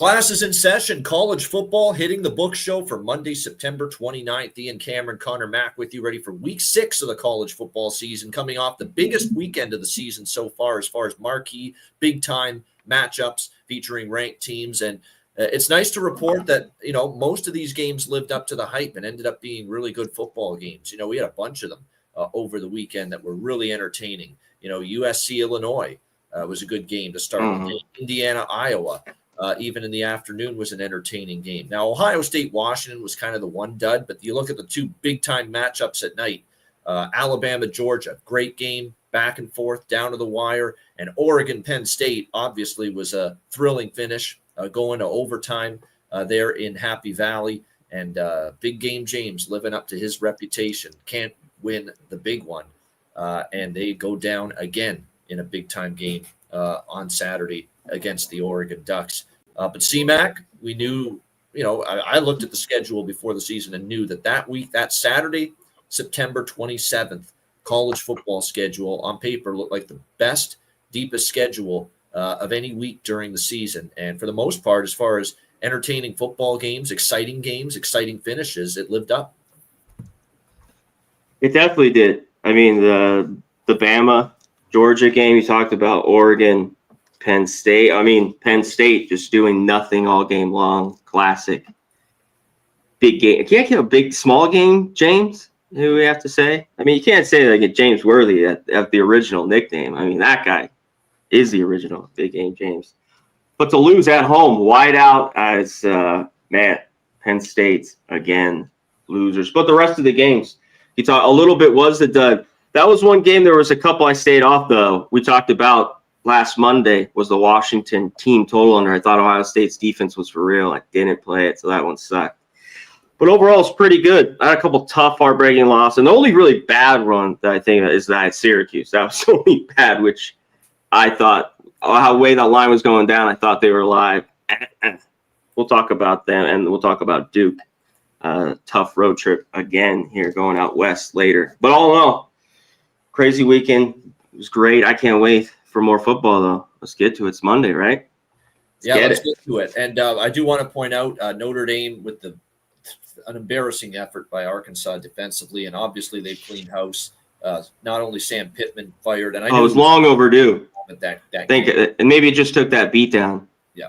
Class is in session. College football hitting the book show for Monday, September 29th. Ian Cameron, Connor Mack with you, ready for week 6 of the college football season, coming off the biggest weekend of the season so far as marquee, big-time matchups featuring ranked teams. And it's nice to report that, most of these games lived up to the hype and ended up being really good football games. We had a bunch of them over the weekend that were really entertaining. USC, Illinois was a good game to start the day. Indiana, Iowa. Even in the afternoon was an entertaining game. Now, Ohio State, Washington was kind of the one dud, but you look at the two big-time matchups at night. Alabama, Georgia, great game, back and forth, down to the wire. And Oregon, Penn State, obviously, was a thrilling finish, going to overtime there in Happy Valley. And Big Game James living up to his reputation. Can't win the big one. And they go down again in a big-time game on Saturday against the Oregon Ducks. But CMAC, we knew, I looked at the schedule before the season and knew that week, that Saturday, September 27th, college football schedule on paper looked like the best, deepest schedule of any week during the season. And for the most part, as far as entertaining football games, exciting finishes, it lived up. It definitely did. I mean, the Bama, Georgia game, you talked about Oregon, Penn State. I mean, Penn State just doing nothing all game long. Classic. Big game. You can't get a big, small game, James, who we have to say. I mean, you can't say like James Worthy at the original nickname. I mean, that guy is the original Big Game James. But to lose at home, wide out as, Penn State, again, losers. But the rest of the games, you talk a little bit was the dud. That was one game. There was a couple I stayed off, though. We talked about last Monday was the Washington team total under. I thought Ohio State's defense was for real. I didn't play it, so that one sucked. But overall, it's pretty good. I had a couple tough, heartbreaking losses. And the only really bad one that I think is that I had Syracuse. That was the only bad, which I thought, how the way that line was going down, I thought they were live. We'll talk about them, and we'll talk about Duke. Tough road trip again here going out west later. But all in all, crazy weekend. It was great. I can't wait for more football, though. Let's get to it. It's Monday, right? Let's get to it. And I do want to point out Notre Dame with an embarrassing effort by Arkansas defensively, and obviously they've cleaned house. Not only Sam Pittman fired, and I knew it was long overdue. That I think, and maybe it just took that beat down. Yeah.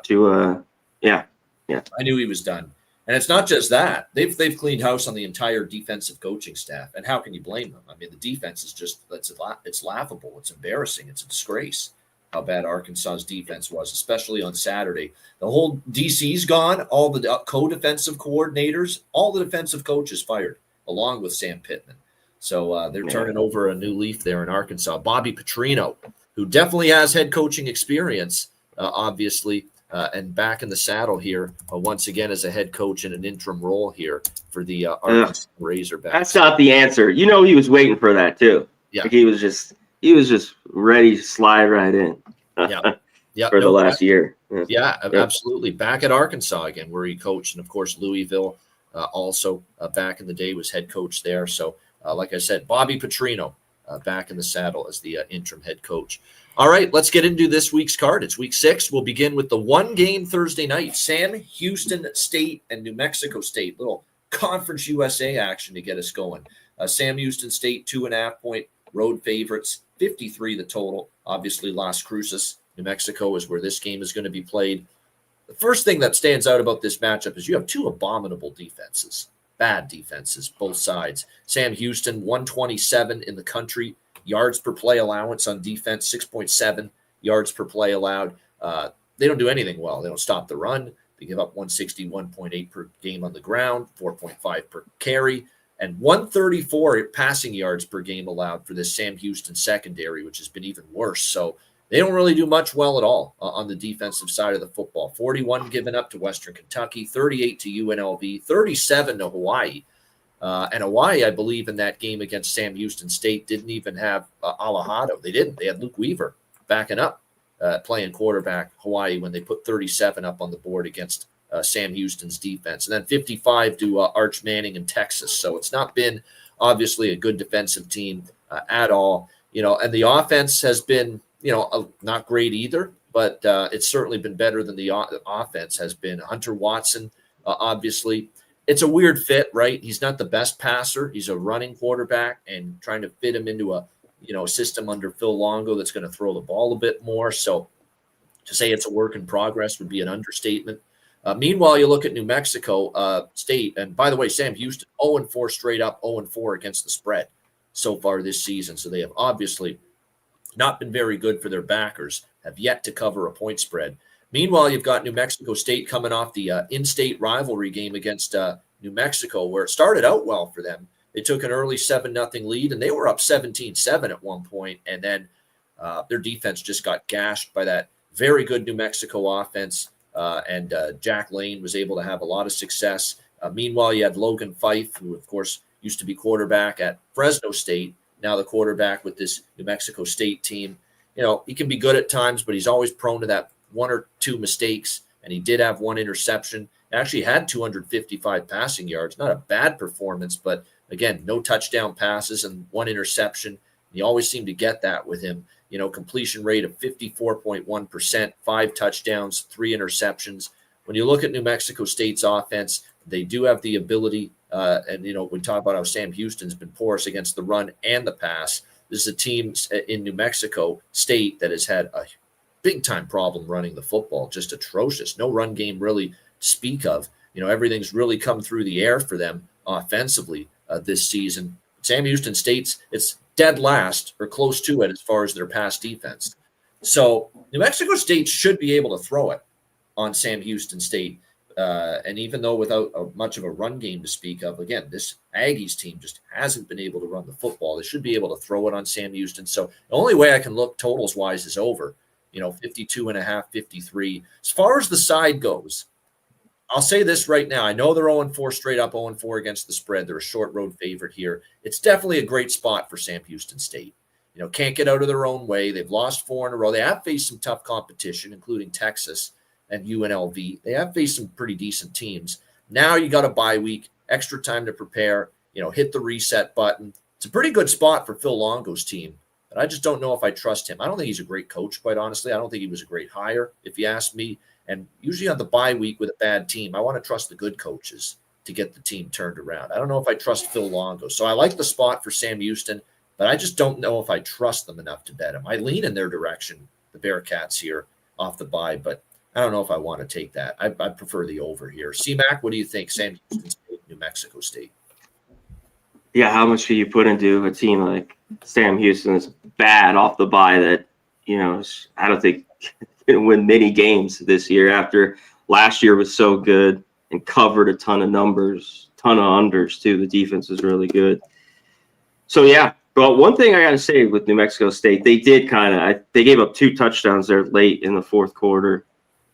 I knew he was done. And it's not just that. They've cleaned house on the entire defensive coaching staff. And how can you blame them? I mean, the defense is just it's laughable. It's embarrassing. It's a disgrace how bad Arkansas's defense was, especially on Saturday. The whole DC's gone, all the co-defensive coordinators, all the defensive coaches fired, along with Sam Pittman. So they're turning over a new leaf there in Arkansas. Bobby Petrino, who definitely has head coaching experience, obviously, and back in the saddle here once again as a head coach in an interim role here for the Arkansas Razorbacks. That's not the answer. He was waiting for that too. Yeah, like he was just ready to slide right in. For the last year. Yeah, absolutely. Back at Arkansas again, where he coached, and of course Louisville also back in the day was head coach there. So, like I said, Bobby Petrino back in the saddle as the interim head coach. All right, let's get into this week's card. It's week 6. We'll begin with the one game Thursday night. Sam Houston State and New Mexico State. Little Conference USA action to get us going. Sam Houston State, 2.5-point road favorites, 53 the total. Obviously, Las Cruces, New Mexico is where this game is going to be played. The first thing that stands out about this matchup is you have two abominable defenses, bad defenses, both sides. Sam Houston, 127 in the country. Yards per play allowance on defense, 6.7 yards per play allowed. They don't do anything well. They don't stop the run. They give up 161.8 per game on the ground, 4.5 per carry, and 134 passing yards per game allowed for this Sam Houston secondary, which has been even worse. So they don't really do much well at all on the defensive side of the football. 41 given up to Western Kentucky, 38 to UNLV, 37 to Hawaii. And Hawaii, I believe, in that game against Sam Houston State didn't even have Alejado. They didn't. They had Luke Weaver backing up, playing quarterback Hawaii when they put 37 up on the board against Sam Houston's defense. And then 55 to Arch Manning in Texas. So it's not been, obviously, a good defensive team at all. And the offense has been, not great either. but it's certainly been better than the offense has been. Hunter Watson, obviously, it's a weird fit, right? He's not the best passer. He's a running quarterback, and trying to fit him into a system under Phil Longo that's going to throw the ball a bit more. So to say it's a work in progress would be an understatement. Meanwhile, you look at New Mexico State, and by the way, Sam Houston 0-4 straight up, 0-4 against the spread so far this season. So they have obviously not been very good for their backers, have yet to cover a point spread. Meanwhile, you've got New Mexico State coming off the in-state rivalry game against New Mexico, where it started out well for them. They took an early 7-0 lead, and they were up 17-7 at one point, and then their defense just got gashed by that very good New Mexico offense. And Jack Lane was able to have a lot of success. Meanwhile, you had Logan Fife, who, of course, used to be quarterback at Fresno State, now the quarterback with this New Mexico State team. He can be good at times, but he's always prone to that one or two mistakes, and he did have one interception. He actually had 255 passing yards. Not a bad performance, but, again, no touchdown passes and one interception. You always seem to get that with him. Completion rate of 54.1%, 5 touchdowns, 3 interceptions. When you look at New Mexico State's offense, they do have the ability, and we talk about how Sam Houston's been porous against the run and the pass. This is a team in New Mexico State that has had a big-time problem running the football, just atrocious. No run game really to speak of. Everything's really come through the air for them offensively this season. Sam Houston State's, it's dead last or close to it as far as their pass defense. So New Mexico State should be able to throw it on Sam Houston State. And even though without much of a run game to speak of, again, this Aggies team just hasn't been able to run the football. They should be able to throw it on Sam Houston. So the only way I can look totals-wise is over, 52.5, 53. As far as the side goes, I'll say this right now. I know they're 0-4 straight up, 0-4 against the spread. They're a short road favorite here. It's definitely a great spot for Sam Houston State. Can't get out of their own way. They've lost 4 in a row. They have faced some tough competition, including Texas and UNLV. They have faced some pretty decent teams. Now you got a bye week, extra time to prepare, hit the reset button. It's a pretty good spot for Phil Longo's team, but I just don't know if I trust him. I don't think he's a great coach, quite honestly. I don't think he was a great hire, if you ask me. And usually on the bye week with a bad team, I want to trust the good coaches to get the team turned around. I don't know if I trust Phil Longo. So I like the spot for Sam Houston, but I just don't know if I trust them enough to bet them. I lean in their direction, the Bearcats here off the bye, but I don't know if I want to take that. I prefer the over here. C-Mac, what do you think? Sam Houston State, New Mexico State. Yeah, how much do you put into a team like Sam Houston is bad off the bye that, I don't think going to win many games this year after last year was so good and covered a ton of numbers, ton of unders too. The defense is really good. So, yeah. But one thing I got to say with New Mexico State, they did they gave up 2 touchdowns there late in the fourth quarter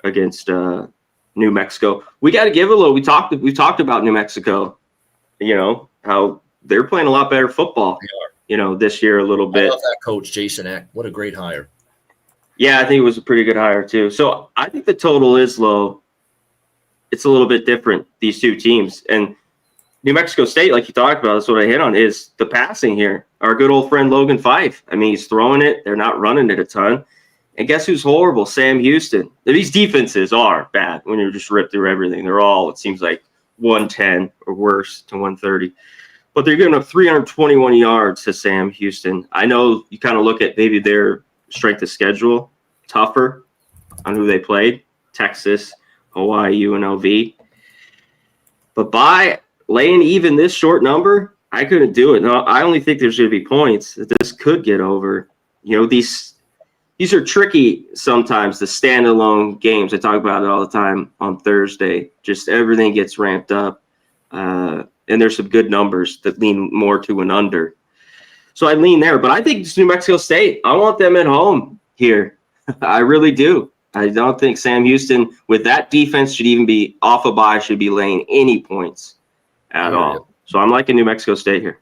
against New Mexico. We got to give a little. We talked about New Mexico, how they're playing a lot better football, this year a little bit. I love that coach, Jason Eck. What a great hire. Yeah, I think it was a pretty good hire too. So I think the total is low. It's a little bit different, these two teams. And New Mexico State, like you talked about, that's what I hit on, is the passing here. Our good old friend Logan Fife. I mean, he's throwing it. They're not running it a ton. And guess who's horrible? Sam Houston. These defenses are bad when you're just ripped through everything. They're all, it seems like, 110 or worse to 130. But they're giving up 321 yards to Sam Houston. I know you kind of look at maybe their strength of schedule, tougher on who they played, Texas, Hawaii, UNLV. But by laying even this short number, I couldn't do it. No, I only think there's going to be points that this could get over. These are tricky sometimes, the standalone games. I talk about it all the time on Thursday. Just everything gets ramped up. And there's some good numbers that lean more to an under. So I lean there. But I think it's New Mexico State. I want them at home here. I really do. I don't think Sam Houston, with that defense, should even be off a bye, should be laying any points at all. So I'm liking New Mexico State here.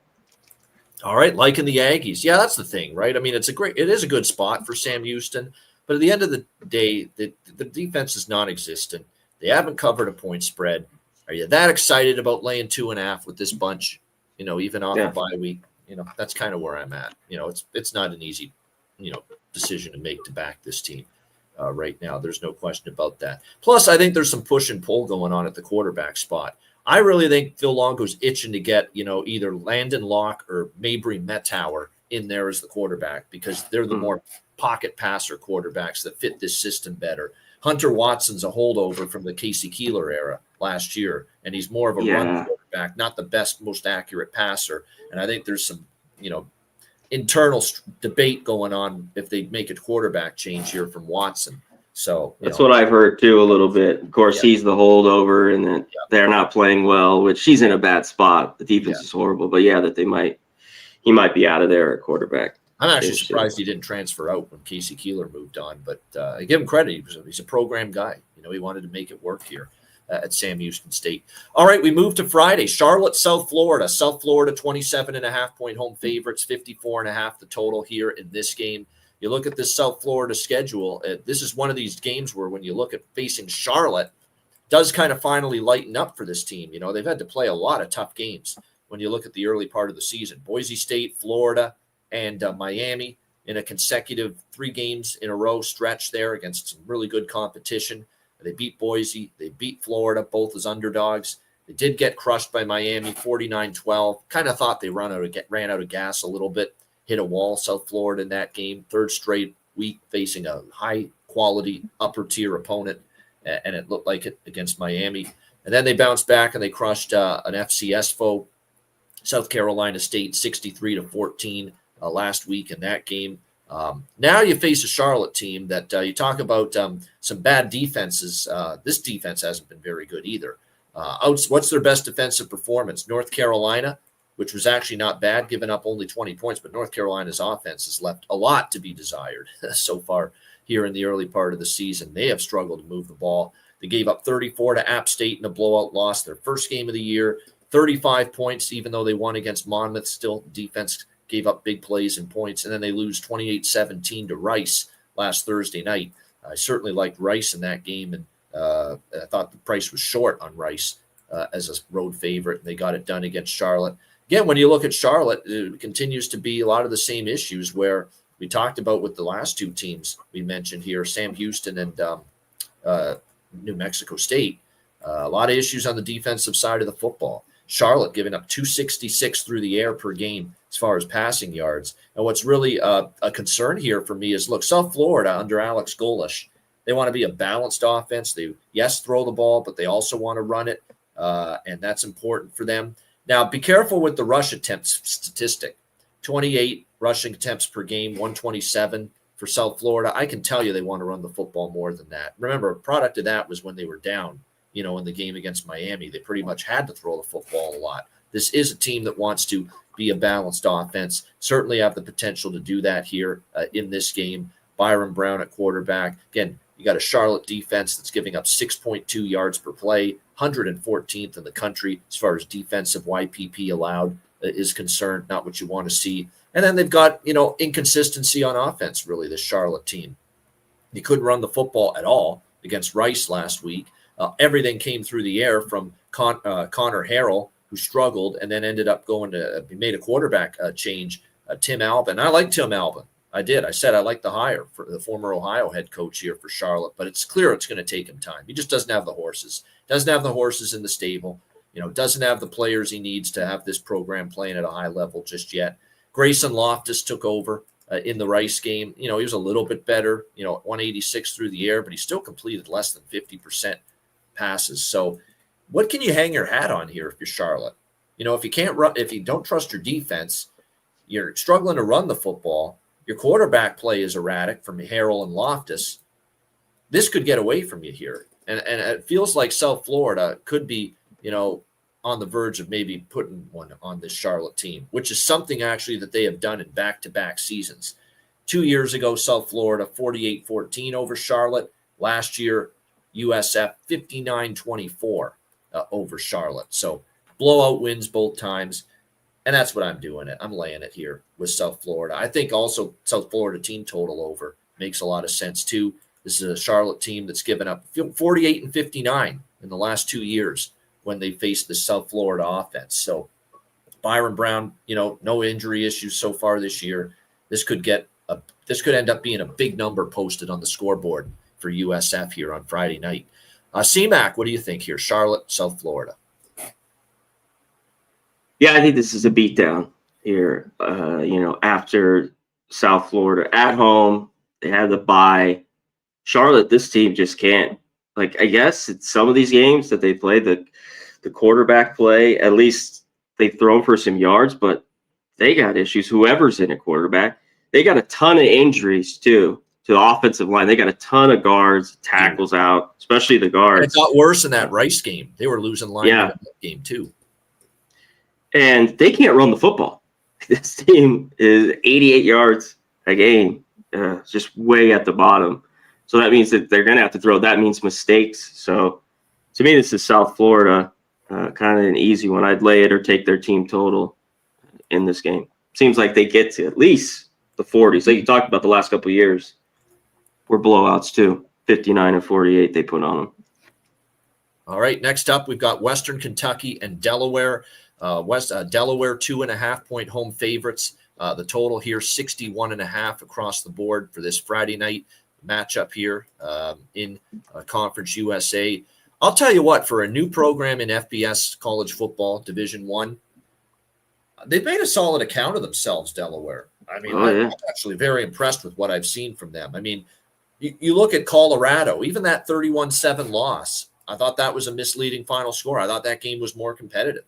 All right, liking the Aggies. Yeah, that's the thing, right? I mean, it is a good spot for Sam Houston, but at the end of the day, the defense is non-existent. They haven't covered a point spread. Are you that excited about laying 2.5 with this bunch? Even off the bye week. That's kind of where I'm at. It's not an easy, decision to make to back this team. right now. There's no question about that. Plus, I think there's some push and pull going on at the quarterback spot. I really think Phil Longo's itching to get, either Landon Locke or Mabry Mettauer in there as the quarterback because they're the more pocket passer quarterbacks that fit this system better. Hunter Watson's a holdover from the Casey Keeler era last year, and he's more of a run quarterback, not the best, most accurate passer. And I think there's some, internal debate going on if they make a quarterback change here from Watson. So that's what I've heard too a little bit. Of course, he's the holdover, and then they're not playing well, which he's in a bad spot. The defense is horrible, but that he might be out of there at quarterback. I'm actually surprised he didn't transfer out when Casey Keeler moved on, but I give him credit. He's a program guy. He wanted to make it work here at Sam Houston State. All right, we move to Friday. Charlotte, South Florida. South Florida, 27.5-point home favorites, 54.5 the total here in this game. You look at this South Florida schedule. This is one of these games where when you look at facing Charlotte, does kind of finally lighten up for this team. They've had to play a lot of tough games when you look at the early part of the season. Boise State, Florida, and Miami in a consecutive 3 games in a row stretch there against some really good competition. They beat Boise. They beat Florida, both as underdogs. They did get crushed by Miami, 49-12. Kind of thought they ran out of gas a little bit. Hit a wall, South Florida, in that game. 3rd straight week facing a high-quality, upper-tier opponent, and it looked like it against Miami. And then they bounced back, and they crushed an FCS foe, South Carolina State, 63-14 last week in that game. Now you face a Charlotte team that you talk about some bad defenses. This defense hasn't been very good either. What's their best defensive performance? North Carolina, which was actually not bad, giving up only 20 points, but North Carolina's offense has left a lot to be desired so far here in the early part of the season. They have struggled to move the ball. They gave up 34 to App State in a blowout loss, their first game of the year, 35 points, even though they won against Monmouth. Still, defense gave up big plays and points, and then they lose 28-17 to Rice last Thursday night. I certainly liked Rice in that game, and I thought the price was short on Rice as a road favorite. They got it done against Charlotte. Again, when you look at Charlotte, it continues to be a lot of the same issues where we talked about with the last 2 teams we mentioned here, Sam Houston and New Mexico State. A lot of issues on the defensive side of the football. Charlotte giving up 266 through the air per game as far as passing yards. And what's really a concern here for me is, look, South Florida under Alex Golish, they want to be a balanced offense. They, throw the ball, but they also want to run it, and that's important for them. Now, be careful with the rush attempts statistic. 28 rushing attempts per game, 127 for South Florida. I can tell you they want to run the football more than that. Remember, a product of that was when they were down, in the game against Miami. They pretty much had to throw the football a lot. This is a team that wants to be a balanced offense. Certainly have the potential to do that here in this game. Byron Brown at quarterback. Again, you got a Charlotte defense that's giving up 6.2 yards per play, 114th in the country as far as defensive YPP allowed is concerned, not what you want to see. And then they've got, inconsistency on offense, really, this Charlotte team. You couldn't run the football at all against Rice last week. Everything came through the air from Connor Harrell, who struggled and then ended up he made a quarterback change, Tim Albin. I like Tim Albin. I did. I said I like the hire for the former Ohio head coach here for Charlotte, but it's clear it's going to take him time. He just doesn't have the horses. Doesn't have the horses in the stable. Doesn't have the players he needs to have this program playing at a high level just yet. Grayson Loftus took over in the Rice game. He was a little bit better, 186 through the air, but he still completed less than 50% passes. So what can you hang your hat on here if you're Charlotte? If you can't run, if you don't trust your defense, you're struggling to run the football. Your quarterback play is erratic from Harrell and Loftus. This could get away from you here. And it feels like South Florida could be, on the verge of maybe putting one on this Charlotte team, which is something actually that they have done in back-to-back seasons. 2 years ago, South Florida, 48-14 over Charlotte. Last year, USF, 59-24 over Charlotte. So blowout wins both times. And that's what I'm doing. I'm laying it here with South Florida. I think also South Florida team total over makes a lot of sense too. This is a Charlotte team that's given up 48 and 59 in the last 2 years when they faced the South Florida offense. So Byron Brown, no injury issues so far this year. This could end up being a big number posted on the scoreboard for USF here on Friday night. CMAC, what do you think here? Charlotte, South Florida. Yeah, I think this is a beatdown here. After South Florida at home, they had the bye. Charlotte, this team just can't. Like, I guess it's some of these games that they play, the quarterback play, at least they've thrown for some yards, but they got issues. Whoever's in a quarterback, they got a ton of injuries too to the offensive line. They got a ton of guards, tackles out, especially the guards. It got worse in that Rice game. They were losing line in that game too. And they can't run the football. This team is 88 yards a game, just way at the bottom. So that means that they're going to have to throw. That means mistakes. So to me, this is South Florida, kind of an easy one. I'd lay it or take their team total in this game. Seems like they get to at least the 40s. Like you talked about the last couple of years, were blowouts too. 59 and 48 they put on them. All right, next up, we've got Western Kentucky and Delaware. Delaware 2.5-point home favorites. The total here 61.5 across the board for this Friday night matchup here in Conference USA. I'll tell you what, for a new program in FBS college football Division I, they've made a solid account of themselves, Delaware. I mean, I'm actually very impressed with what I've seen from them. I mean, you look at Colorado, even that 31-7 loss, I thought that was a misleading final score. I thought that game was more competitive.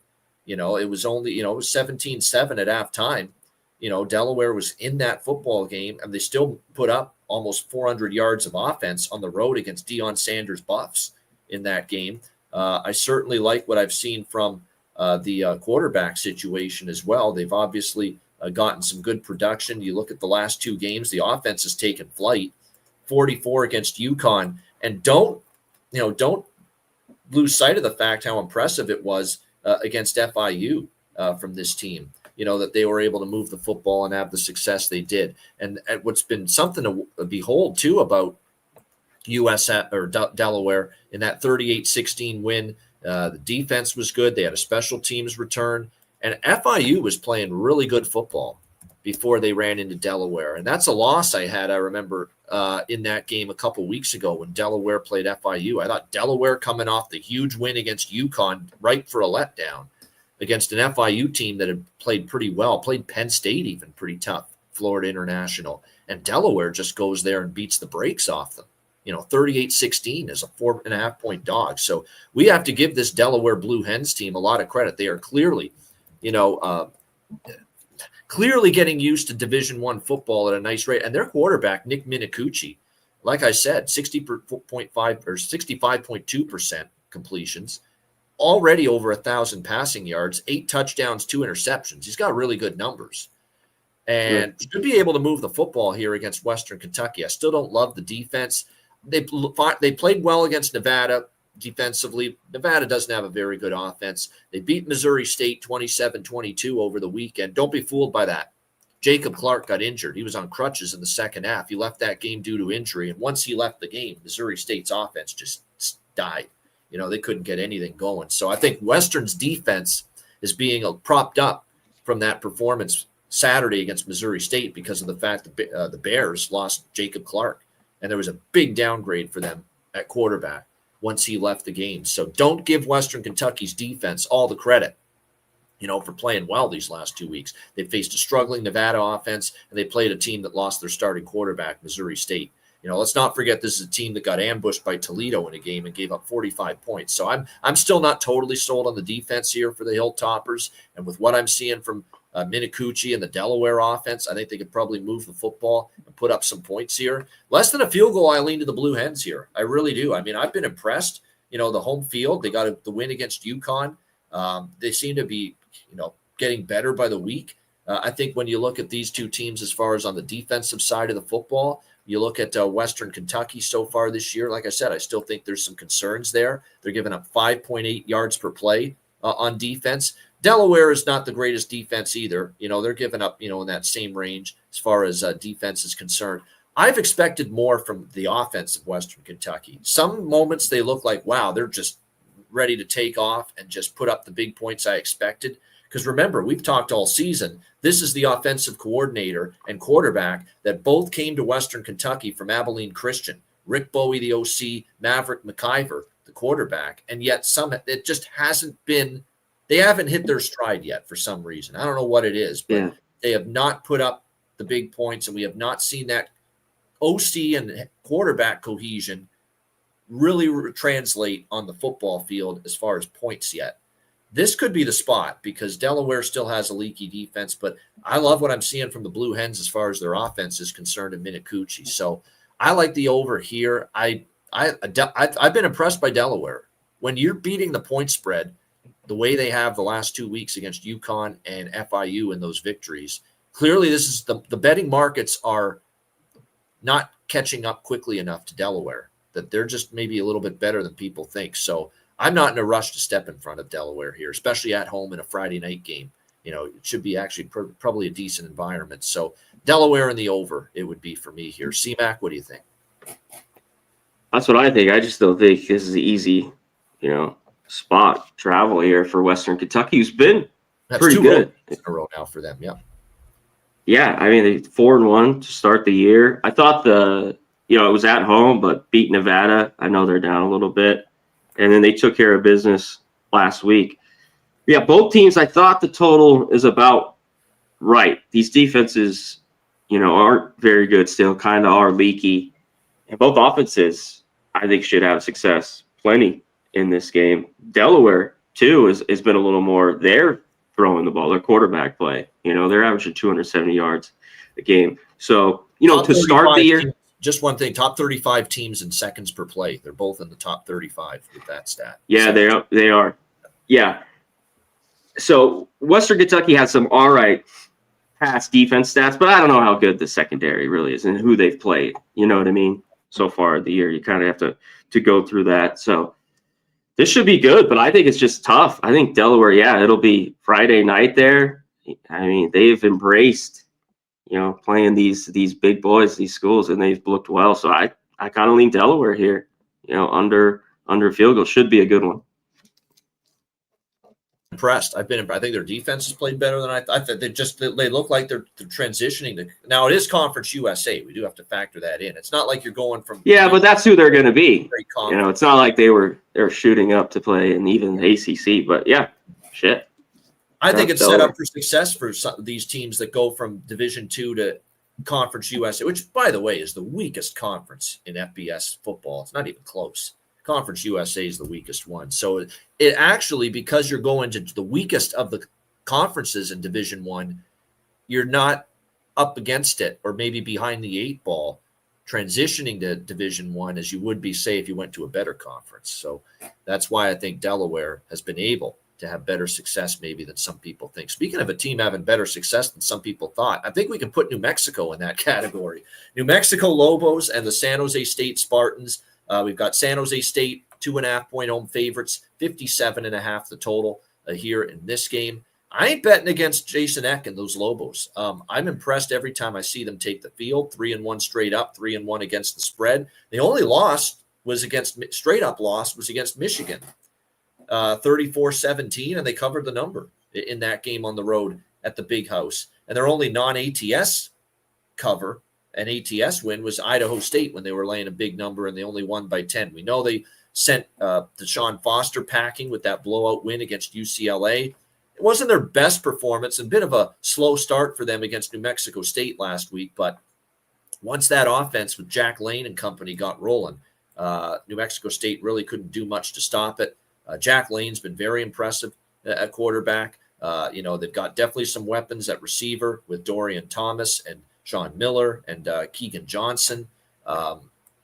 It was only, it was 17-7 at halftime. Delaware was in that football game, and they still put up almost 400 yards of offense on the road against Deion Sanders' Buffs in that game. I certainly like what I've seen from the quarterback situation as well. They've obviously gotten some good production. You look at the last two games, the offense has taken flight, 44 against UConn. And don't lose sight of the fact how impressive it was against FIU from this team. That they were able to move the football and have the success they did. And what's been something to behold, too, about USF or Delaware in that 38-16 win, the defense was good. They had a special teams return. And FIU was playing really good football before they ran into Delaware. And that's a loss I remember, in that game a couple weeks ago when Delaware played FIU. I thought Delaware coming off the huge win against UConn, ripe for a letdown, against an FIU team that had played pretty well, played Penn State even pretty tough, Florida International. And Delaware just goes there and beats the brakes off them. 38-16 is a 4.5-point dog. So we have to give this Delaware Blue Hens team a lot of credit. They are clearly, getting used to Division I football at a nice rate. And their quarterback, Nick Minicucci, like I said, 60.5 or 65.2% completions, already over 1,000 passing yards, 8 touchdowns, 2 interceptions. He's got really good numbers. And should be able to move the football here against Western Kentucky. I still don't love the defense. They played well against Nevada defensively. Nevada doesn't have a very good offense. They beat Missouri State 27-22 over the weekend. Don't be fooled by that. Jacob Clark got injured. He was on crutches in the second half. He left that game due to injury. And once he left the game, Missouri State's offense just died. They couldn't get anything going. So I think Western's defense is being propped up from that performance Saturday against Missouri State because of the fact that the Bears lost Jacob Clark. And there was a big downgrade for them at quarterback once he left the game. So don't give Western Kentucky's defense all the credit, for playing well these last 2 weeks. They faced a struggling Nevada offense, and they played a team that lost their starting quarterback, Missouri State. Let's not forget this is a team that got ambushed by Toledo in a game and gave up 45 points. So I'm still not totally sold on the defense here for the Hilltoppers. And with what I'm seeing from Minicucci and the Delaware offense, I think they could probably move the football and put up some points here. Less than a field goal, I lean to the Blue Hens here. I really do. I mean, I've been impressed. The home field, they got the win against UConn. They seem to be, getting better by the week. I think when you look at these two teams as far as on the defensive side of the football, you look at Western Kentucky so far this year. Like I said, I still think there's some concerns there. They're giving up 5.8 yards per play on defense. Delaware is not the greatest defense either. They're giving up, in that same range as far as defense is concerned. I've expected more from the offense of Western Kentucky. Some moments they look like, wow, they're just ready to take off and just put up the big points I expected. Because remember, we've talked all season, this is the offensive coordinator and quarterback that both came to Western Kentucky from Abilene Christian, Rick Bowie, the OC, Maverick McIver, the quarterback, and yet it just hasn't been. They haven't hit their stride yet for some reason. I don't know what it is, but they have not put up the big points, and we have not seen that OC and quarterback cohesion really translate on the football field as far as points yet. This could be the spot because Delaware still has a leaky defense, but I love what I'm seeing from the Blue Hens as far as their offense is concerned in Minicucci. So I like the over here. I've been impressed by Delaware. When you're beating the point spread the way they have the last 2 weeks against UConn and FIU in those victories, clearly this is the betting markets are not catching up quickly enough to Delaware, that they're just maybe a little bit better than people think. So I'm not in a rush to step in front of Delaware here, especially at home in a Friday night game. It should be actually probably a decent environment. So Delaware in the over, it would be for me here. C-Mac, what do you think? That's what I think. I just don't think this is an easy, spot travel here for Western Kentucky, who's been pretty good in a row now for them. Yeah. Yeah, I mean, they 4-1 to start the year. I thought it was at home, but beat Nevada. I know they're down a little bit. And then they took care of business last week. Yeah, both teams, I thought the total is about right. These defenses, aren't very good still, kind of are leaky. And both offenses, I think, should have success plenty in this game. Delaware, too, has been a little more. They're throwing the ball, their quarterback play. They're averaging 270 yards a game. So, to start the year. Just one thing, top 35 teams in seconds per play. They're both in the top 35 with that stat. Yeah, they are. Yeah. So Western Kentucky has some all right pass defense stats, but I don't know how good the secondary really is and who they've played. You know what I mean? So far the year, you kind of have to go through that. So this should be good, but I think it's just tough. I think Delaware, it'll be Friday night there. I mean, they've embraced playing these big boys, these schools, and they've looked well. So I kind of lean Delaware here. Under field goal should be a good one. Impressed. I think their defense has played better than I thought. They look like they're transitioning. Now it is Conference USA. We do have to factor that in. It's not like you're going from. Yeah, but that's who they're going to be. It's not like they're shooting up to play in even the ACC. But yeah, shit. I think it's set up for success for some of these teams that go from Division II to Conference USA, which, by the way, is the weakest conference in FBS football. It's not even close. Conference USA is the weakest one. So it actually, because you're going to the weakest of the conferences in Division I, you're not up against it or maybe behind the eight ball transitioning to Division I as you would be, say, if you went to a better conference. So that's why I think Delaware has been able to have better success maybe than some people think. Speaking of a team having better success than some people thought, I think we can put New Mexico in that category. New Mexico Lobos and the San Jose State Spartans. We've got San Jose State 2.5-point home favorites, 57.5 the total here in this game. I ain't betting against Jason Eck and those Lobos. I'm impressed every time I see them take the field. 3-1 straight up, 3-1 against the spread. The only loss was against Michigan. 34-17, and they covered the number in that game on the road at the Big House. And their only non-ATS cover, an ATS win, was Idaho State when they were laying a big number, and they only won by 10. We know they sent Deshaun Foster packing with that blowout win against UCLA. It wasn't their best performance, a bit of a slow start for them against New Mexico State last week, but once that offense with Jack Lane and company got rolling, New Mexico State really couldn't do much to stop it. Jack Lane's been very impressive at quarterback. They've got definitely some weapons at receiver with Dorian Thomas and Sean Miller and Keegan Johnson.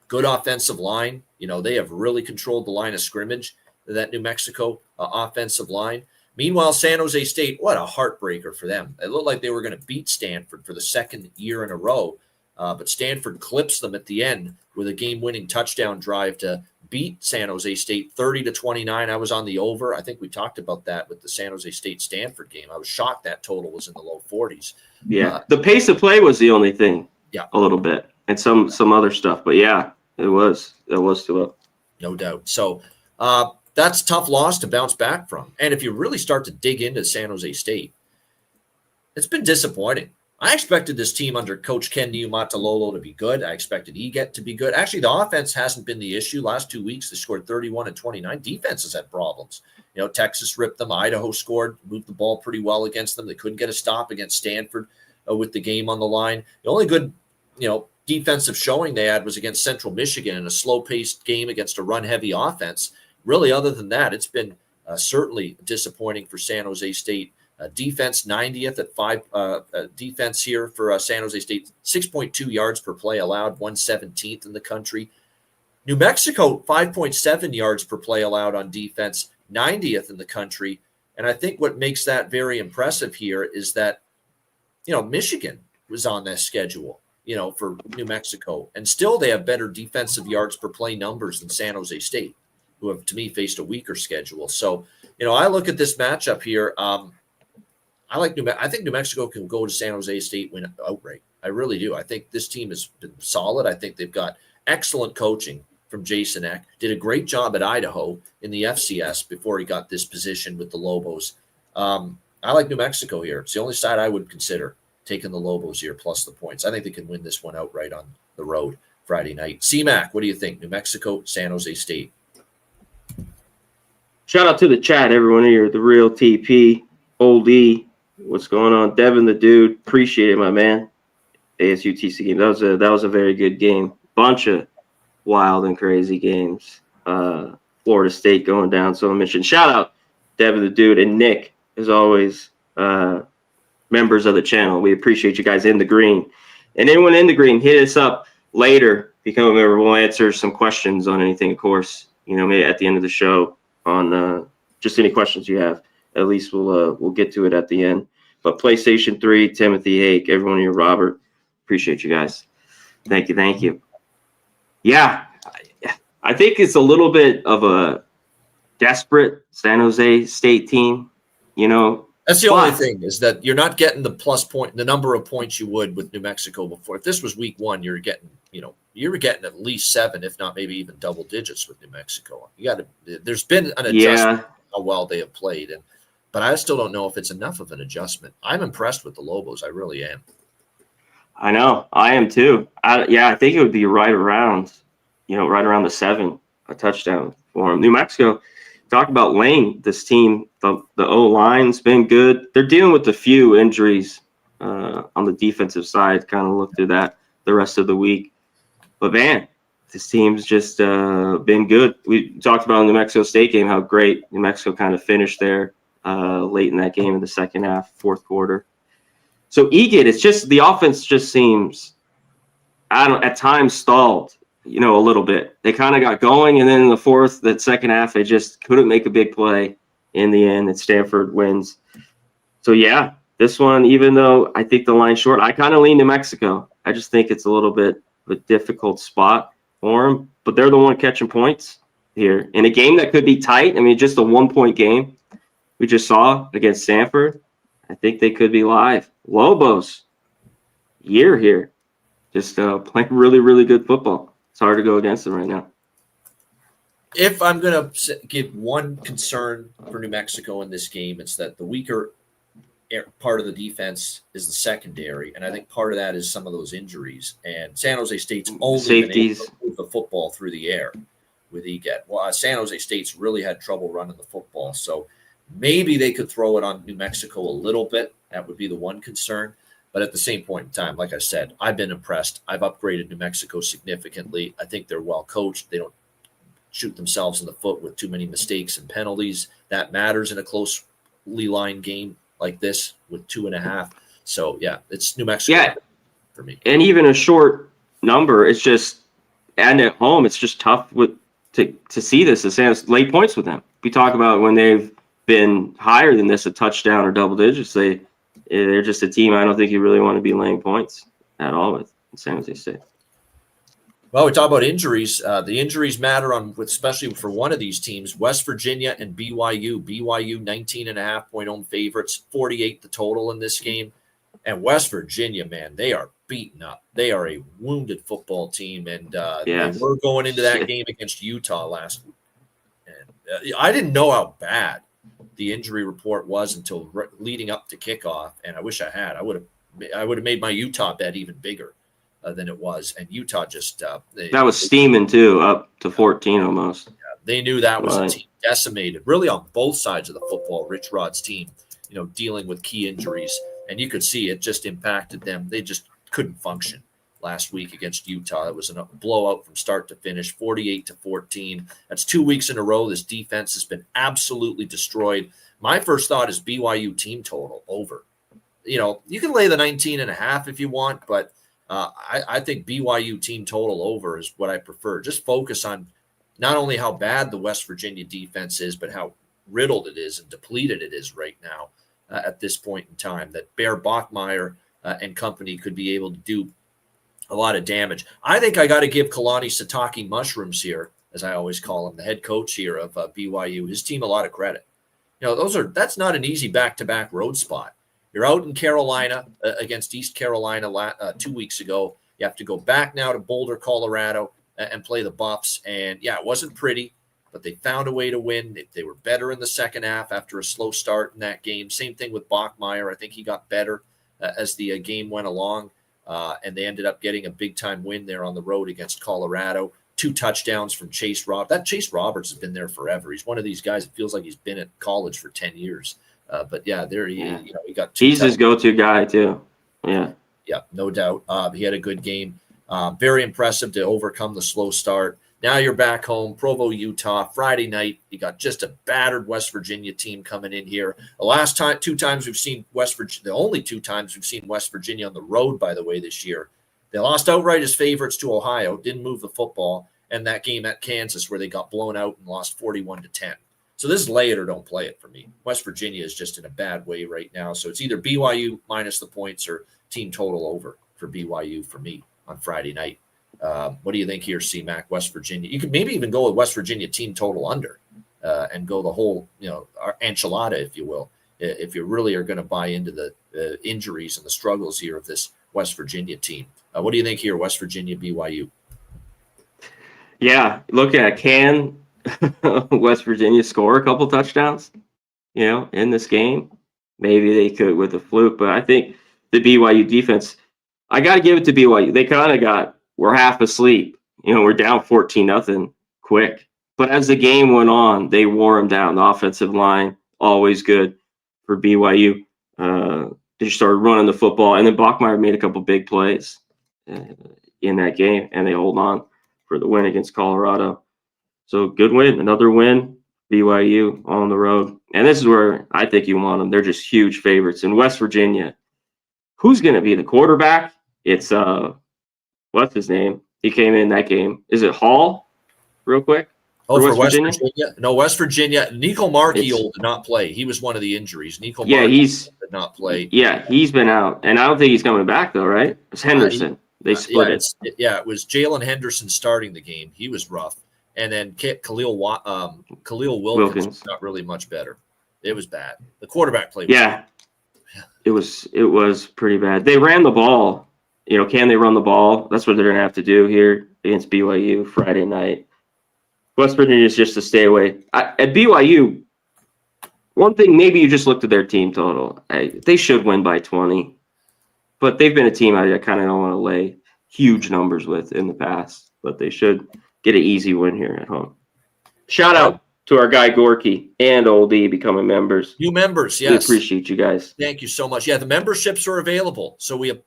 Good offensive line. They have really controlled the line of scrimmage, that New Mexico offensive line. Meanwhile, San Jose State, what a heartbreaker for them. It looked like they were going to beat Stanford for the second year in a row, but Stanford clips them at the end with a game-winning touchdown drive to beat San Jose State 30-29. I was on the over. I think we talked about that with the San Jose State-Stanford game. I was shocked that total was in the low 40s. Yeah, the pace of play was the only thing. Yeah, a little bit, and some other stuff. But yeah, it was too up. No doubt. So that's a tough loss to bounce back from. And if you really start to dig into San Jose State, it's been disappointing. I expected this team under Coach Ken Niumatalolo to be good. I expected Eget to be good. Actually, the offense hasn't been the issue. Last 2 weeks, they scored 31 and 29. Defense has had problems. Texas ripped them. Idaho scored, moved the ball pretty well against them. They couldn't get a stop against Stanford with the game on the line. The only good, defensive showing they had was against Central Michigan in a slow-paced game against a run-heavy offense. Really, other than that, it's been certainly disappointing for San Jose State. Defense 90th at 5 defense here for San Jose State, 6.2 yards per play allowed, 117th in the country. New Mexico, 5.7 yards per play allowed on defense, 90th in the country. And I think what makes that very impressive here is that, Michigan was on that schedule, for New Mexico. And still they have better defensive yards per play numbers than San Jose State, who have, to me, faced a weaker schedule. So, I look at this matchup here. I think New Mexico can go to San Jose State, win outright. I really do. I think this team has been solid. I think they've got excellent coaching from Jason Eck. Did a great job at Idaho in the FCS before he got this position with the Lobos. I like New Mexico here. It's the only side I would consider taking the Lobos here plus the points. I think they can win this one outright on the road Friday night. C-Mac, what do you think? New Mexico, San Jose State. Shout out to the chat, everyone here. The Real TP, Old E. What's going on? Devin the Dude. Appreciate it, my man. ASU TC game. That was a very good game. Bunch of wild and crazy games. Florida State going down. So I mentioned shout out Devin the Dude and Nick, as always, members of the channel. We appreciate you guys in the green. And anyone in the green, hit us up later. Become a member. We'll answer some questions on anything, of course. Maybe at the end of the show on just any questions you have. At least we'll get to it at the end. But PlayStation 3, Timothy Hake, everyone here, Robert, appreciate you guys. Thank you. Yeah, I think it's a little bit of a desperate San Jose State team. That's the only thing is that you're not getting the number of points you would with New Mexico before. If this was week 1, you're getting at least 7, if not maybe even double digits with New Mexico. There's been an adjustment how well they have played, but I still don't know if it's enough of an adjustment. I'm impressed with the Lobos. I really am. I know. I am too. I think it would be right around the 7, a touchdown for them. New Mexico, talk about laying this team. The O-line's been good. They're dealing with a few injuries on the defensive side. Kind of look through that the rest of the week. But, man, this team's just been good. We talked about in the New Mexico State game how great New Mexico kind of finished there late in that game in the second half, fourth quarter. So Egan, it's just the offense just seems, at times stalled, a little bit. They kind of got going, and then in that second half, they just couldn't make a big play in the end, and Stanford wins. So, yeah, this one, even though I think the line's short, I kind of lean to Mexico. I just think it's a little bit of a difficult spot for them, but they're the one catching points here. In a game that could be tight, just a 1-point game we just saw against Stanford, I think they could be live. Lobos, year here, just playing really, really good football. It's hard to go against them right now. If I'm going to give one concern for New Mexico in this game, it's that the weaker part of the defense is the secondary, and I think part of that is some of those injuries. And San Jose State's only safeties. Been able to move the football through the air with Eget. Well, San Jose State's really had trouble running the football, so maybe they could throw it on New Mexico a little bit. That would be the one concern. But at the same point in time, like I said, I've been impressed. I've upgraded New Mexico significantly. I think they're well coached. They don't shoot themselves in the foot with too many mistakes and penalties. That matters in a closely lined game like this with 2.5. So, yeah, it's New Mexico for me. And even a short number, it's just, and at home, it's just tough to see this as late points with them. We talk about when they've been higher than this, a touchdown or double digits, they're just a team I don't think you really want to be laying points at all with San Jose State. Well, we talk about injuries. The injuries matter especially for one of these teams, West Virginia and BYU. BYU 19.5-point home favorites, 48 the total in this game. And West Virginia, man, they are beaten up. They are a wounded football team, and they were going into that game against Utah last week. And I didn't know how bad the injury report was until leading up to kickoff, and I wish I had. I would have I would have made my Utah bet even bigger than it was. And Utah just that was steaming too, up to 14 almost. They knew that was a team decimated, really on both sides of the football. Rich Rod's team, dealing with key injuries, and you could see it just impacted them. They just couldn't function last week against Utah. It was a blowout from start to finish, 48-14. That's 2 weeks in a row. This defense has been absolutely destroyed. My first thought is BYU team total over. You can lay the 19.5 if you want, but I think BYU team total over is what I prefer. Just focus on not only how bad the West Virginia defense is, but how riddled it is and depleted it is right now at this point in time, that Bear Bachmeier and company could be able to do a lot of damage. I think I got to give Kalani Sitake Mushrooms here, as I always call him, the head coach here of BYU, his team a lot of credit. That's not an easy back-to-back road spot. You're out in Carolina against East Carolina 2 weeks ago. You have to go back now to Boulder, Colorado, and play the Buffs. And, yeah, it wasn't pretty, but they found a way to win. They were better in the second half after a slow start in that game. Same thing with Bachmeier. I think he got better as the game went along, and they ended up getting a big-time win there on the road against Colorado. 2 touchdowns from Chase Roberts. That Chase Roberts has been there forever. He's one of these guys that feels like he's been at college for 10 years. But, yeah, he got 2 He's his go-to guy, too. Yeah. Yeah, no doubt. He had a good game. Very impressive to overcome the slow start. Now you're back home, Provo, Utah, Friday night. You got just a battered West Virginia team coming in here. The last 2 times we've seen West Virginia, the only 2 times we've seen West Virginia on the road, by the way, this year. They lost outright as favorites to Ohio, didn't move the football, and that game at Kansas where they got blown out and lost 41-10. So this is lay it or don't play it for me. West Virginia is just in a bad way right now. So it's either BYU minus the points or team total over for BYU for me on Friday night. What do you think here, C-Mac, West Virginia? You could maybe even go with West Virginia team total under and go the whole, enchilada, if you will, if you really are going to buy into the injuries and the struggles here of this West Virginia team. What do you think here, West Virginia, BYU? Yeah, looking at can West Virginia score a couple touchdowns, in this game? Maybe they could with a fluke, but I think the BYU defense, I got to give it to BYU. They kind of we're half asleep. We're down 14-0 quick. But as the game went on, they wore them down. The offensive line, always good for BYU. They started running the football, and then Bachmeier made a couple big plays in that game, and they hold on for the win against Colorado. So good win, another win, BYU on the road. And this is where I think you want them. They're just huge favorites. In West Virginia, who's going to be the quarterback? It's, what's his name? He came in that game. Is it Hall, real quick? Oh, for West Virginia? No, West Virginia. Nico Marchiol did not play. He was one of the injuries. Nico Marchiol did not play. Yeah, he's been out. And I don't think he's coming back, though, right? It's Henderson. They split it. It was Jalen Henderson starting the game. He was rough. And then Khalil Wilkins got really much better. It was bad. The quarterback played. Yeah, it was pretty bad. They ran the ball. Can they run the ball? That's what they're going to have to do here against BYU Friday night. West Virginia is just to stay away. At BYU, one thing, maybe you just looked at their team total. They should win by 20. But they've been a team I kind of don't want to lay huge numbers with in the past. But they should get an easy win here at home. Shout out to our guy Gorky and Old E becoming members. New members, yes. We appreciate you guys. Thank you so much. Yeah, the memberships are available. So we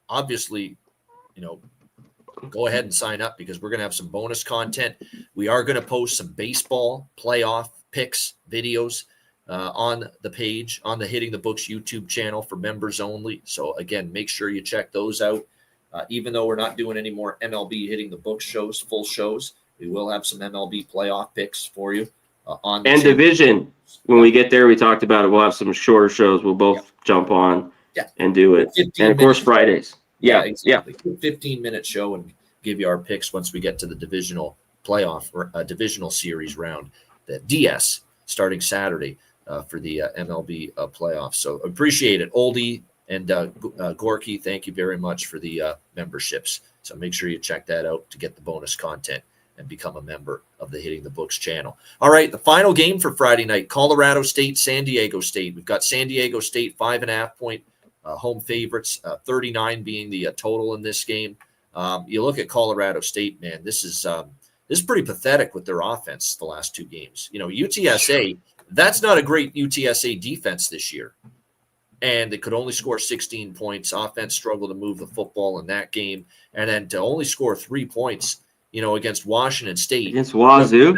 obviously, go ahead and sign up because we're going to have some bonus content. We are going to post some baseball playoff picks videos on the page, on the Hitting the Books YouTube channel for members only. So again, make sure you check those out. Even though we're not doing any more MLB Hitting the Books shows, full shows, we will have some MLB playoff picks for you on the channel. Division. When we get there, we talked about it. We'll have some shorter shows. We'll both jump on and do it. And of course, Fridays. Yeah, exactly. 15-minute show and give you our picks once we get to the divisional playoff or divisional series round, the DS, starting Saturday for the MLB playoffs. So appreciate it. Oldie and Gorky, thank you very much for the memberships. So make sure you check that out to get the bonus content and become a member of the Hitting the Books channel. All right, the final game for Friday night, Colorado State, San Diego State. We've got San Diego State 5.5-point home favorites, 39 being the total in this game. You look at Colorado State, man, this is pretty pathetic with their offense the last 2 games. UTSA, that's not a great UTSA defense this year. And they could only score 16 points. Offense struggled to move the football in that game. And then to only score 3 points, against Washington State. Against Wazoo.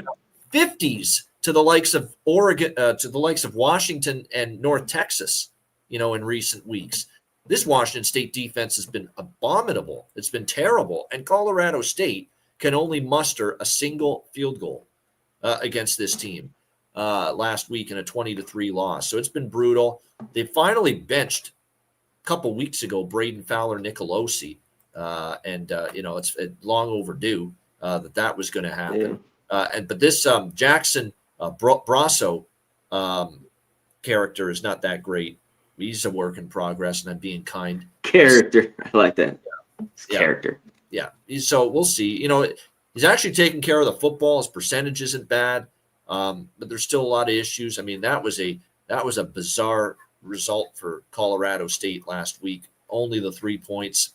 50s to the likes of Oregon, to the likes of Washington and North Texas, in recent weeks. This Washington State defense has been abominable. It's been terrible. And Colorado State can only muster a single field goal against this team last week in a 20-3 loss. So it's been brutal. They finally benched a couple weeks ago Braden Fowler-Nicolosi, and it's long overdue that was going to happen. Yeah. But this Jackson Brasso character is not that great. He's a work in progress, and I'm being kind. Character, I like that. Yeah. Character. Yeah. So we'll see. He's actually taking care of the football. His percentage isn't bad, but there's still a lot of issues. I mean, that was a bizarre result for Colorado State last week. Only the 3 points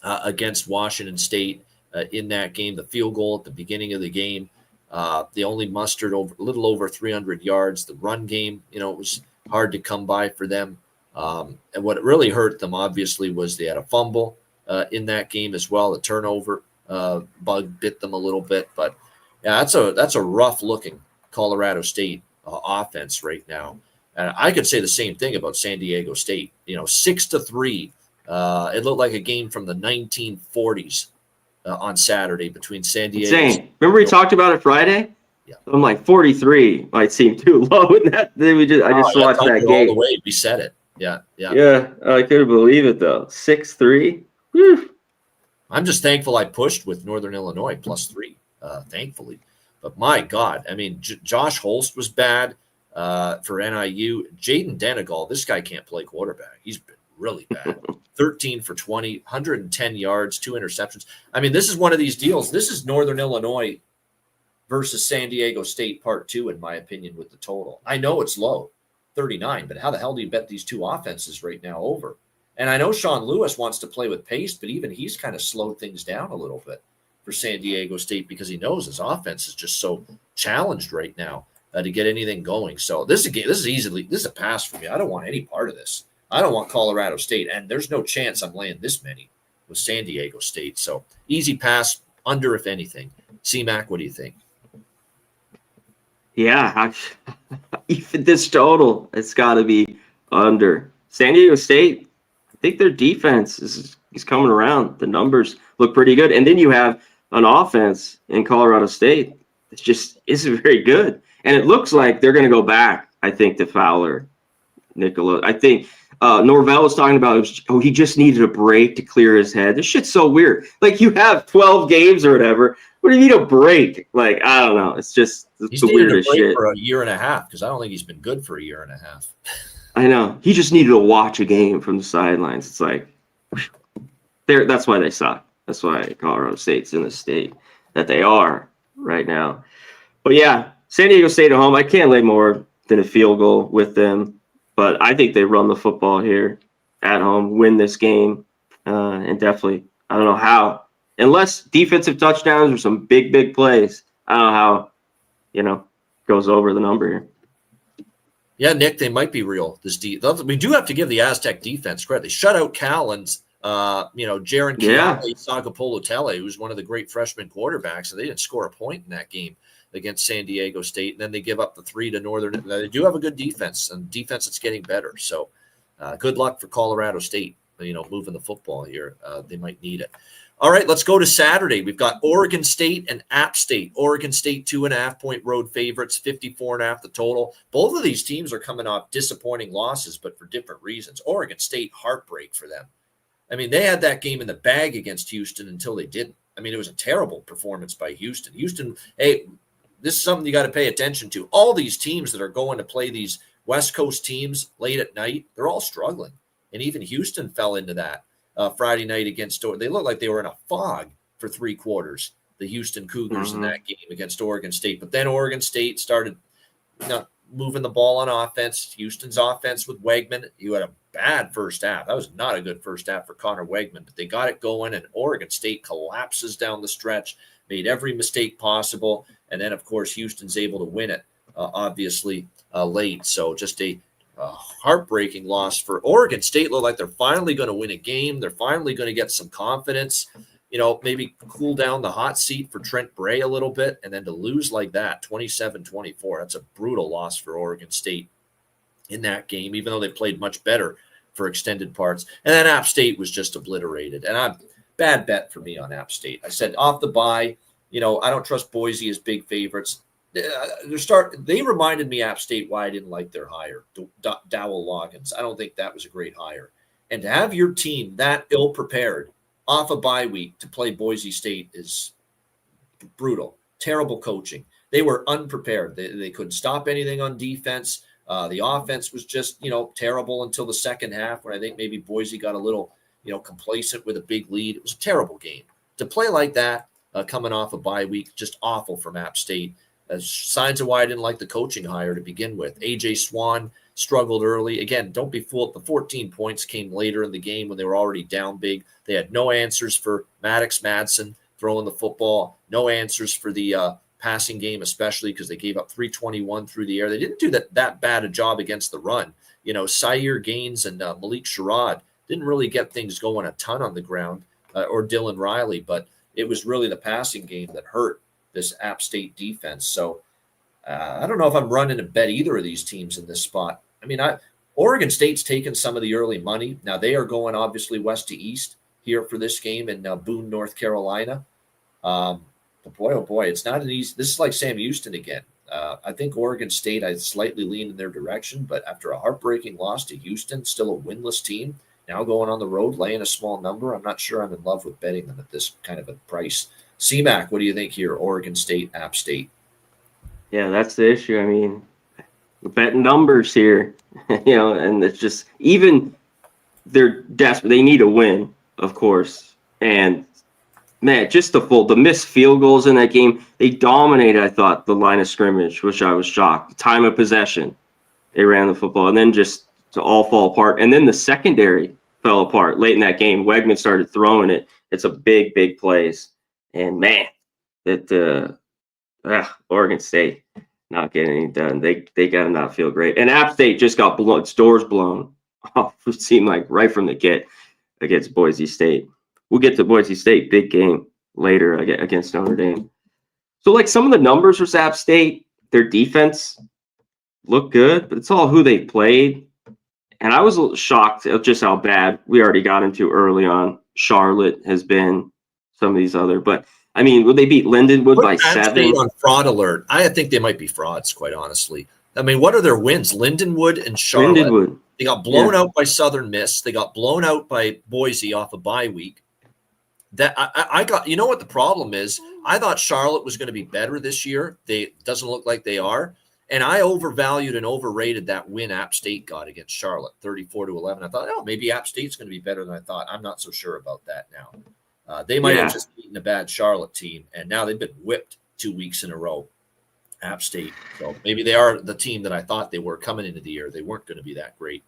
against Washington State in that game. The field goal at the beginning of the game. They only mustered a little over 300 yards. The run game, it was hard to come by for them. And what really hurt them, obviously, was they had a fumble in that game as well. The turnover bug bit them a little bit. But yeah, that's a rough-looking Colorado State offense right now. And I could say the same thing about San Diego State. 6-3. It looked like a game from the 1940s on Saturday between San Diego. Insane. Remember we talked about it Friday? Yeah. I'm like 43 might seem too low in that. I just watched that game all the way. We said it. Yeah. Yeah, I couldn't believe it though. 6-3. Whew. I'm just thankful I pushed with Northern Illinois +3, thankfully. But my God, I mean, Josh Holst was bad for NIU. Jaden Denegal, this guy can't play quarterback. He's been really bad. 13 for 20, 110 yards, 2 interceptions. I mean, this is one of these deals. This is Northern Illinois versus San Diego State Part 2, in my opinion, with the total. I know it's low, 39, but how the hell do you bet these two offenses right now over? And I know Sean Lewis wants to play with pace, but even he's kind of slowed things down a little bit for San Diego State because he knows his offense is just so challenged right now to get anything going. So this is a pass for me. I don't want any part of this. I don't want Colorado State, and there's no chance I'm laying this many with San Diego State. So easy pass, under if anything. C-Mac, what do you think? Yeah, even this total, it's got to be under. San Diego State, I think their defense is coming around. The numbers look pretty good. And then you have an offense in Colorado State that just isn't very good. And it looks like they're going to go back, I think, to Fowler, Nicola. I think Norvell was talking about, he just needed a break to clear his head. This shit's so weird. Like, you have 12 games or whatever. What do you need a break? Like, I don't know. It's just the weirdest shit. For a year and a half, because I don't think he's been good for a year and a half. I know. He just needed to watch a game from the sidelines. It's like, that's why they suck. That's why Colorado State's in the state that they are right now. But yeah, San Diego State at home, I can't lay more than a field goal with them. But I think they run the football here at home, win this game, and definitely, I don't know how. Unless defensive touchdowns or some big, big plays, I don't know how, goes over the number here. Yeah, Nick, they might be real. We do have to give the Aztec defense credit. They shut out Cal and, Jaron Sagapolo-Tele, who's one of the great freshman quarterbacks. So they didn't score a point in that game against San Diego State. And then they give up the 3 to Northern. They do have a good defense, and defense that's getting better. So good luck for Colorado State, moving the football here. They might need it. All right, let's go to Saturday. We've got Oregon State and App State. Oregon State 2.5-point road favorites, 54.5 the total. Both of these teams are coming off disappointing losses, but for different reasons. Oregon State, heartbreak for them. I mean, they had that game in the bag against Houston until they didn't. I mean, it was a terrible performance by Houston. Houston, hey, this is something you got to pay attention to. All these teams that are going to play these West Coast teams late at night, they're all struggling. And even Houston fell into that. Friday night against Oregon. They looked like they were in a fog for 3 quarters, the Houston Cougars in that game against Oregon State. But then Oregon State started moving the ball on offense. Houston's offense with Wegman, you had a bad first half. That was not a good first half for Connor Wegman, but they got it going, and Oregon State collapses down the stretch, made every mistake possible, and then, of course, Houston's able to win it, obviously, late. So just a heartbreaking loss for Oregon State. Look like they're finally going to win a game. They're finally going to get some confidence, maybe cool down the hot seat for Trent Bray a little bit, and then to lose like that, 27-24, that's a brutal loss for Oregon State in that game, even though they played much better for extended parts. And then App State was just obliterated. And bad bet for me on App State. I said off the bye, I don't trust Boise as big favorites. They reminded me, App State, why I didn't like their hire, Dowell Loggins. I don't think that was a great hire. And to have your team that ill-prepared off a bye week to play Boise State is brutal. Terrible coaching. They were unprepared. They couldn't stop anything on defense. The offense was just, terrible until the second half, when I think maybe Boise got a little, complacent with a big lead. It was a terrible game. To play like that, coming off a bye week, just awful from App State. Signs of why I didn't like the coaching hire to begin with. A.J. Swan struggled early. Again, don't be fooled. The 14 points came later in the game when they were already down big. They had no answers for Maddox Madsen throwing the football, no answers for the passing game, especially because they gave up 321 through the air. They didn't do that bad a job against the run. Sayer Gaines and Malik Sherrod didn't really get things going a ton on the ground, or Dylan Riley, but it was really the passing game that hurt this App State defense. So I don't know if I'm running to bet either of these teams in this spot. I mean, Oregon State's taken some of the early money. Now they are going obviously west to east here for this game in Boone, North Carolina. But boy, oh boy, it's not an easy. This is like Sam Houston again. I think Oregon State, I slightly lean in their direction, but after a heartbreaking loss to Houston, still a winless team, now going on the road, laying a small number, I'm not sure I'm in love with betting them at this kind of a price. CMAC, what do you think here? Oregon State, App State. Yeah, that's the issue. I mean, we're betting numbers here, and it's just, even they're desperate. They need a win, of course. And man, just the missed field goals in that game, they dominated, I thought, the line of scrimmage, which I was shocked. Time of possession, they ran the football, and then just to all fall apart. And then the secondary fell apart late in that game. Wegman started throwing it. It's a big, big plays. And man, Oregon State not getting it done. They got to not feel great. And App State just got its doors blown off. It seemed like right from the get against Boise State. We'll get to Boise State, big game later against Notre Dame. So like some of the numbers for App State, their defense looked good, but it's all who they played. And I was a little shocked at just how bad we already got into early on. Charlotte has been. Some of these other, but I mean, would they beat Lindenwood by 7? On fraud alert. I think they might be frauds, quite honestly. I mean, what are their wins? Lindenwood and Charlotte. Lindenwood. They got blown out by Southern Miss. They got blown out by Boise off a bye week. That I got. You know what the problem is? I thought Charlotte was going to be better this year. Doesn't look like they are. And I overvalued and overrated that win App State got against Charlotte, 34-11. I thought, maybe App State's going to be better than I thought. I'm not so sure about that now. They might have just beaten a bad Charlotte team, and now they've been whipped 2 weeks in a row, App State. So maybe they are the team that I thought they were coming into the year. They weren't going to be that great.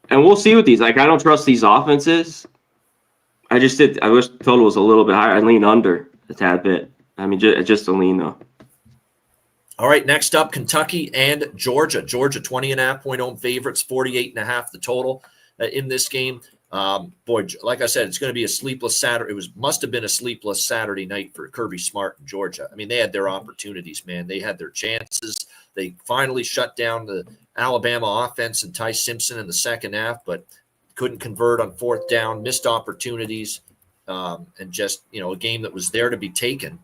And we'll see with these. Like, I don't trust these offenses. I wish total was a little bit higher. I lean under a tad bit. I mean, just a lean, though. All right, next up, Kentucky and Georgia. Georgia, 20.5-point home favorites, 48.5 the total in this game. Boy, like I said, it's going to be a sleepless Saturday. Must have been a sleepless Saturday night for Kirby Smart in Georgia. I mean, they had their opportunities, man. They had their chances. They finally shut down the Alabama offense and Ty Simpson in the second half, but couldn't convert on fourth down, missed opportunities, and just, a game that was there to be taken,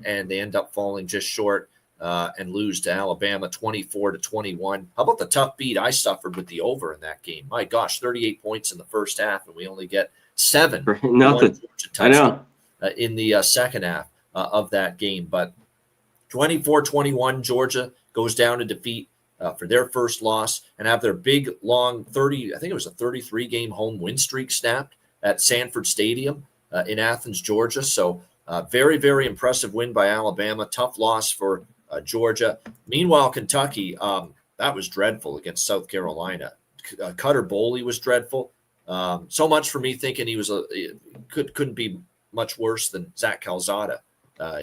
and they end up falling just short. And lose to Alabama 24-21. How about the tough beat I suffered with the over in that game? My gosh, 38 points in the first half, and we only get 7. Nothing. I know. In the second half of that game. But 24-21, Georgia goes down to defeat for their first loss and have their big, long 33-game home win streak snapped at Sanford Stadium in Athens, Georgia. So very, very impressive win by Alabama. Tough loss for Georgia. Meanwhile, Kentucky, that was dreadful against South Carolina. Cutter Boley was dreadful. So much for me thinking he was couldn't be much worse than Zach Calzada.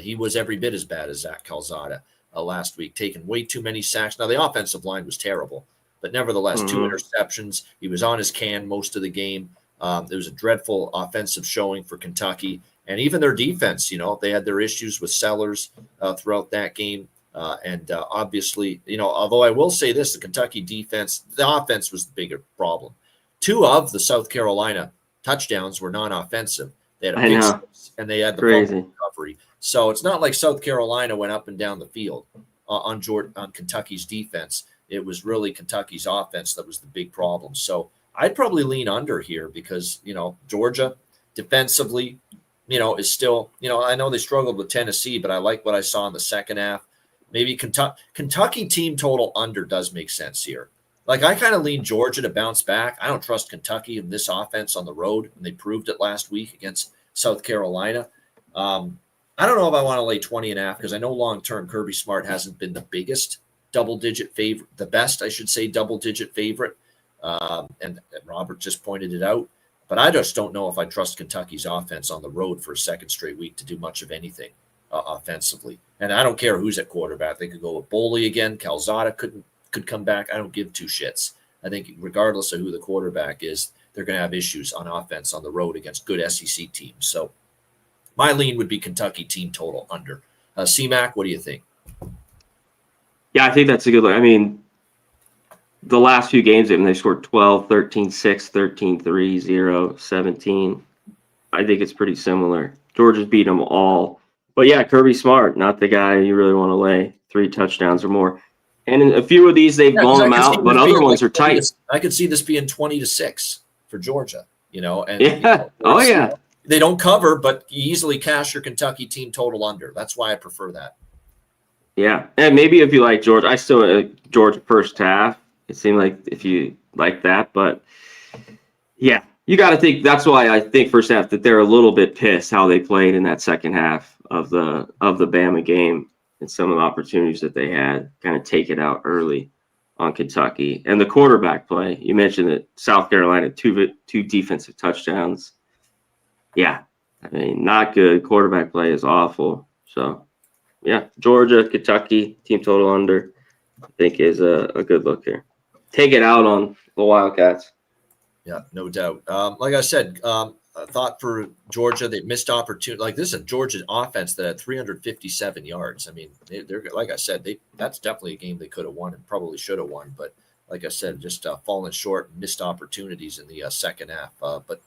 He was every bit as bad as Zach Calzada last week, taking way too many sacks. Now, the offensive line was terrible, but nevertheless, 2 interceptions. He was on his can most of the game. There was a dreadful offensive showing for Kentucky. And even their defense, they had their issues with Sellers throughout that game. And obviously, although I will say this, the Kentucky defense, the offense was the bigger problem. 2 of the South Carolina touchdowns were non-offensive. They had a pick six, and they had the fumble recovery. So it's not like South Carolina went up and down the field on Kentucky's defense. It was really Kentucky's offense that was the big problem. So I'd probably lean under here because, Georgia defensively, is still, I know they struggled with Tennessee, but I like what I saw in the second half. Maybe Kentucky team total under does make sense here. Like, I kind of lean Georgia to bounce back. I don't trust Kentucky in this offense on the road, and they proved it last week against South Carolina. I don't know if I want to lay 20.5 because I know long-term Kirby Smart hasn't been the biggest double-digit favorite, the best, I should say, double-digit favorite. And Robert just pointed it out. But I just don't know if I trust Kentucky's offense on the road for a second straight week to do much of anything offensively. And I don't care who's at quarterback. They could go with Boley again. Calzada could come back. I don't give 2 shits. I think regardless of who the quarterback is, they're going to have issues on offense on the road against good SEC teams. So my lean would be Kentucky team total under. C-Mac, what do you think? Yeah, I think that's a good look. I mean, the last few games, they scored 12, 13, 6, 13, 3, 0, 17. I think it's pretty similar. Georgia's beat them all. But yeah, Kirby Smart, not the guy you really want to lay 3 touchdowns or more. And in a few of these, they've blown them out, but other ones are tight. I could see this being 20-6 for Georgia, And they don't cover, but you easily cash your Kentucky team total under. That's why I prefer that. Yeah, and maybe if you like Georgia, I still Georgia first half. It seemed like if you like that, but yeah, you got to think. That's why I think first half that they're a little bit pissed how they played in that second half of the Bama game and some of the opportunities that they had, kind of take it out early on Kentucky. And the quarterback play, you mentioned that South Carolina, two defensive touchdowns. Yeah, I mean, not good. Quarterback play is awful. So, yeah, Georgia, Kentucky, team total under, I think is a good look here. Take it out on the Wildcats. Yeah, no doubt. Like I said, a thought for Georgia, they missed opportunity. Like, this is a Georgia offense that had 357 yards. I mean, they're like I said, that's definitely a game they could have won and probably should have won. But like I said, just falling short, missed opportunities in the second half. But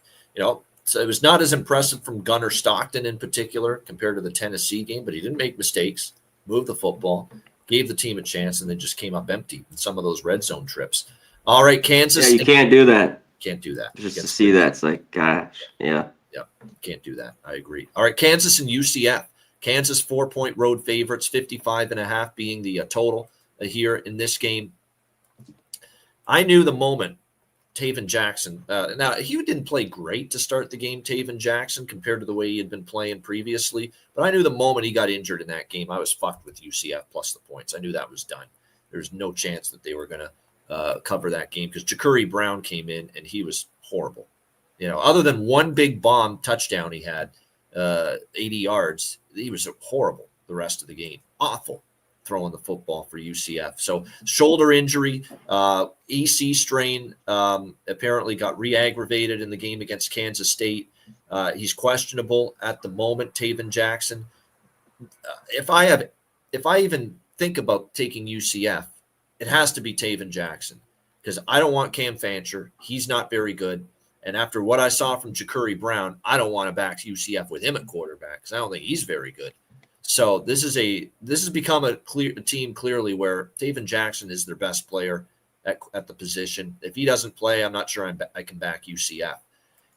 so it was not as impressive from Gunnar Stockton in particular compared to the Tennessee game. But he didn't make mistakes, moved the football, gave the team a chance, and then just came up empty in some of those red zone trips. All right, Kansas. Yeah, you can't do that. Can't do that. Just to see that, it's like, gosh, yeah. Yeah, can't do that. I agree. All right, Kansas and UCF. Kansas 4-point road favorites, 55.5 being the total here in this game. I knew the moment Taven Jackson, now he didn't play great to start the game, Taven Jackson, compared to the way he had been playing previously, but I knew the moment he got injured in that game, I was fucked with UCF plus the points. I knew that was done. There's no chance that they were going to cover that game because Ja'Cory Brown came in and he was horrible. Other than one big bomb touchdown he had, 80 yards, he was horrible the rest of the game. Awful throwing the football for UCF. So shoulder injury, AC strain, apparently got re-aggravated in the game against Kansas State. He's questionable at the moment, Taven Jackson. If I even think about taking UCF, it has to be Taven Jackson because I don't want Cam Fancher. He's not very good. And after what I saw from Ja'Cory Brown, I don't want to back UCF with him at quarterback because I don't think he's very good. So this has become a team clearly where Taven Jackson is their best player at the position. If he doesn't play, I'm not sure I can back UCF.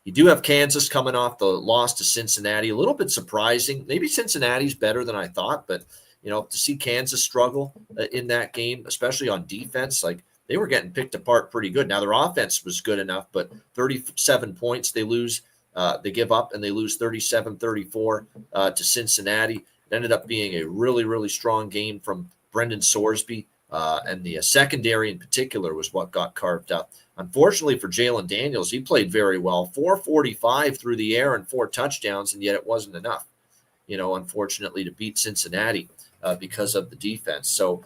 You do have Kansas coming off the loss to Cincinnati. A little bit surprising. Maybe Cincinnati's better than I thought, but to see Kansas struggle in that game, especially on defense, like they were getting picked apart pretty good. Now their offense was good enough, but 37 points they lose. They give up and they lose 37-34 to Cincinnati. It ended up being a really, really strong game from Brendan Sorsby And the secondary in particular was what got carved up. Unfortunately for Jalen Daniels, he played very well, 445 through the air and 4 touchdowns, and yet it wasn't enough, unfortunately, to beat Cincinnati because of the defense. So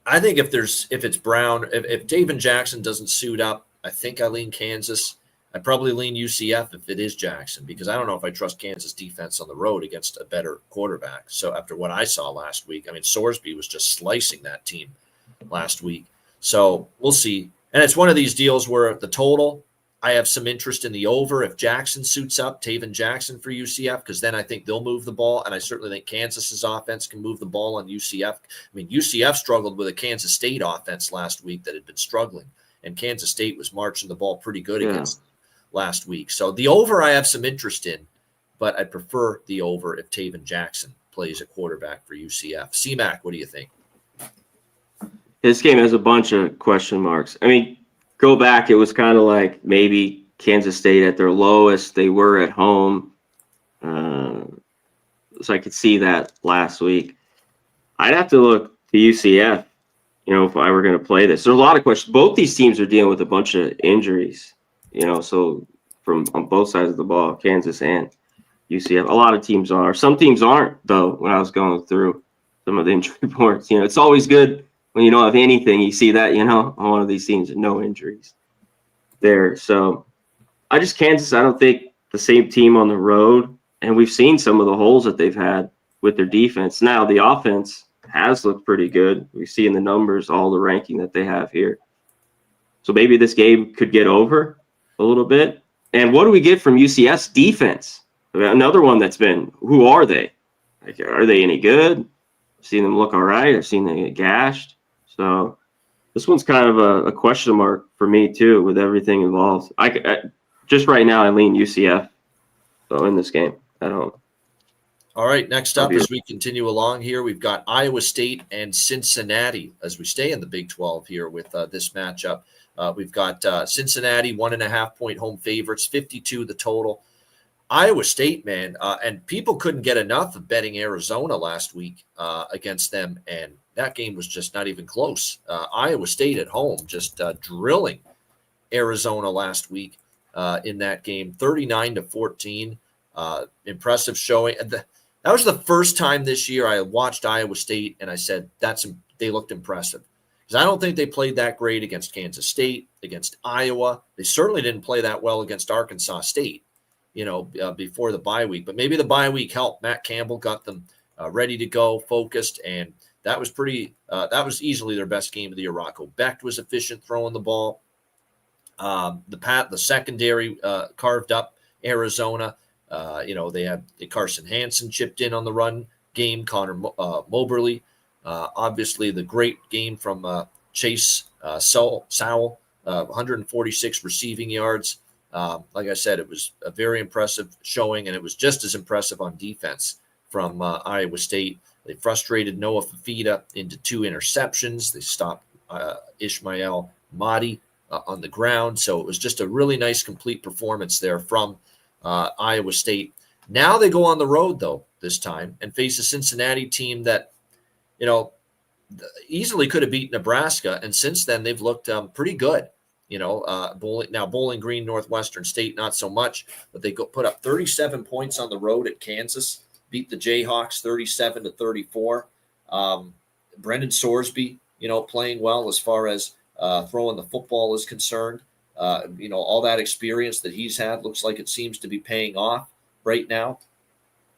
I think if it's Brown, if David Jackson doesn't suit up, I think I lean Kansas. I'd probably lean UCF if it is Jackson, because I don't know if I trust Kansas defense on the road against a better quarterback. So after what I saw last week, I mean, Sorsby was just slicing that team last week. So we'll see. And it's one of these deals where the total, I have some interest in the over if Jackson suits up, Taven Jackson for UCF, because then I think they'll move the ball. And I certainly think Kansas's offense can move the ball on UCF. I mean, UCF struggled with a Kansas State offense last week that had been struggling, and Kansas State was marching the ball pretty good against last week. So the over I have some interest in, but I prefer the over if Taven Jackson plays a quarterback for UCF. CMAC, what do you think? This game has a bunch of question marks. I mean, go back, it was kind of like maybe Kansas State at their lowest. They were at home. So I could see that last week. I'd have to look to UCF, if I were going to play this. There's a lot of questions. Both these teams are dealing with a bunch of injuries, so from on both sides of the ball, Kansas and UCF. A lot of teams are. Some teams aren't, though, when I was going through some of the injury reports. It's always good when you don't have anything. You see that, on one of these teams, no injuries there. So Kansas, I don't think the same team on the road. And we've seen some of the holes that they've had with their defense. Now, the offense has looked pretty good. We see in the numbers all the ranking that they have here. So maybe this game could get over a little bit. And what do we get from UCF's defense? Another one that's been, who are they? Like, are they any good? I've seen them look all right. I've seen them get gashed. So this one's kind of a question mark for me, too, with everything involved. I just right now, I lean UCF in this game at home. All right, next up, as we continue along here, we've got Iowa State and Cincinnati as we stay in the Big 12 here with this matchup. We've got Cincinnati 1.5-point home favorites, 52 the total. Iowa State, man, and people couldn't get enough of betting Arizona last week against them, and that game was just not even close. Iowa State at home just drilling Arizona last week in that game, 39-14. Impressive showing. That was the first time this year I watched Iowa State and I said they looked impressive, because I don't think they played that great against Kansas State, against Iowa. They certainly didn't play that well against Arkansas State, before the bye week. But maybe the bye week helped. Matt Campbell got them ready to go, focused, and that was that was easily their best game of the year. Rocco Becht was efficient throwing the ball. The secondary carved up Arizona. They had Carson Hansen chipped in on the run game, Connor Moberly. Obviously, the great game from Chase Sowell, 146 receiving yards. Like I said, it was a very impressive showing, and it was just as impressive on defense from Iowa State. They frustrated Noah Fafita into 2 interceptions. They stopped Ishmael Mahdi on the ground. So it was just a really nice, complete performance there from Iowa State. Now they go on the road, though, this time, and face a Cincinnati team that, easily could have beat Nebraska. And since then, they've looked pretty good. Bowling Green, Northwestern State, not so much, but they put up 37 points on the road at Kansas, beat the Jayhawks 37-34. Brendan Sorsby, playing well as far as throwing the football is concerned. All that experience that he's had looks like it seems to be paying off right now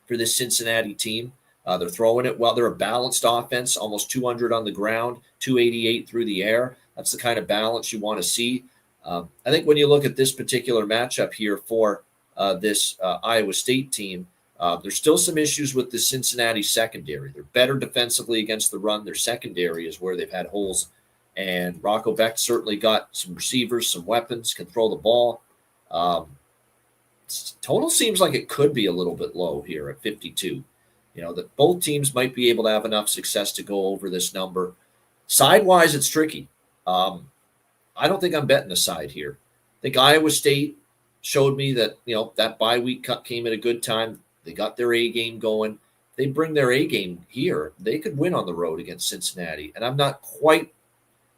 for this Cincinnati team. They're throwing it well. They're a balanced offense, almost 200 on the ground, 288 through the air. That's the kind of balance you want to see. I think when you look at this particular matchup here for this Iowa State team, there's still some issues with the Cincinnati secondary. They're better defensively against the run. Their secondary is where they've had holes. And Rocco Becht certainly got some receivers, some weapons, can throw the ball. Total seems like it could be a little bit low here at 52. That both teams might be able to have enough success to go over this number. Side-wise, it's tricky. I don't think I'm betting a side here. I think Iowa State showed me that, that bye week came at a good time. They got their A game going. they bring their A game here, they could win on the road against Cincinnati. And I'm not quite.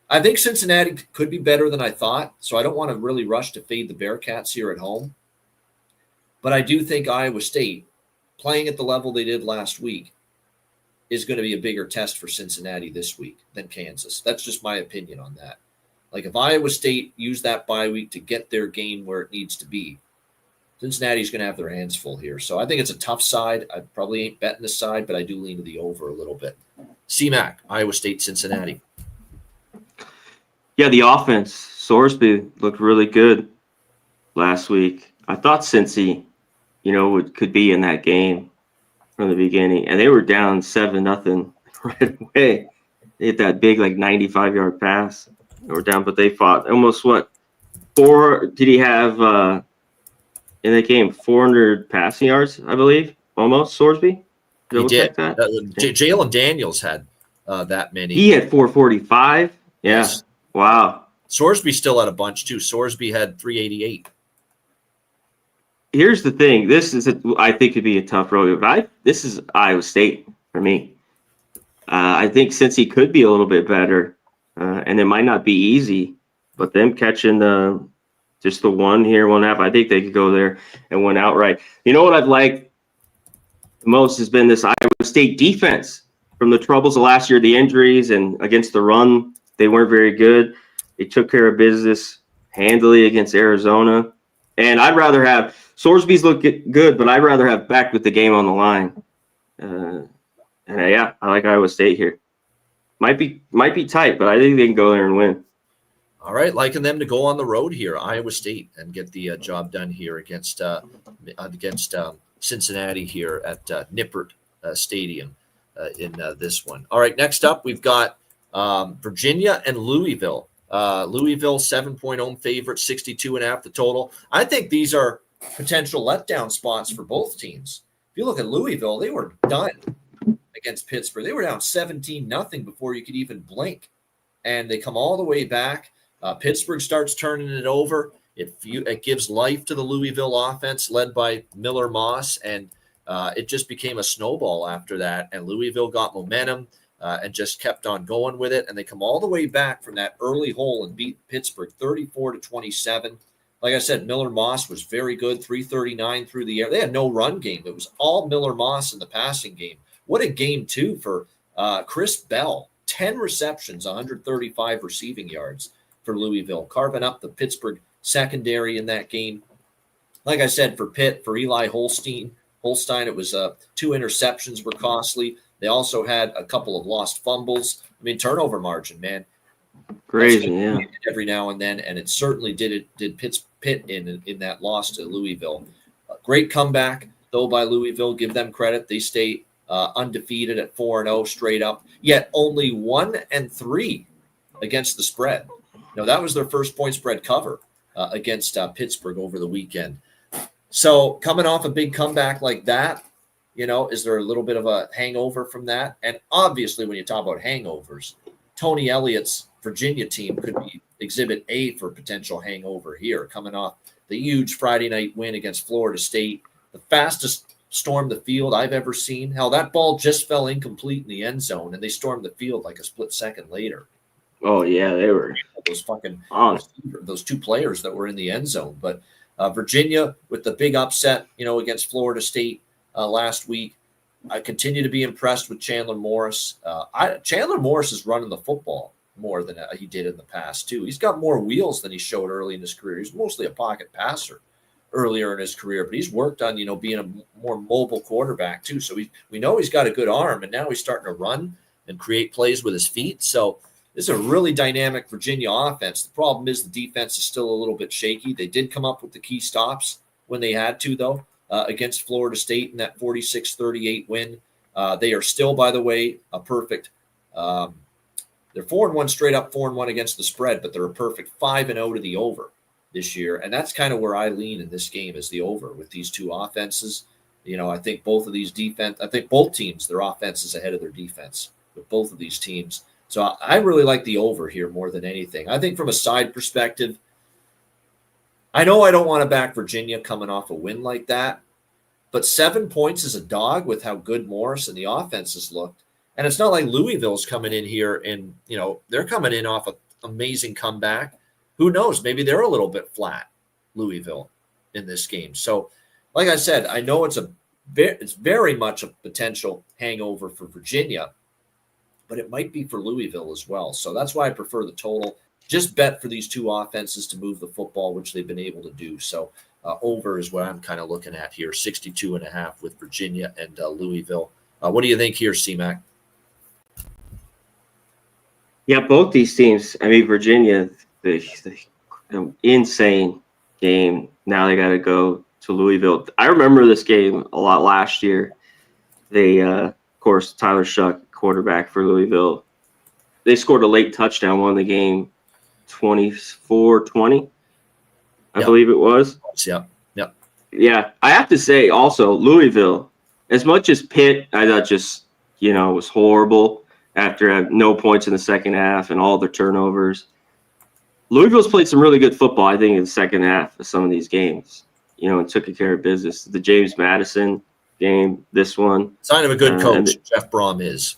I think Cincinnati could be better than I thought, so I don't want to really rush to fade the Bearcats here at home. But I do think Iowa State, playing at the level they did last week, is going to be a bigger test for Cincinnati this week than Kansas. That's just my opinion on that. Like if Iowa State used that bye week to get their game where it needs to be, Cincinnati's going to have their hands full here. So I think it's a tough side. I probably ain't betting the side, but I do lean to the over a little bit. CMAC, Iowa State, Cincinnati. Yeah, the offense, Sorsby looked really good last week. I thought Cincy, could be in that game from the beginning, and they were down 7-0 right away. They hit that big 95-yard pass. They were down, but they fought almost four? Did he have in the game 400 passing yards? I believe almost Sorsby. He did. Jalen Daniels had that many. He had 445. Yeah. Yes. Wow. Sorsby still had a bunch too. Sorsby had 388. Here's the thing. This is, I think, could be a tough road. This is Iowa State for me. I think since he could be a little bit better, and it might not be easy, but them catching just the one here, 1.5, I think they could go there and win outright. You know what I've liked the most has been this Iowa State defense from the troubles of last year, the injuries, and against the run. They weren't very good. They took care of business handily against Arizona. And I'd rather have Sorsby's look good, but I'd rather have back with the game on the line. I like Iowa State here. Might be tight, but I think they can go there and win. All right, liking them to go on the road here, Iowa State, and get the job done here against Cincinnati here at Nippert Stadium in this one. All right, next up we've got Virginia and Louisville. Louisville 7-point home favorite, 62.5 the total. I think these are potential letdown spots for both teams. If you look at Louisville, they were done against Pittsburgh. They were down 17-0 before you could even blink, and they come all the way back. Pittsburgh starts turning it over. It gives life to the Louisville offense led by Miller Moss, and it just became a snowball after that, and Louisville got momentum. And just kept on going with it. And they come all the way back from that early hole and beat Pittsburgh 34-27. Like I said, Miller Moss was very good, 339 through the air. They had no run game. It was all Miller Moss in the passing game. What a game, too, for Chris Bell. 10 receptions, 135 receiving yards for Louisville, carving up the Pittsburgh secondary in that game. Like I said, for Eli Holstein, it was 2 interceptions were costly. They also had a couple of lost fumbles. I mean, turnover margin, man. Crazy, yeah. Every now and then, and it certainly did Pitt in that loss to Louisville. A great comeback, though, by Louisville. Give them credit. They stay undefeated at 4-0 straight up, yet only 1-3 against the spread. Now, that was their first point spread cover against Pittsburgh over the weekend. So coming off a big comeback like that, is there a little bit of a hangover from that? And obviously, when you talk about hangovers, Tony Elliott's Virginia team could be exhibit A for potential hangover here, coming off the huge Friday night win against Florida State, the fastest storm the field I've ever seen. Hell, that ball just fell incomplete in the end zone, and they stormed the field like a split second later. Oh, yeah, they were. Those fucking those 2 players that were in the end zone. But Virginia with the big upset, against Florida State, last week. I continue to be impressed with Chandler Morris. Chandler Morris is running the football more than he did in the past, too. He's got more wheels than he showed early in his career. He's mostly a pocket passer earlier in his career, but he's worked on, being a more mobile quarterback, too. So we know he's got a good arm, and now he's starting to run and create plays with his feet. So this is a really dynamic Virginia offense. The problem is the defense is still a little bit shaky. They did come up with the key stops when they had to, though. Against Florida State in that 46-38 win. They are still, by the way, a perfect they're 4-1 straight up, 4-1 against the spread, but they're a perfect 5-0 to the over this year. And that's kind of where I lean in this game, is the over with these 2 offenses. I think both teams, their offense is ahead of their defense with both of these teams. So I really like the over here more than anything. I think from a side perspective, I know I don't want to back Virginia coming off a win like that, But 7 points is a dog with how good Morris and the offense has looked. And it's not like Louisville's coming in here and, they're coming in off an amazing comeback. Who knows? Maybe they're a little bit flat, Louisville, in this game. So, like I said, I know it's very much a potential hangover for Virginia, but it might be for Louisville as well. So that's why I prefer the total. Just bet for these two offenses to move the football, which they've been able to do. So over is what I'm kind of looking at here, 62.5 with Virginia and Louisville. What do you think here, C-Mac? Yeah, both these teams. I mean, Virginia, the insane game. Now they got to go to Louisville. I remember this game a lot last year. They, of course, Tyler Shuck, quarterback for Louisville, they scored a late touchdown, won the game 24-20, I believe it was. Yep. Yeah, I have to say also, Louisville, as much as Pitt, I thought just, was horrible after having no points in the second half and all their turnovers. Louisville's played some really good football, I think, in the second half of some of these games, and took care of business. The James Madison game, this one. Sign of a good coach, Jeff Brom is.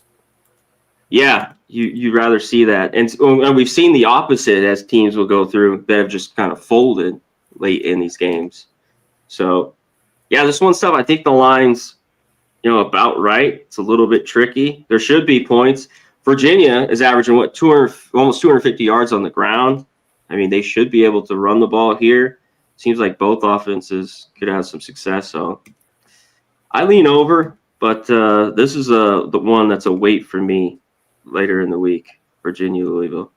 Yeah, you'd rather see that. And we've seen the opposite as teams will go through that have just kind of folded late in these games. So, yeah, this one's tough. I think the line's, about right. It's a little bit tricky. There should be points. Virginia is averaging, almost 250 yards on the ground. I mean, they should be able to run the ball here. Seems like both offenses could have some success. So I lean over, but this is the one that's a wait for me later in the week, Virginia, Louisville.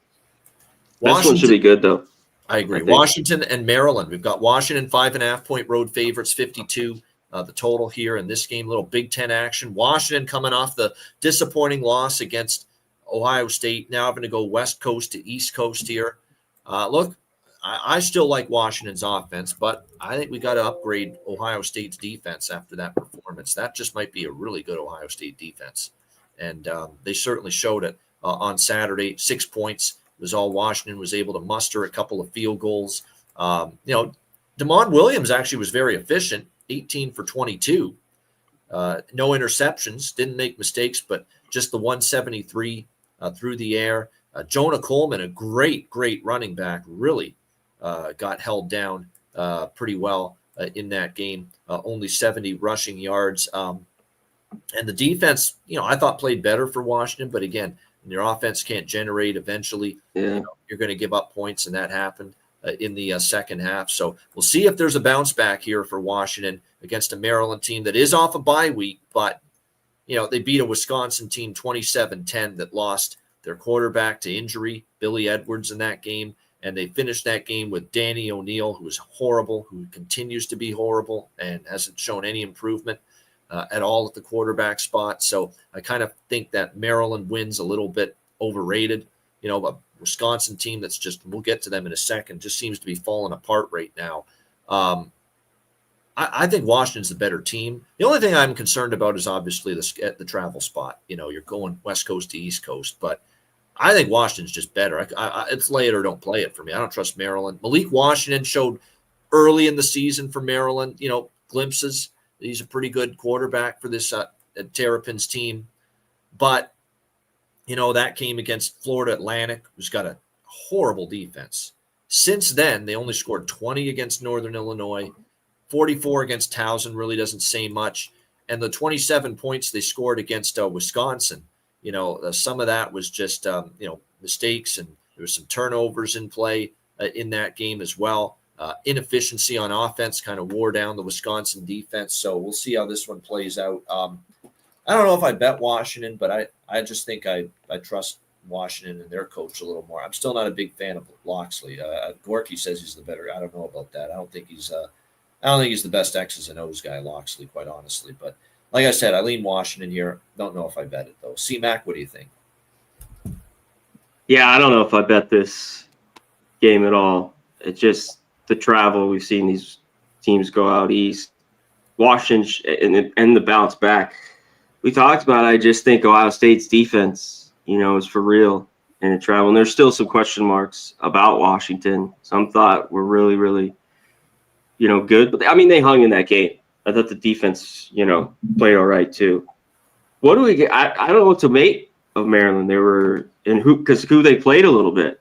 This one should be good, though. I agree. Washington and Maryland. We've got Washington 5.5-point road favorites, 52 the total here in this game. Little Big Ten action. Washington coming off the disappointing loss against Ohio State, now having to go West Coast to East Coast here. Look, I still like Washington's offense, but I think we got to upgrade Ohio State's defense after that performance. That just might be a really good Ohio State defense. And they certainly showed it on Saturday. 6 points was all Washington was able to muster, a couple of field goals. DeMond Williams actually was very efficient, 18 for 22. No interceptions, didn't make mistakes, but just the 173 through the air. Jonah Coleman, a great running back, really got held down pretty well in that game. Only 70 rushing yards. And the defense, I thought played better for Washington, but again, when your offense can't generate, eventually you're going to give up points, and that happened in the second half. So we'll see if there's a bounce back here for Washington against a Maryland team that is off a bye week, but they beat a Wisconsin team 27-10 that lost their quarterback to injury, Billy Edwards, in that game, and they finished that game with Danny O'Neal, who is horrible, who continues to be horrible and hasn't shown any improvement at all at the quarterback spot. So I kind of think that Maryland wins a little bit overrated. A Wisconsin team that's just, we'll get to them in a second, just seems to be falling apart right now. I think Washington's the better team. The only thing I'm concerned about is obviously the travel spot. You're going West Coast to East Coast, but I think Washington's just better. It's lay it or don't play it for me. I don't trust Maryland. Malik Washington showed early in the season for Maryland, glimpses. He's a pretty good quarterback for this Terrapins team. But, that came against Florida Atlantic, who's got a horrible defense. Since then, they only scored 20 against Northern Illinois, 44 against Towson, really doesn't say much. And the 27 points they scored against Wisconsin, some of that was just, mistakes, and there was some turnovers in play in that game as well. Inefficiency on offense kind of wore down the Wisconsin defense. So we'll see how this one plays out. I don't know if I bet Washington, but I just think I trust Washington and their coach a little more. I'm still not a big fan of Loxley. Gorky says he's the better. I don't know about that. I don't think he's the best X's and O's guy, Loxley, quite honestly. But like I said, I lean Washington here. Don't know if I bet it, though. C-Mac, what do you think? Yeah, I don't know if I bet this game at all. It's just the travel. We've seen these teams go out east. Washington and the bounce back. We talked about it. I just think Ohio State's defense, is for real in the travel. And there's still some question marks about Washington. Some thought were really, really, good. But, they hung in that game. I thought the defense, played all right too. What do we get? I don't know what to make of Maryland. They were in who they played a little bit.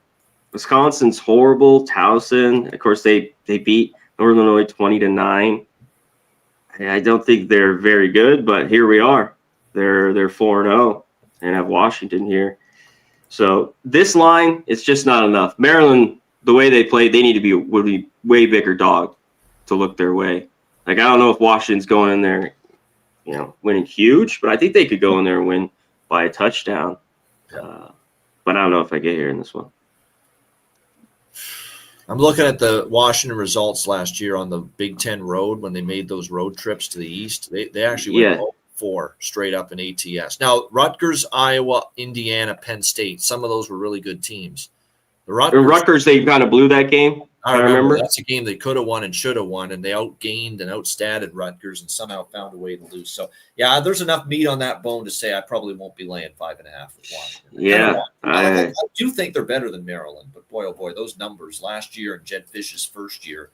Wisconsin's horrible. Towson, of course, they beat Northern Illinois 20-9. I don't think they're very good, but here we are. They're 4-0 and have Washington here. So this line, it's just not enough. Maryland, the way they played, would be way bigger dog to look their way. Like, I don't know if Washington's going in there, winning huge, but I think they could go in there and win by a touchdown. But I don't know if I get here in this one. I'm looking at the Washington results last year on the Big Ten road when they made those road trips to the East. They actually went 4 straight up in ATS. Now, Rutgers, Iowa, Indiana, Penn State, some of those were really good teams. The Rutgers, they kind of blew that game. I remember. That's a game they could have won and should have won, and they outgained and outstatted Rutgers and somehow found a way to lose. So, yeah, there's enough meat on that bone to say I probably won't be laying 5.5 with Washington. Yeah. I do think they're better than Maryland, but boy, oh boy, those numbers last year and Jed Fish's first year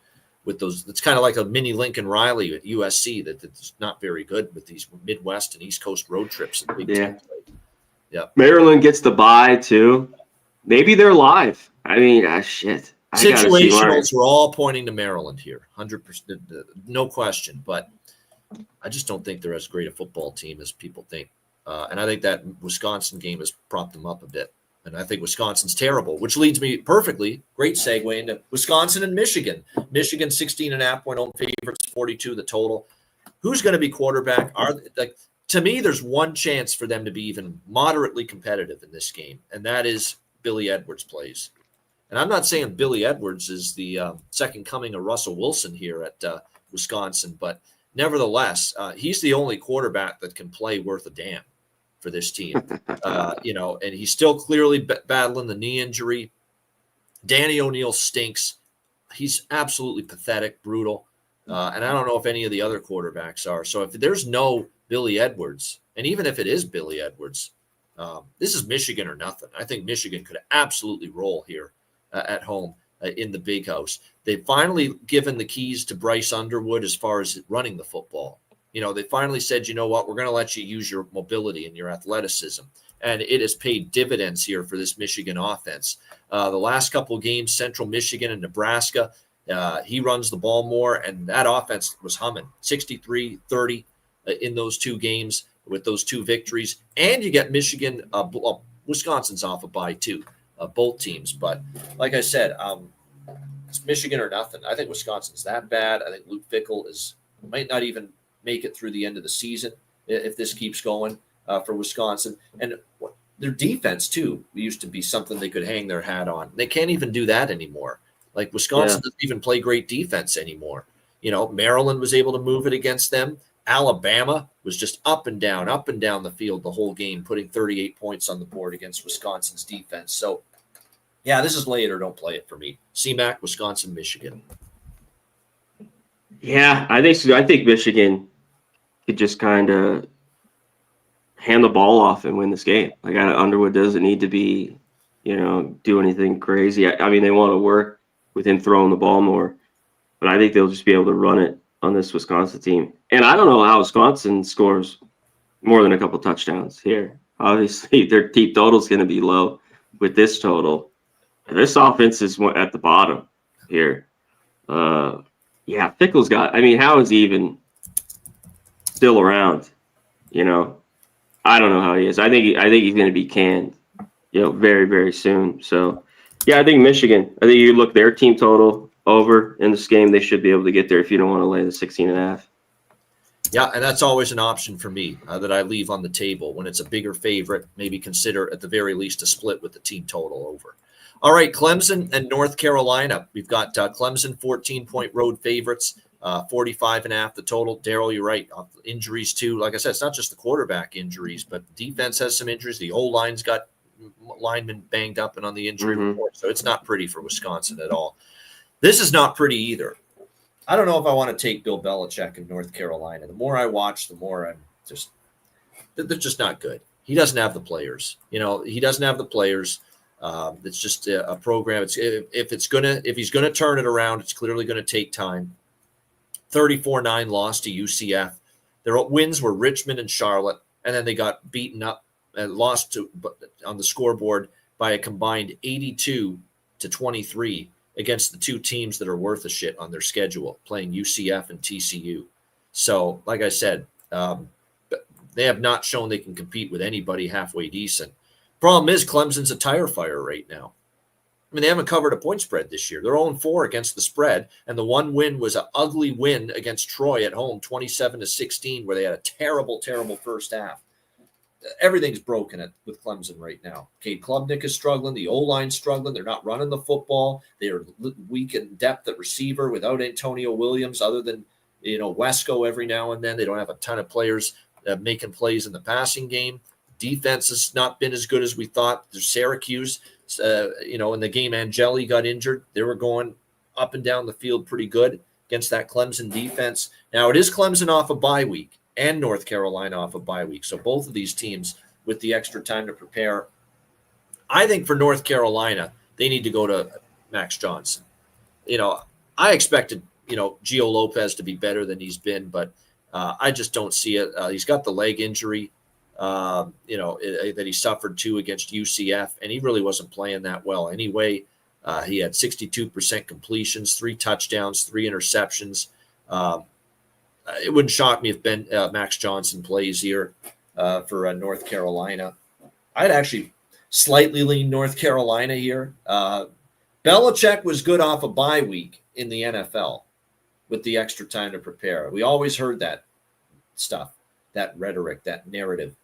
with those, it's kind of like a mini Lincoln Riley at USC that's not very good with these Midwest and East Coast road trips. Yeah. Maryland gets the bye, too. Maybe they're live. I mean, shit. Situationals were all pointing to Maryland here, 100%, no question. But I just don't think they're as great a football team as people think. And I think that Wisconsin game has propped them up a bit. And I think Wisconsin's terrible, which leads me perfectly, great segue into Wisconsin and Michigan. Michigan 16.5-point home favorites, 42 the total. Who's going to be quarterback? To me, there's one chance for them to be even moderately competitive in this game, and that is Billy Edwards plays. And I'm not saying Billy Edwards is the second coming of Russell Wilson here at Wisconsin, but nevertheless, he's the only quarterback that can play worth a damn for this team. And he's still clearly battling the knee injury. Danny O'Neal stinks. He's absolutely pathetic, brutal. And I don't know if any of the other quarterbacks are. So if there's no Billy Edwards, and even if it is Billy Edwards, this is Michigan or nothing. I think Michigan could absolutely roll here at home in the Big House. They've finally given the keys to Bryce Underwood as far as running the football. They finally said, you know what, we're going to let you use your mobility and your athleticism. And it has paid dividends here for this Michigan offense. The last couple of games, Central Michigan and Nebraska, he runs the ball more, and that offense was humming. 63-30 in those two games with those two victories. And you get Michigan, Wisconsin's off a bye too. Both teams. But like I said, it's Michigan or nothing. I think Wisconsin's that bad. I think Luke Fickell might not even make it through the end of the season if this keeps going for Wisconsin. And their defense, too, used to be something they could hang their hat on. They can't even do that anymore. Like, Wisconsin doesn't even play great defense anymore. Maryland was able to move it against them. Alabama was just up and down the field the whole game, putting 38 points on the board against Wisconsin's defense. So, yeah, this is lay it or don't play it for me. CMAC, Wisconsin, Michigan. Yeah, I think Michigan could just kind of hand the ball off and win this game. Like, Underwood doesn't need to be, do anything crazy. I mean, they want to work with him throwing the ball more, but I think they'll just be able to run it on this Wisconsin team. And I don't know how Wisconsin scores more than a couple touchdowns here. Obviously, their team total is going to be low with this total. This offense is at the bottom here. Fickell's got – I mean, how is he even still around? I don't know how he is. I think he's going to be canned, very, very soon. So, yeah, I think Michigan. I think you look their team total over in this game, they should be able to get there if you don't want to lay the 16.5. Yeah, and that's always an option for me that I leave on the table. When it's a bigger favorite, maybe consider at the very least a split with the team total over. All right, Clemson and North Carolina. We've got Clemson 14-point road favorites, 45.5 the total. Daryl, you're right. Injuries too. Like I said, it's not just the quarterback injuries, but defense has some injuries. The whole line's got linemen banged up and on the injury report, so it's not pretty for Wisconsin at all. This is not pretty either. I don't know if I want to take Bill Belichick in North Carolina. The more I watch, the more I'm just – they're just not good. He doesn't have the players. He doesn't have the players. It's just a program. If he's going to turn it around, it's clearly going to take time. 34-9 loss to UCF. Their wins were Richmond and Charlotte, and then they got beaten up and lost on the scoreboard by a combined 82-23 against the two teams that are worth a shit on their schedule, playing UCF and TCU. So, like I said, they have not shown they can compete with anybody halfway decent. Problem is, Clemson's a tire fire right now. I mean, they haven't covered a point spread this year. They're 0-4 against the spread, and the one win was an ugly win against Troy at home, 27-16, where they had a terrible, terrible first half. Everything's broken with Clemson right now. Cade Klubnik is struggling. The O-line's struggling. They're not running the football. They are weak in depth at receiver without Antonio Williams, other than Wesco every now and then. They don't have a ton of players making plays in the passing game. Defense has not been as good as we thought. There's Syracuse. In the game Angeli got injured, they were going up and down the field pretty good against that Clemson defense. Now, it is Clemson off a bye week and North Carolina off a bye week. So both of these teams with the extra time to prepare. I think for North Carolina, they need to go to Max Johnson. I expected, Gio Lopez to be better than he's been, but I just don't see it. He's got the leg injury. That he suffered too against UCF, and he really wasn't playing that well anyway. He had 62% completions, 3 touchdowns, 3 interceptions. It wouldn't shock me if Max Johnson plays here for North Carolina. I'd actually slightly lean North Carolina here. Belichick was good off a bye week in the NFL with the extra time to prepare. We always heard that stuff, that rhetoric, that narrative.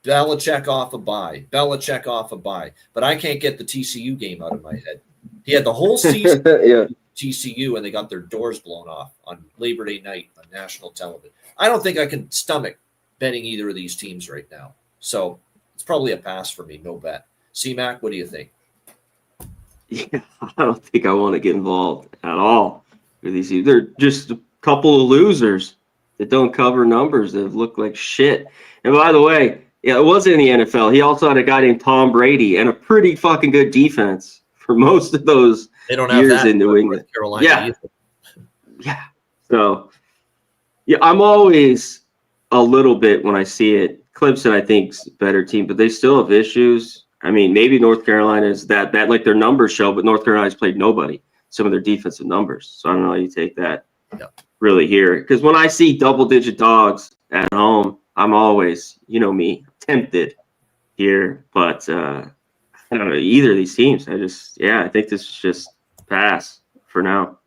Belichick off a bye. Belichick off a bye. But I can't get the TCU game out of my head. He had the whole season TCU, and they got their doors blown off on Labor Day night on national television. I don't think I can stomach betting either of these teams right now. So it's probably a pass for me, no bet. C-Mac, what do you think? Yeah, I don't think I want to get involved at all with these teams. They're just a couple of losers that don't cover numbers that look like shit. And by the way, yeah, it was in the NFL. He also had a guy named Tom Brady and a pretty fucking good defense for most of those they don't have years that in New England. Carolina either. Yeah. So, yeah, I'm always a little bit when I see it. Clemson, I think, is a better team, but they still have issues. I mean, maybe North Carolina is that bad, like their numbers show, but North Carolina's played nobody, some of their defensive numbers. So I don't know how you take that really here. Because when I see double-digit dogs at home, I'm always, me, tempted here. But I don't know, either of these teams. I think this is just pass for now.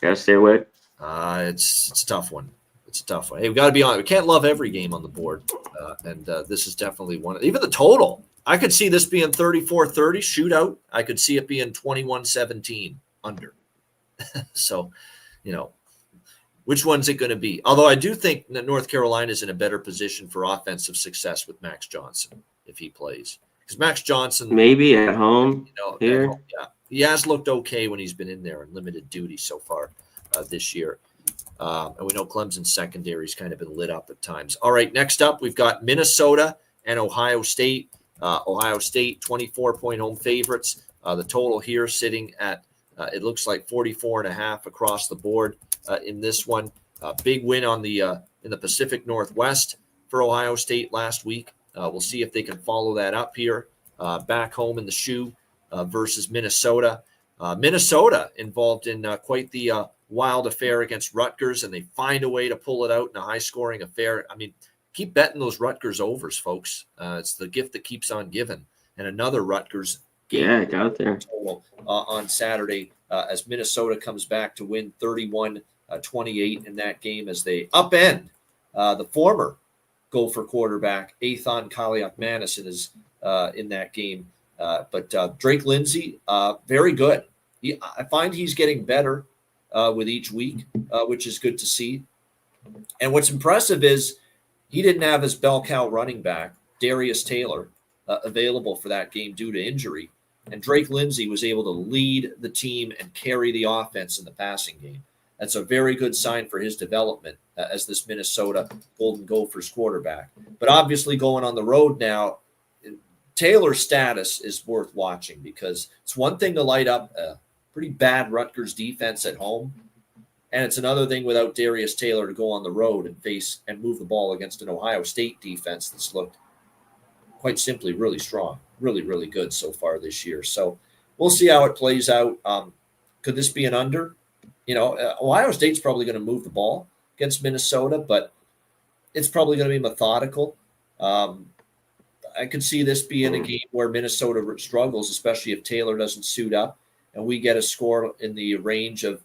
Got to stay away. It's a tough one. It's a tough one. Hey, we got to be honest. We can't love every game on the board. And this is definitely one. Even the total. I could see this being 34-30 shootout. I could see it being 21-17 under. So, which one's it going to be? Although I do think that North Carolina is in a better position for offensive success with Max Johnson if he plays. Because Max Johnson. Maybe at home here. He has looked okay when he's been in there in limited duty so far this year. And we know Clemson's secondary's kind of been lit up at times. All right, next up, we've got Minnesota and Ohio State. Ohio State, 24-point home favorites. The total here sitting at, it looks like 44.5 across the board in this one. Big win on in the Pacific Northwest for Ohio State last week. We'll see if they can follow that up here back home in the shoe versus Minnesota. Minnesota involved in quite the wild affair against Rutgers, and they find a way to pull it out in a high-scoring affair. I mean, keep betting those Rutgers overs, folks. It's the gift that keeps on giving. And another Rutgers game I got there on Saturday as Minnesota comes back to win 31-28 in that game as they upend the former Gopher quarterback, Athan Kaliakmanis is in that game. But Drake Lindsay, very good. I find he's getting better with each week, which is good to see. And what's impressive is he didn't have his bell cow running back, Darius Taylor, available for that game due to injury. And Drake Lindsay was able to lead the team and carry the offense in the passing game. That's a very good sign for his development as this Minnesota Golden Gophers quarterback. But obviously going on the road now, Taylor's status is worth watching because it's one thing to light up a pretty bad Rutgers defense at home, And it's another thing without Darius Taylor to go on the road and face and move the ball against an Ohio State defense that's looked quite simply really strong, really, really good so far this year. So we'll see how it plays out. Could this be an under? Ohio State's probably going to move the ball against Minnesota, but it's probably going to be methodical. I could see this being a game where Minnesota struggles, especially if Taylor doesn't suit up, and we get a score in the range of,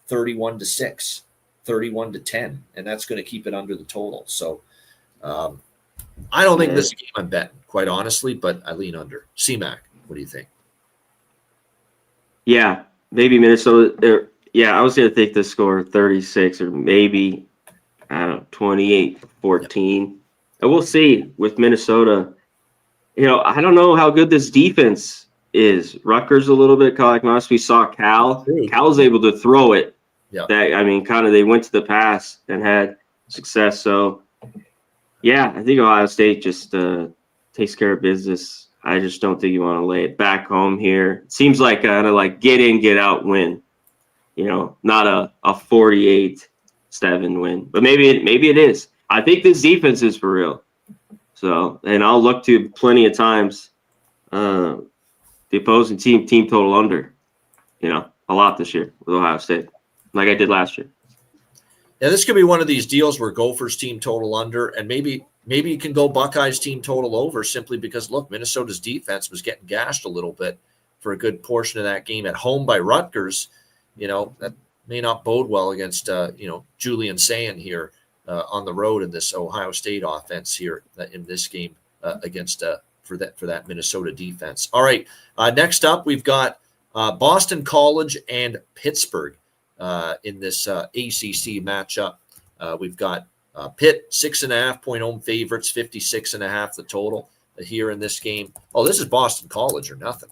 31-6, 31-10, and that's going to keep it under the total. So I don't think this is a game I'm betting, quite honestly, but I lean under. C-Mac, what do you think? Yeah, maybe Minnesota. I was going to take the score 36 or maybe, I don't know, 28-14. Yep. And we'll see with Minnesota. I don't know how good this defense is. Rutgers a little bit, like last we saw Cal. Cal's able to throw it. Yeah. They went to the pass and had success. So, I think Ohio State just takes care of business. I just don't think you want to lay it back home here. It seems like kind of like get in, get out win. Not a 48-7 win, but maybe it is. I think this defense is for real. So, and I'll look to plenty of times the opposing team total under, a lot this year with Ohio State, like I did last year. Yeah, this could be one of these deals where Gophers team total under, and maybe you can go Buckeyes team total over simply because, look, Minnesota's defense was getting gashed a little bit for a good portion of that game at home by Rutgers. That may not bode well against, Julian Sayin here on the road in this Ohio State offense here in this game against for that Minnesota defense. All right, next up we've got Boston College and Pittsburgh in this ACC matchup. We've got Pitt 6.5-point home favorites, 56.5 the total here in this game. Oh, this is Boston College or nothing.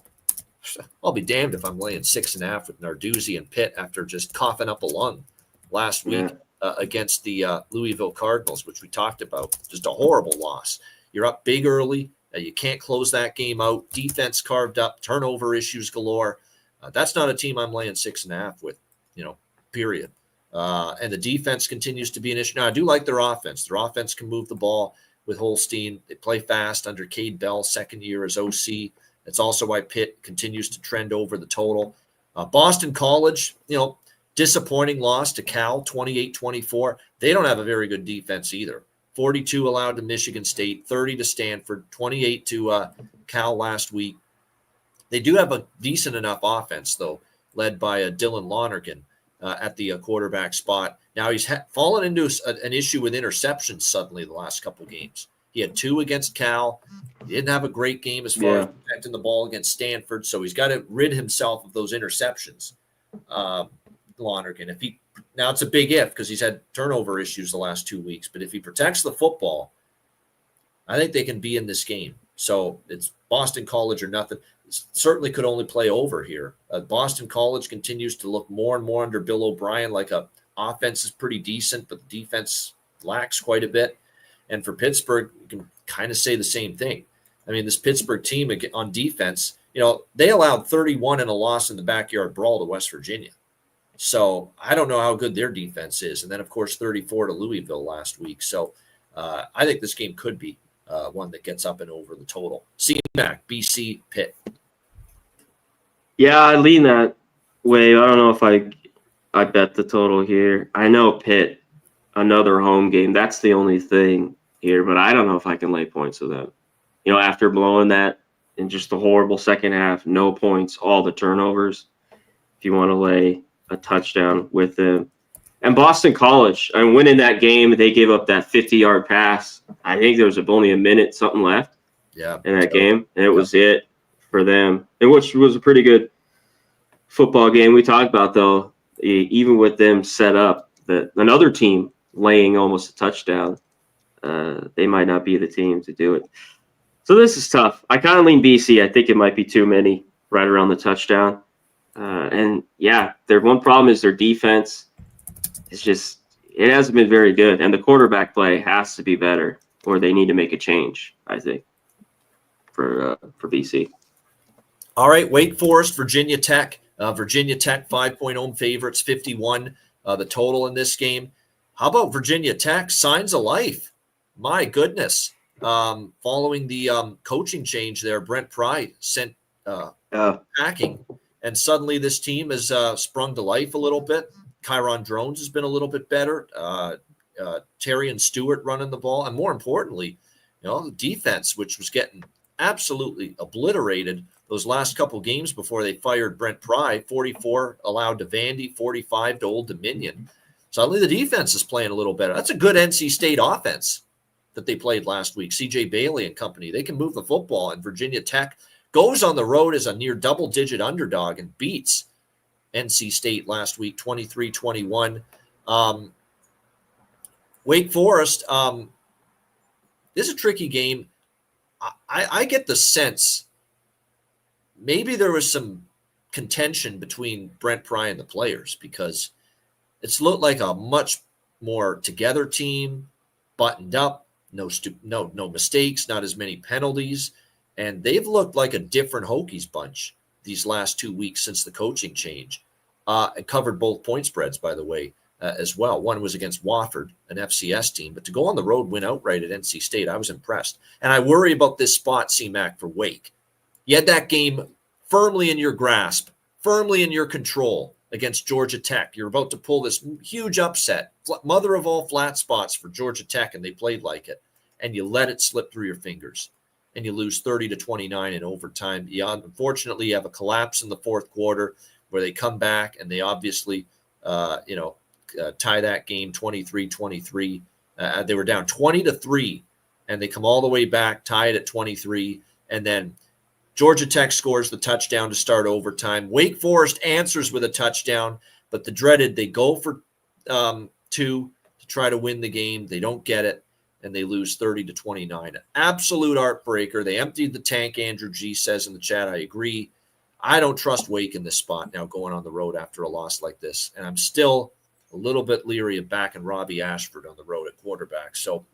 I'll be damned if I'm laying 6.5 with Narduzzi and Pitt after just coughing up a lung last week against the Louisville Cardinals, which we talked about. Just a horrible loss. You're up big early. You can't close that game out. Defense carved up. Turnover issues galore. That's not a team I'm laying 6.5 with, period. And the defense continues to be an issue. Now, I do like their offense. Their offense can move the ball with Holstein. They play fast under Cade Bell, second year as OC. That's also why Pitt continues to trend over the total. Boston College, disappointing loss to Cal, 28-24. They don't have a very good defense either. 42 allowed to Michigan State, 30 to Stanford, 28 to Cal last week. They do have a decent enough offense, though, led by Dylan Lonergan at the quarterback spot. Now he's fallen into an issue with interceptions suddenly the last couple games. He had 2 against Cal. He didn't have a great game as far as protecting the ball against Stanford, so he's got to rid himself of those interceptions. Lonergan, now it's a big if because he's had turnover issues the last 2 weeks, but if he protects the football, I think they can be in this game. So it's Boston College or nothing. Certainly could only play over here. Boston College continues to look more and more under Bill O'Brien like a offense is pretty decent, but the defense lacks quite a bit. And for Pittsburgh, you can kind of say the same thing. I mean, this Pittsburgh team on defense, they allowed 31 in a loss in the backyard brawl to West Virginia. So I don't know how good their defense is. And then, of course, 34 to Louisville last week. So I think this game could be one that gets up and over the total. C-Mac, BC, Pitt. Yeah, I lean that way. I don't know if I bet the total here. I know Pitt, another home game. That's the only thing here, but I don't know if I can lay points with them. After blowing that in just the horrible second half, no points, all the turnovers, if you want to lay a touchdown with them. And Boston College, winning that game, they gave up that 50-yard pass. I think there was only a minute something left in that game, and it was it for them, and which was a pretty good football game. We talked about, though, even with them set up, that another team laying almost a touchdown, they might not be the team to do it. So this is tough. I kind of lean BC. I think it might be too many right around the touchdown. Their one problem is their defense. It hasn't been very good. And the quarterback play has to be better or they need to make a change, I think, for BC. All right, Wake Forest, Virginia Tech. Virginia Tech 5-point home favorites, 51 the total in this game. How about Virginia Tech? Signs of life. My goodness. Following the coaching change there, Brent Pry sent packing, and suddenly this team has sprung to life a little bit. Kyron Drones has been a little bit better. Terry and Stewart running the ball, and more importantly, the defense, which was getting absolutely obliterated those last couple games before they fired Brent Pry. 44 allowed to Vandy, 45 to Old Dominion. Suddenly the defense is playing a little better. That's a good NC State offense that they played last week. CJ Bailey and company, they can move the football, and Virginia Tech goes on the road as a near double-digit underdog and beats NC State last week, 23-21. Wake Forest, this is a tricky game. I get the sense maybe there was some contention between Brent Pry and the players, because it's looked like a much more together team, buttoned up, no mistakes, not as many penalties, and they've looked like a different Hokies bunch these last 2 weeks since the coaching change. It covered both point spreads, by the way, as well. One was against Wofford, an FCS team, but to go on the road, win outright at NC State, I was impressed. And I worry about this spot, CMAC, for Wake. You had that game firmly in your grasp, firmly in your control against Georgia Tech. You're about to pull this huge upset, mother of all flat spots for Georgia Tech, and they played like it. And you let it slip through your fingers, and you lose 30-29 in overtime. Unfortunately, you have a collapse in the fourth quarter where they come back and they obviously, tie that game 23-23. They were down 20-3, and they come all the way back, tie it at 23, and then Georgia Tech scores the touchdown to start overtime. Wake Forest answers with a touchdown, but the dreaded, they go for 2 to try to win the game. They don't get it, and they lose 30-29. An absolute heartbreaker. They emptied the tank, Andrew G. says in the chat. I agree. I don't trust Wake in this spot now going on the road after a loss like this, and I'm still a little bit leery of backing Robbie Ashford on the road at quarterback. So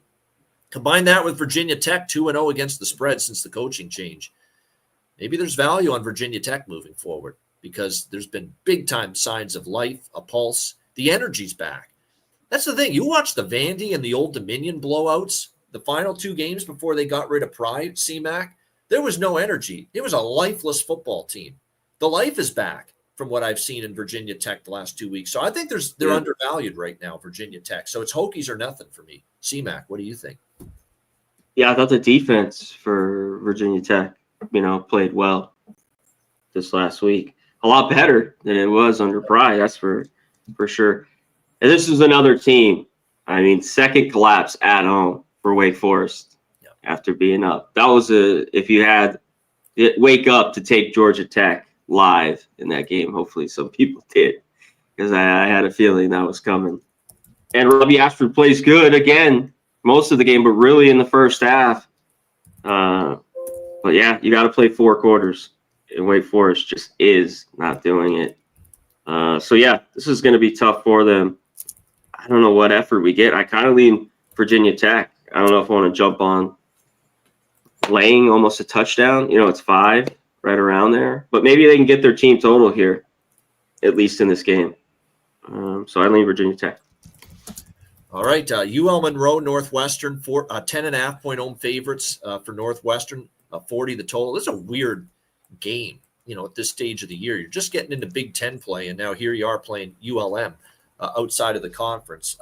combine that with Virginia Tech 2-0 against the spread since the coaching change. Maybe there's value on Virginia Tech moving forward, because there's been big-time signs of life, a pulse. The energy's back. That's the thing. You watch the Vandy and the Old Dominion blowouts, the final 2 games before they got rid of Pride, CMAC, there was no energy. It was a lifeless football team. The life is back from what I've seen in Virginia Tech the last 2 weeks. So I think they're undervalued right now, Virginia Tech. So it's Hokies or nothing for me. CMAC, what do you think? Yeah, I thought the defense for Virginia Tech, played well this last week. A lot better than it was under Pry, that's for sure. And this is another team. Second collapse at home for Wake Forest after being up. That was if you had it wake up to take Georgia Tech live in that game. Hopefully some people did, because I had a feeling that was coming. And Robbie Ashford plays good again most of the game, but really in the first half. But yeah, you got to play 4 quarters, and Wake Forest just is not doing it. So yeah, this is going to be tough for them. I don't know what effort we get. I kind of lean Virginia Tech. I don't know if I want to jump on laying almost a touchdown. It's 5, right around there. But maybe they can get their team total here, at least in this game. So I lean Virginia Tech. All right, UL Monroe, Northwestern, 10.5-point home favorites for Northwestern, 40 the total. This is a weird game, at this stage of the year. You're just getting into Big Ten play, and now here you are playing ULM outside of the conference.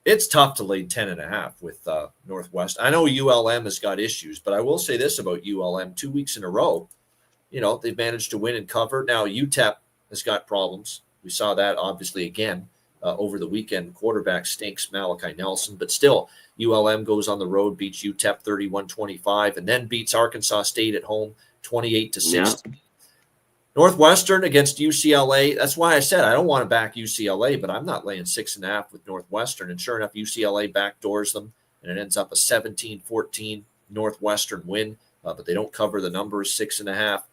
It's tough to lay 10.5 with Northwestern. I know ULM has got issues, but I will say this about ULM: 2 weeks in a row, they've managed to win and cover. Now UTEP has got problems. We saw that obviously again over the weekend. Quarterback stinks, Malachi Nelson, but still ULM goes on the road, beats UTEP 31-25, and then beats Arkansas State at home 28-16. Yeah. Northwestern against UCLA. That's why I said I don't want to back UCLA, but I'm not laying 6.5 with Northwestern. And sure enough, UCLA backdoors them, and it ends up a 17-14 Northwestern win, but they don't cover the numbers, 6.5.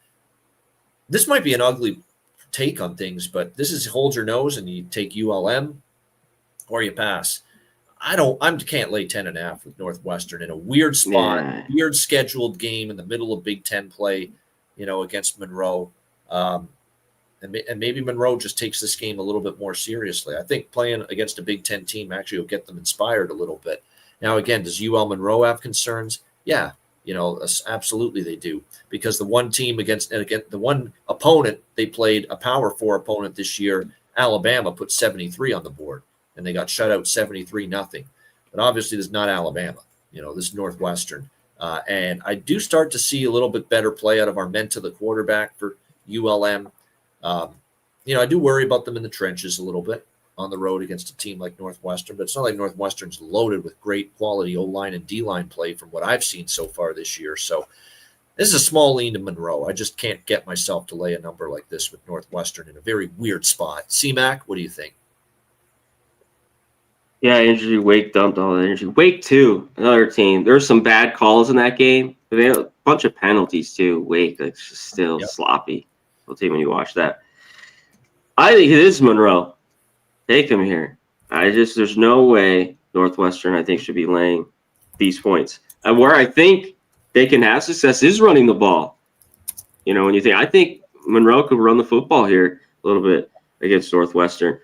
This might be an ugly take on things, but this is hold your nose and you take ULM or you pass. I can't lay 10.5 with Northwestern in a weird spot, weird scheduled game in the middle of Big Ten play, against Monroe. and maybe Monroe just takes this game a little bit more seriously. I think playing against a Big Ten team actually will get them inspired a little bit. Now, again, does UL Monroe have concerns? Yeah, absolutely they do, because the one team against the one opponent they played, a Power 4 opponent this year, Alabama, put 73 on the board, and they got shut out 73-0. But obviously, this is not Alabama. This is Northwestern. And I do start to see a little bit better play out of Armenta, the quarterback for ULM. I do worry about them in the trenches a little bit on the road against a team like Northwestern, but it's not like Northwestern's loaded with great quality O-line and D-line play from what I've seen so far this year. So this is a small lean to Monroe. I just can't get myself to lay a number like this with Northwestern in a very weird spot. CMAC, what do you think? Yeah, injury. Wake dumped all the energy. Wake, too, another team. There's some bad calls in that game. They had a bunch of penalties, too. Wake, it's just still sloppy. I'll tell you when you watch that. I think it is Monroe. Take him here. There's no way Northwestern, I think, should be laying these points. And where I think they can have success is running the ball. When you think, I think Monroe could run the football here a little bit against Northwestern.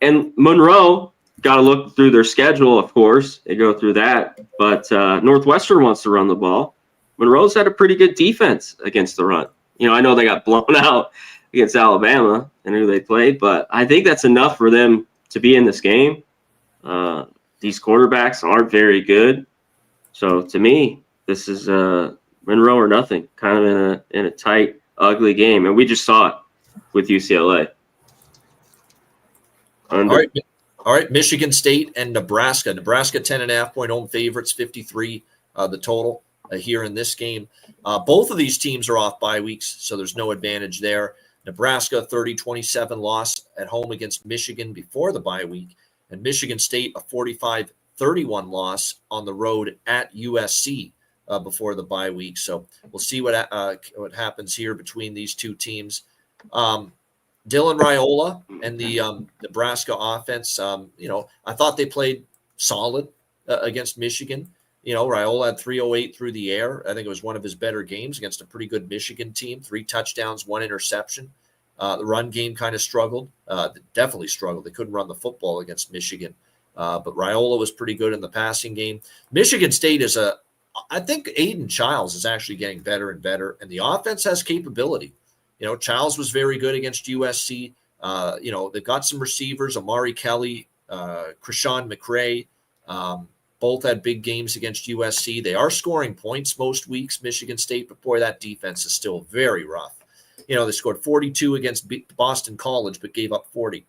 And Monroe got to look through their schedule, of course. They go through that. But Northwestern wants to run the ball. Monroe's had a pretty good defense against the run. I know they got blown out against Alabama and who they played, but I think that's enough for them to be in this game. These quarterbacks aren't very good. So to me, this is Monroe or nothing, kind of in a tight, ugly game. And we just saw it with UCLA. All right. Michigan State and Nebraska. Nebraska 10.5-point home favorites, 53 the total here in this game. Both of these teams are off bye weeks, so there's no advantage there. Nebraska 30-27 loss at home against Michigan before the bye week, and Michigan State a 45-31 loss on the road at USC before the bye week. So we'll see what happens here between these two teams. Dylan Raiola and the Nebraska offense, I thought they played solid against Michigan. Raiola had 308 through the air. I think it was one of his better games against a pretty good Michigan team. 3 touchdowns, 1 interception. The run game kind of struggled. Definitely struggled. They couldn't run the football against Michigan. But Raiola was pretty good in the passing game. Michigan State I think Aiden Childs is actually getting better and better, and the offense has capability. Childs was very good against USC. They've got some receivers, Amari Kelly, Krishan McRae. Both had big games against USC. They are scoring points most weeks, Michigan State, but boy, that defense is still very rough. They scored 42 against Boston College, but gave up 40.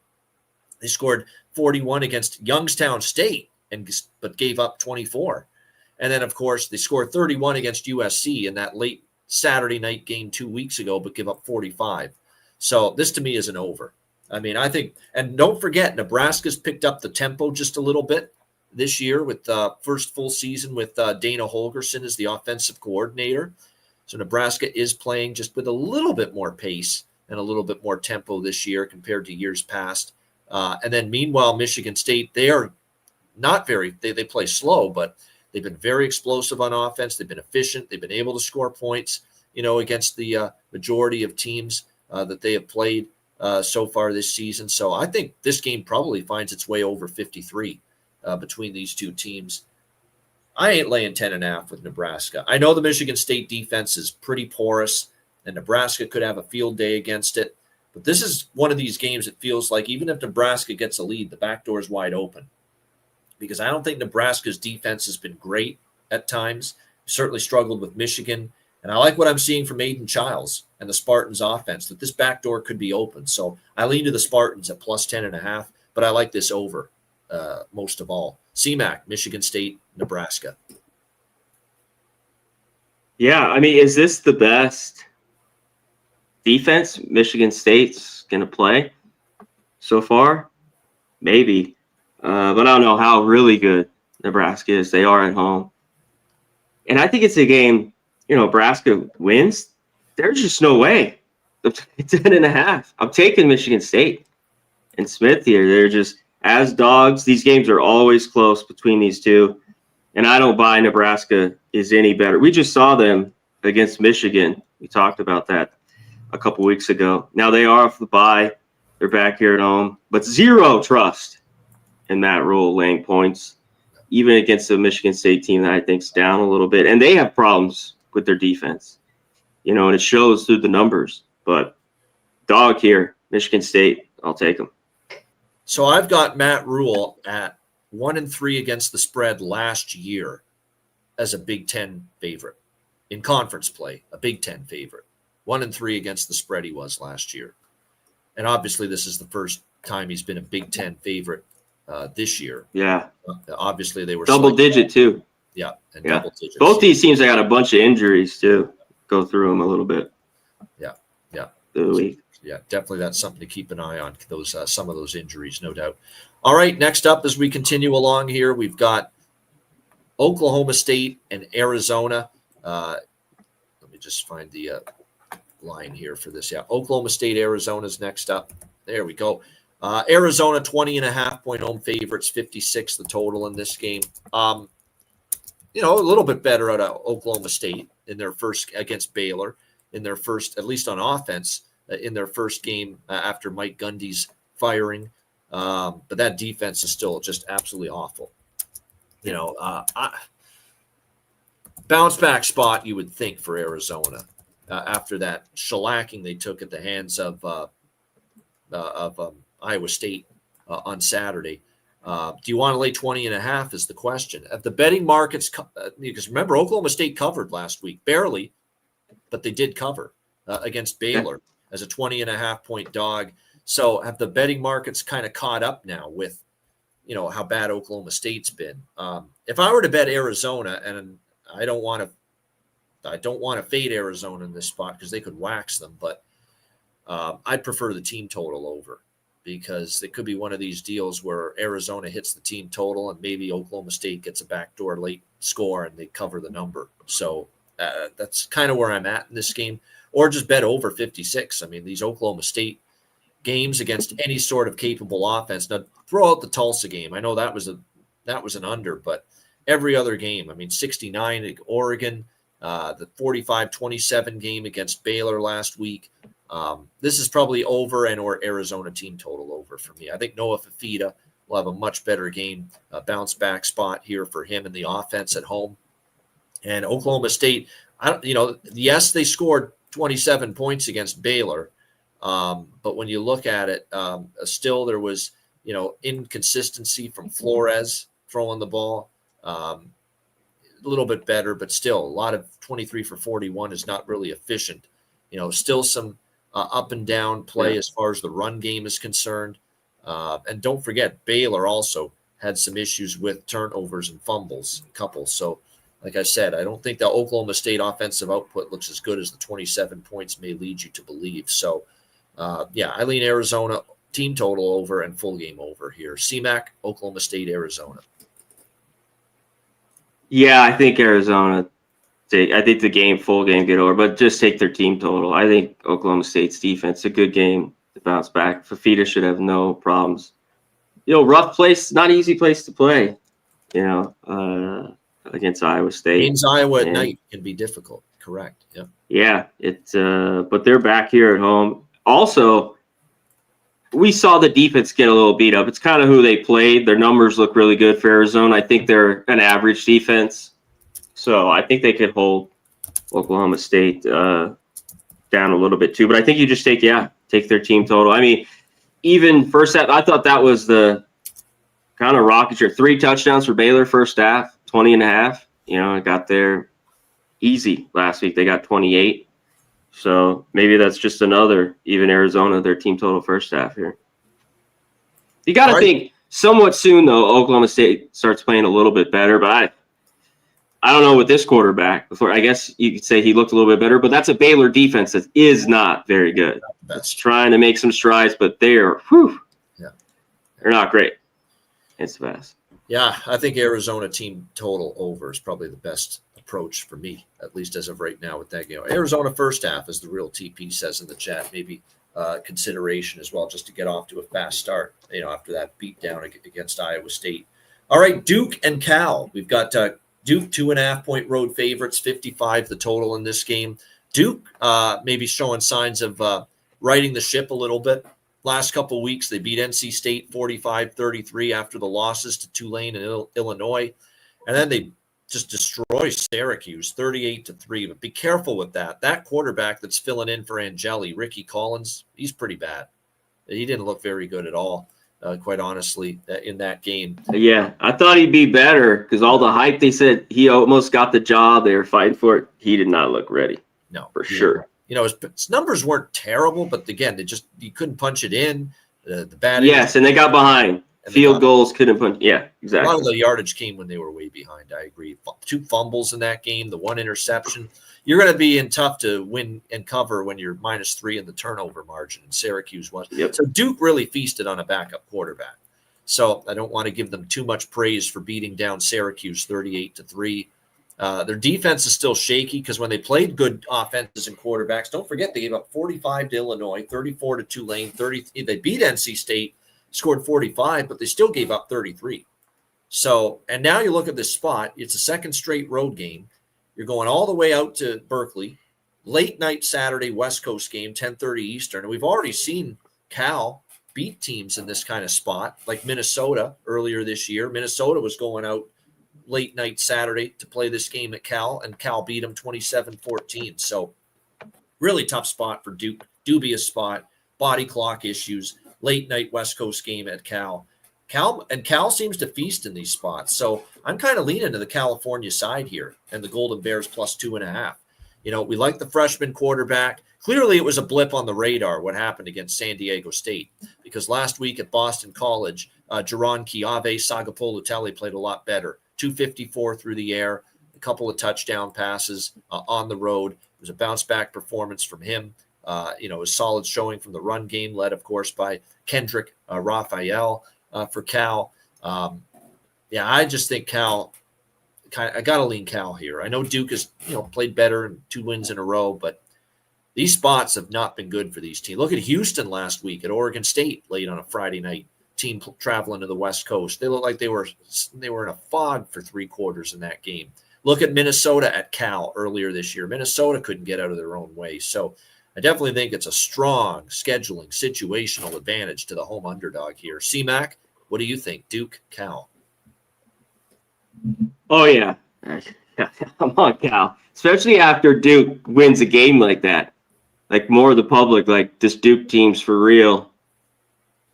They scored 41 against Youngstown State, but gave up 24. And then, of course, they scored 31 against USC in that late Saturday night game 2 weeks ago, but give up 45. So this to me is an over. I mean, I think, and don't forget, Nebraska's picked up the tempo just a little bit this year with the first full season with Dana Holgerson as the offensive coordinator. So Nebraska is playing just with a little bit more pace and a little bit more tempo this year compared to years past. And then meanwhile, Michigan State, they are not they play slow, but they've been very explosive on offense. They've been efficient. They've been able to score points, against the majority of teams that they have played so far this season. So I think this game probably finds its way over 53 between these two teams. I ain't laying 10.5 with Nebraska. I know the Michigan State defense is pretty porous, and Nebraska could have a field day against it. But this is one of these games that feels like even if Nebraska gets a lead, the back door is wide open. Because I don't think Nebraska's defense has been great at times. Certainly struggled with Michigan. And I like what I'm seeing from Aiden Childs and the Spartans offense, that this back door could be open. So I lean to the Spartans at plus 10.5, but I like this over most of all. CMAC, Michigan State, Nebraska. Yeah, I mean, is this the best defense Michigan State's going to play so far? Maybe. But I don't know how really good Nebraska is. They are at home. And I think it's a game, Nebraska wins. There's just no way. 10.5. I'm taking Michigan State and Smith here. They're just as dogs. These games are always close between these two. And I don't buy Nebraska is any better. We just saw them against Michigan. We talked about that. a couple weeks ago. Now they are off the bye. They're back here at home, but zero trust in Matt Rule laying points, even against the Michigan State team that I think's down a little bit. And they have problems with their defense, and it shows through the numbers. But dog here, Michigan State, I'll take them. So I've got Matt Rule at 1-3 against the spread last year as a Big Ten favorite in conference play, a Big Ten favorite. 1-3 against the spread he was last year. And obviously this is the first time he's been a Big Ten favorite this year. Yeah. Obviously they were double digit too. Yeah, and double digits. Both these teams, I got a bunch of injuries too. Go through them a little bit. Yeah. The week. Yeah, definitely that's something to keep an eye on, those some of those injuries, no doubt. All right, next up as we continue along here, we've got Oklahoma State and Arizona. Let me just find the line here for this. Yeah, Oklahoma State, Arizona's next up. There we go. Arizona 20.5-point home favorites, 56 the total in this game. A little bit better out of Oklahoma State in their first against Baylor, in their first, at least on offense, in their first game after Mike Gundy's firing. But that defense is still just absolutely awful. Bounce back spot, you would think, for Arizona after that shellacking they took at the hands of Iowa State on Saturday. Do you want to lay 20.5 is the question. At the betting markets, because remember, Oklahoma State covered last week, barely, but they did cover against Baylor as a 20.5-point dog. So have the betting markets kind of caught up now with, how bad Oklahoma State's been? If I were to bet Arizona, and I don't want to fade Arizona in this spot because they could wax them, but I'd prefer the team total over, because it could be one of these deals where Arizona hits the team total and maybe Oklahoma State gets a backdoor late score and they cover the number. So that's kind of where I'm at in this game. Or just bet over 56. I mean, these Oklahoma State games against any sort of capable offense. Now, throw out the Tulsa game. I know that was an under, but every other game. I mean, 69 at Oregon, the 45-27 game against Baylor last week. This is probably over or Arizona team total over for me. I think Noah Fifita will have a much better game, bounce back spot here for him in the offense at home. And Oklahoma State, yes, they scored 27 points against Baylor. But when you look at it, still there was, inconsistency from Flores throwing the ball. A little bit better, but still a lot of 23 for 41 is not really efficient. Still some up and down play as far as the run game is concerned. And don't forget, Baylor also had some issues with turnovers and fumbles, a couple. So, like I said, I don't think the Oklahoma State offensive output looks as good as the 27 points may lead you to believe. So, I lean Arizona team total over and full game over here. CMAC, Oklahoma State, Arizona. Yeah, I think Arizona. I think the full game get over, but just take their team total. I think Oklahoma State's defense, a good game to bounce back. Fifita should have no problems. Rough place, not easy place to play, against Iowa State. Means Iowa at night can be difficult. Correct. Yeah. Yeah, but they're back here at home. Also, we saw the defense get a little beat up. It's kind of who they played. Their numbers look really good for Arizona. I think they're an average defense. So I think they could hold Oklahoma State down a little bit too. But I think you just take their team total. I mean, even first half, I thought that was the kind of rocket ship. 3 touchdowns for Baylor first half, 20.5. It got there easy last week. They got 28. So maybe that's just another, even Arizona, their team total first half here. You got to think somewhat soon, though, Oklahoma State starts playing a little bit better. But I don't know with this quarterback. I guess you could say he looked a little bit better, but that's a Baylor defense that is not very good. It's trying to make some strides, but they're not great. It's fast. Yeah, I think Arizona team total over is probably the best approach for me, at least as of right now with that game. Arizona first half, as the real TP says in the chat, maybe consideration as well, just to get off to a fast start, after that beatdown against Iowa State. All right, Duke and Cal. We've got Duke 2.5-point road favorites, 55 the total in this game. Duke maybe showing signs of righting the ship a little bit. Last couple of weeks, they beat NC State 45-33 after the losses to Tulane and Illinois. And then they just destroy Syracuse 38-3. But be careful with that. That quarterback that's filling in for Angeli, Ricky Collins, he's pretty bad. He didn't look very good at all, quite honestly, in that game. Yeah, I thought he'd be better because all the hype they said he almost got the job. They were fighting for it. He did not look ready. No, for sure. You know, his numbers weren't terrible, but again, you couldn't punch it in. The bad. Yes, and they got behind. Field goals couldn't punch. Yeah, exactly. A lot of the yardage came when they were way behind. I agree. 2 fumbles in that game, the 1 interception. You're going to be in tough to win and cover when you're -3 in the turnover margin, and Syracuse was. Yep. So Duke really feasted on a backup quarterback. So I don't want to give them too much praise for beating down Syracuse 38-3. Their defense is still shaky because when they played good offenses and quarterbacks, don't forget they gave up 45 to Illinois, 34 to Tulane, 30. They beat NC State, scored 45, but they still gave up 33. So, and now you look at this spot, it's a second straight road game. You're going all the way out to Berkeley, late night Saturday West Coast game, 10:30 Eastern. And we've already seen Cal beat teams in this kind of spot, like Minnesota earlier this year. Minnesota was going out late night Saturday to play this game at Cal, and Cal beat them 27-14. So really tough spot for Duke, dubious spot, body clock issues, late night West Coast game at Cal. Cal seems to feast in these spots. So I'm kind of leaning to the California side here and the Golden Bears +2.5. You know, we like the freshman quarterback. Clearly it was a blip on the radar what happened against San Diego State, because last week at Boston College, Jaron Kiave Sagapolu-Tele played a lot better. 254 through the air, a couple of touchdown passes on the road. It was a bounce-back performance from him. You know, a solid showing from the run game, led, of course, by Kendrick Raphael for Cal. Yeah, I just think Cal – I got to lean Cal here. I know Duke has, you know, played better and 2 wins in a row, but these spots have not been good for these teams. Look at Houston last week at Oregon State late on a Friday night. Team traveling to the West Coast. They looked like they were in a fog for 3 quarters in that game. Look at Minnesota at Cal earlier this year. Minnesota couldn't get out of their own way. So I definitely think it's a strong scheduling situational advantage to the home underdog here. C-Mac, what do you think? Duke, Cal? Oh, yeah. I'm on Cal. Especially after Duke wins a game like that. Like more of the public, like this Duke team's for real.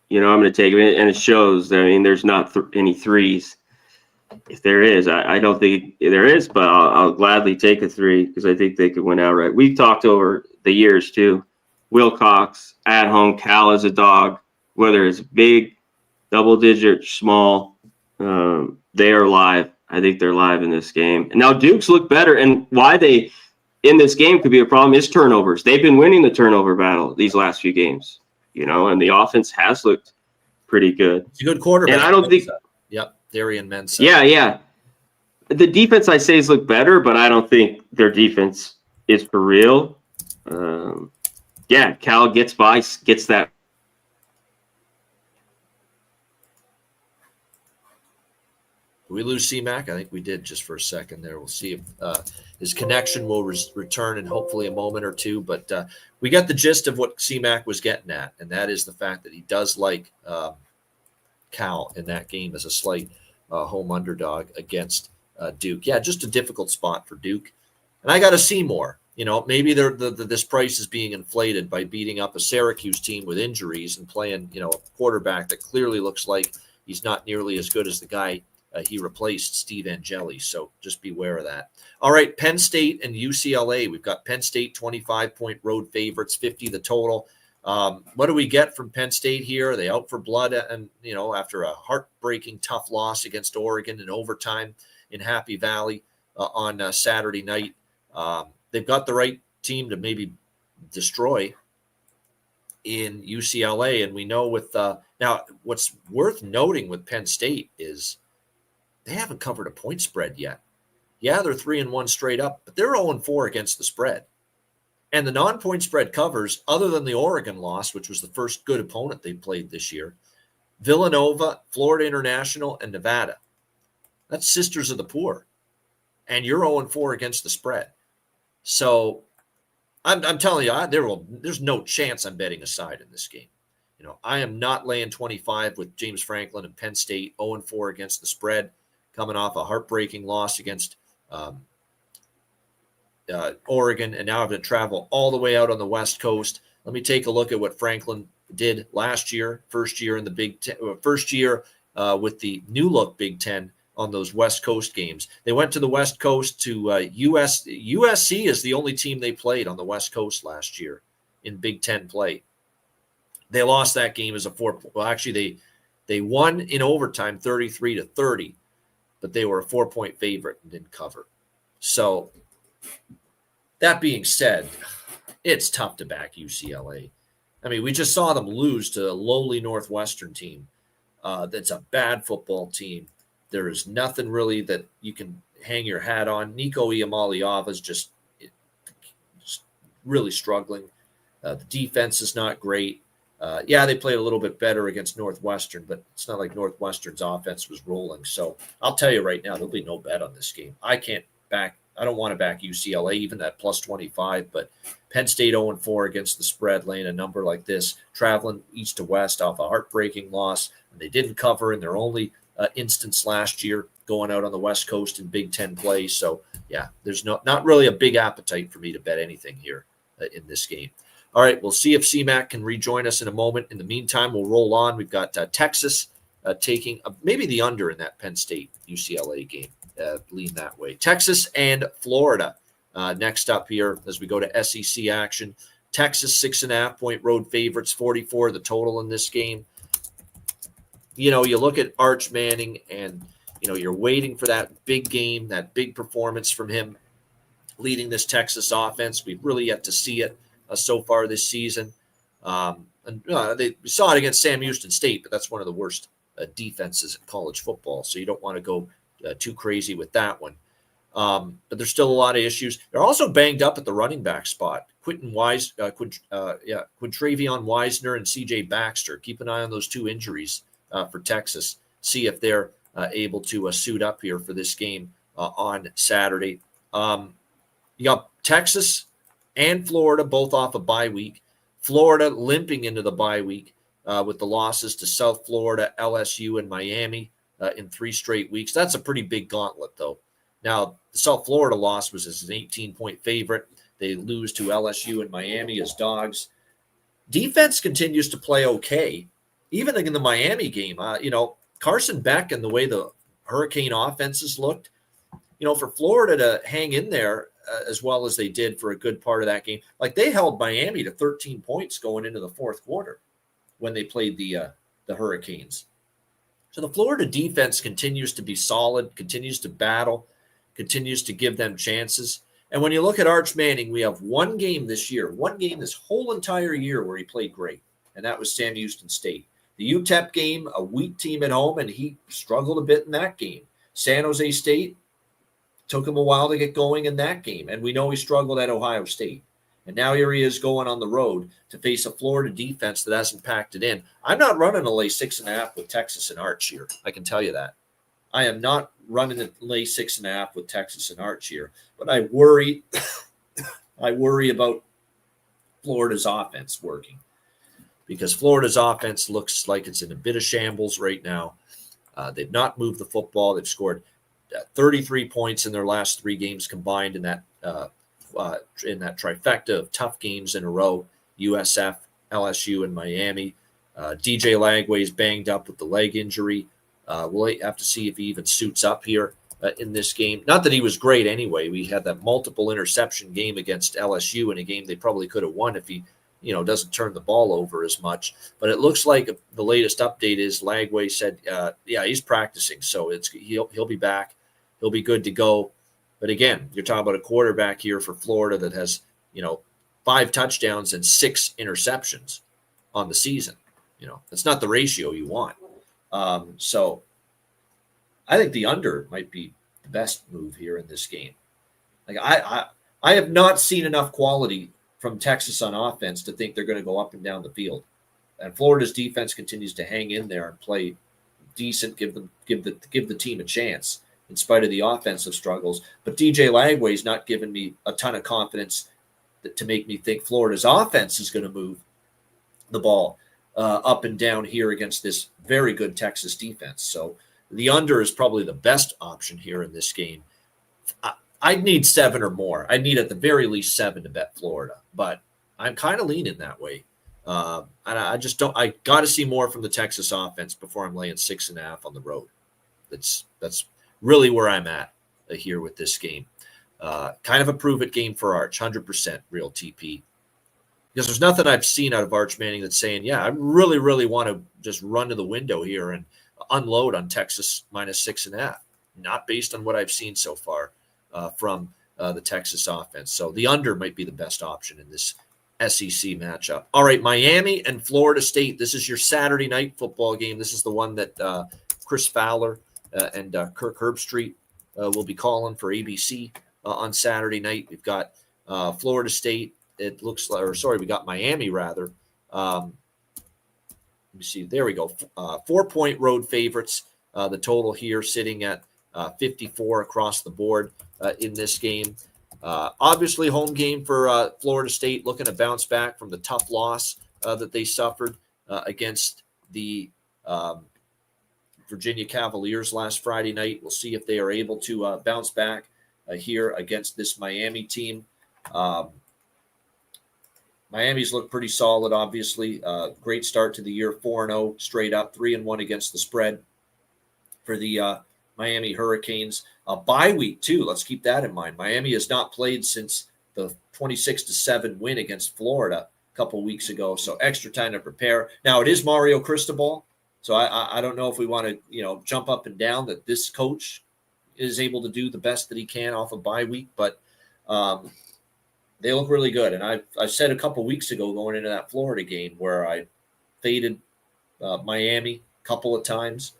You know, I'm going to take it, and it shows. I mean, there's not any threes. If there is, I don't think there is, but I'll gladly take a 3 because I think they could win outright. We've talked over the years, too. Wilcox, at home, Cal is a dog. Whether it's big, double-digit, small, they are live. I think they're live in this game. And now Dukes look better, and why they in this game could be a problem is turnovers. They've been winning the turnover battle these last few games. You know, and the offense has looked pretty good. It's a good quarterback. And I don't think – Yep, Darian Mensah. Yeah. The defense, I say, has looked better, but I don't think their defense is for real. Yeah, Cal gets that. Did we lose C-Mac? I think we did just for a second there. We'll see if his connection will return in hopefully a moment or two. But we got the gist of what C-Mac was getting at, and that is the fact that he does like Cal in that game as a slight home underdog against Duke. Yeah, just a difficult spot for Duke. And I got to see more. You know, maybe this price is being inflated by beating up a Syracuse team with injuries and playing, you know, a quarterback that clearly looks like he's not nearly as good as the guy he replaced, Steve Angeli. So just beware of that. All right, Penn State and UCLA. We've got Penn State 25-point road favorites, 50 the total. What do we get from Penn State here? Are they out for blood? And, you know, after a heartbreaking tough loss against Oregon in overtime in Happy Valley on Saturday night, they've got the right team to maybe destroy in UCLA. And we know with now what's worth noting with Penn State is they haven't covered a point spread yet. Yeah, they're 3-1 straight up, but they're 0-4 against the spread. And the non-point spread covers, other than the Oregon loss, which was the first good opponent they played this year, Villanova, Florida International, and Nevada. That's sisters of the poor. And you're 0-4 against the spread. So I'm telling you, there's no chance I'm betting a side in this game. I am not laying 25 with James Franklin and Penn State 0-4 against the spread, coming off a heartbreaking loss against um, Oregon, and now have to travel all the way out on the West Coast. Let me take a look at what Franklin did last year, first year in the Big Ten, first year with the new look Big Ten on those West Coast games. They went to the West Coast to USC is the only team they played on the West Coast last year in Big Ten play. They lost that game as a 4. Well, actually, they won in overtime 33-30, but they were a 4-point favorite and didn't cover. So that being said, it's tough to back UCLA. I mean, we just saw them lose to a lowly Northwestern team. That's a bad football team. There is nothing really that you can hang your hat on. Nico Iamaleava is just really struggling. The defense is not great. They played a little bit better against Northwestern, but it's not like Northwestern's offense was rolling. So I'll tell you right now, there'll be no bet on this game. I don't want to back UCLA, even at plus 25, but Penn State 0-4 against the spread, laying a number like this, traveling east to west off a heartbreaking loss. And they didn't cover in their only instance last year, going out on the West Coast in Big Ten play. So, there's not really a big appetite for me to bet anything here in this game. All right, we'll see if CMAC can rejoin us in a moment. In the meantime, we'll roll on. We've got Texas taking maybe the under in that Penn State-UCLA game. Lean that way. Texas and Florida next up here as we go to SEC action. Texas 6.5-point road favorites, 44 the total in this game. You look at Arch Manning and, you're waiting for that big game, that big performance from him leading this Texas offense. We've really yet to see it so far this season. We saw it against Sam Houston State, but that's one of the worst defenses in college football. So you don't want to go too crazy with that one. But there's still a lot of issues. They're also banged up at the running back spot. Quintravion Wisner and CJ Baxter. Keep an eye on those two injuries for Texas. See if they're able to suit up here for this game on Saturday. You got Texas and Florida both off a bye week. Florida limping into the bye week with the losses to South Florida, LSU, and Miami in 3 straight weeks. That's a pretty big gauntlet, though. Now, the South Florida loss was as an 18-point favorite. They lose to LSU and Miami as dogs. Defense continues to play okay. Even in the Miami game, Carson Beck and the way the Hurricane offenses looked, for Florida to hang in there as well as they did for a good part of that game. Like, they held Miami to 13 points going into the fourth quarter when they played the Hurricanes. So the Florida defense continues to be solid, continues to battle, continues to give them chances. And when you look at Arch Manning, we have one game this whole entire year where he played great, and that was Sam Houston State. The UTEP game, a weak team at home, and he struggled a bit in that game. San Jose State, took him a while to get going in that game, and we know he struggled at Ohio State. And now here he is going on the road to face a Florida defense that hasn't packed it in. I'm not running a lay 6.5 with Texas and Arch here. I can tell you that. I am not running a lay 6.5 with Texas and Arch here. But I worry about Florida's offense working, because Florida's offense looks like it's in a bit of shambles right now. They've not moved the football. They've scored 33 points in their last 3 games combined in that trifecta of tough games in a row: USF, LSU, and Miami. DJ Lagway's banged up with the leg injury. We'll have to see if he even suits up here in this game. Not that he was great anyway. We had that multiple interception game against LSU in a game they probably could have won if he doesn't turn the ball over as much. But it looks like the latest update is Lagway said, he's practicing. So he'll be back. He'll be good to go. But again, you're talking about a quarterback here for Florida that has, 5 touchdowns and 6 interceptions on the season. That's not the ratio you want. So I think the under might be the best move here in this game. Like I have not seen enough quality from Texas on offense to think they're going to go up and down the field. And Florida's defense continues to hang in there and play decent, give the team a chance in spite of the offensive struggles. But DJ Lagway's not giving me a ton of confidence to make me think Florida's offense is going to move the ball up and down here against this very good Texas defense. So the under is probably the best option here in this game. I'd need 7 or more. I'd need at the very least 7 to bet Florida, but I'm kind of leaning that way. And I just don't. I got to see more from the Texas offense before I'm laying 6.5 on the road. That's really where I'm at here with this game. Kind of a prove it game for Arch, 100% real TP. Because there's nothing I've seen out of Arch Manning that's saying, yeah, I really, really want to just run to the window here and unload on Texas minus 6.5. Not based on what I've seen so far from the Texas offense. So the under might be the best option in this SEC matchup. All right, Miami and Florida State. This is your Saturday night football game. This is the one that Chris Fowler and Kirk Herbstreit will be calling for ABC on Saturday night. We've got Florida State. It looks like, or sorry, we got Miami rather. Let me see. There we go. 4-point road favorites. The total here sitting at 54 across the board in this game. Obviously, home game for Florida State, looking to bounce back from the tough loss that they suffered against the Virginia Cavaliers last Friday night. We'll see if they are able to bounce back here against this Miami team. Miami's looked pretty solid, obviously. Great start to the year, 4-0 straight up, 3-1 against the spread for the Miami Hurricanes. A bye week, too. Let's keep that in mind. Miami has not played since the 26-7 win against Florida a couple weeks ago, so extra time to prepare. Now, it is Mario Cristobal, so I don't know if we want to jump up and down that this coach is able to do the best that he can off a bye week, but they look really good. And I said a couple weeks ago going into that Florida game where I faded Miami a couple of times,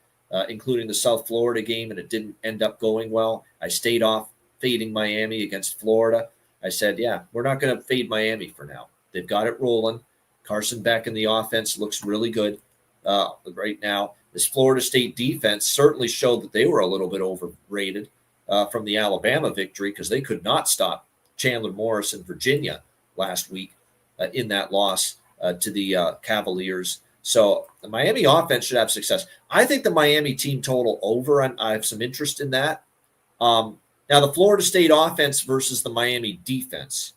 including the South Florida game, and it didn't end up going well. I stayed off fading Miami against Florida. I said, yeah, we're not going to fade Miami for now. They've got it rolling. Carson Beck in the offense looks really good right now. This Florida State defense certainly showed that they were a little bit overrated from the Alabama victory because they could not stop Chandler Morris in Virginia last week in that loss to the Cavaliers. So the Miami offense should have success. I think the Miami team total over, I have some interest in that. Now, the Florida State offense versus the Miami defense.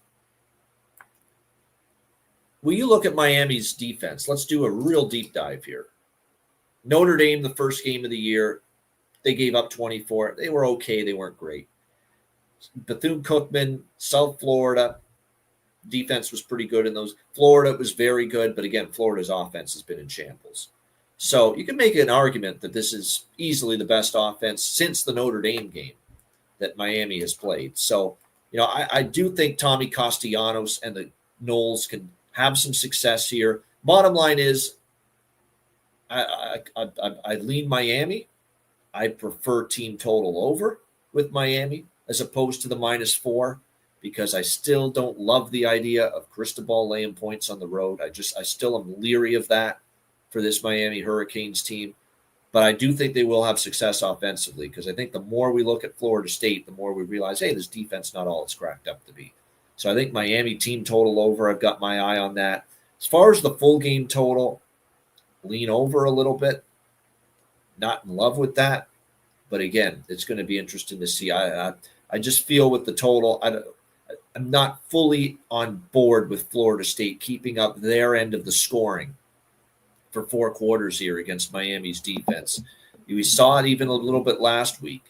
Will you look at Miami's defense? Let's do a real deep dive here. Notre Dame, the first game of the year, they gave up 24. They were okay. They weren't great. Bethune-Cookman, South Florida, defense was pretty good in those. Florida was very good, but again, Florida's offense has been in shambles. So you can make an argument that this is easily the best offense since the Notre Dame game that Miami has played. So, I do think Tommy Castellanos and the Noles can have some success here. Bottom line is, I lean Miami. I prefer team total over with Miami as opposed to the -4 because I still don't love the idea of Cristobal laying points on the road. I still am leery of that for this Miami Hurricanes team. But I do think they will have success offensively because I think the more we look at Florida State, the more we realize, hey, this defense not all it's cracked up to be. So I think Miami team total over, I've got my eye on that. As far as the full game total, lean over a little bit. Not in love with that. But again, it's going to be interesting to see. I just feel with the total, I'm not fully on board with Florida State keeping up their end of the scoring for 4 quarters here against Miami's defense. We saw it even a little bit last week.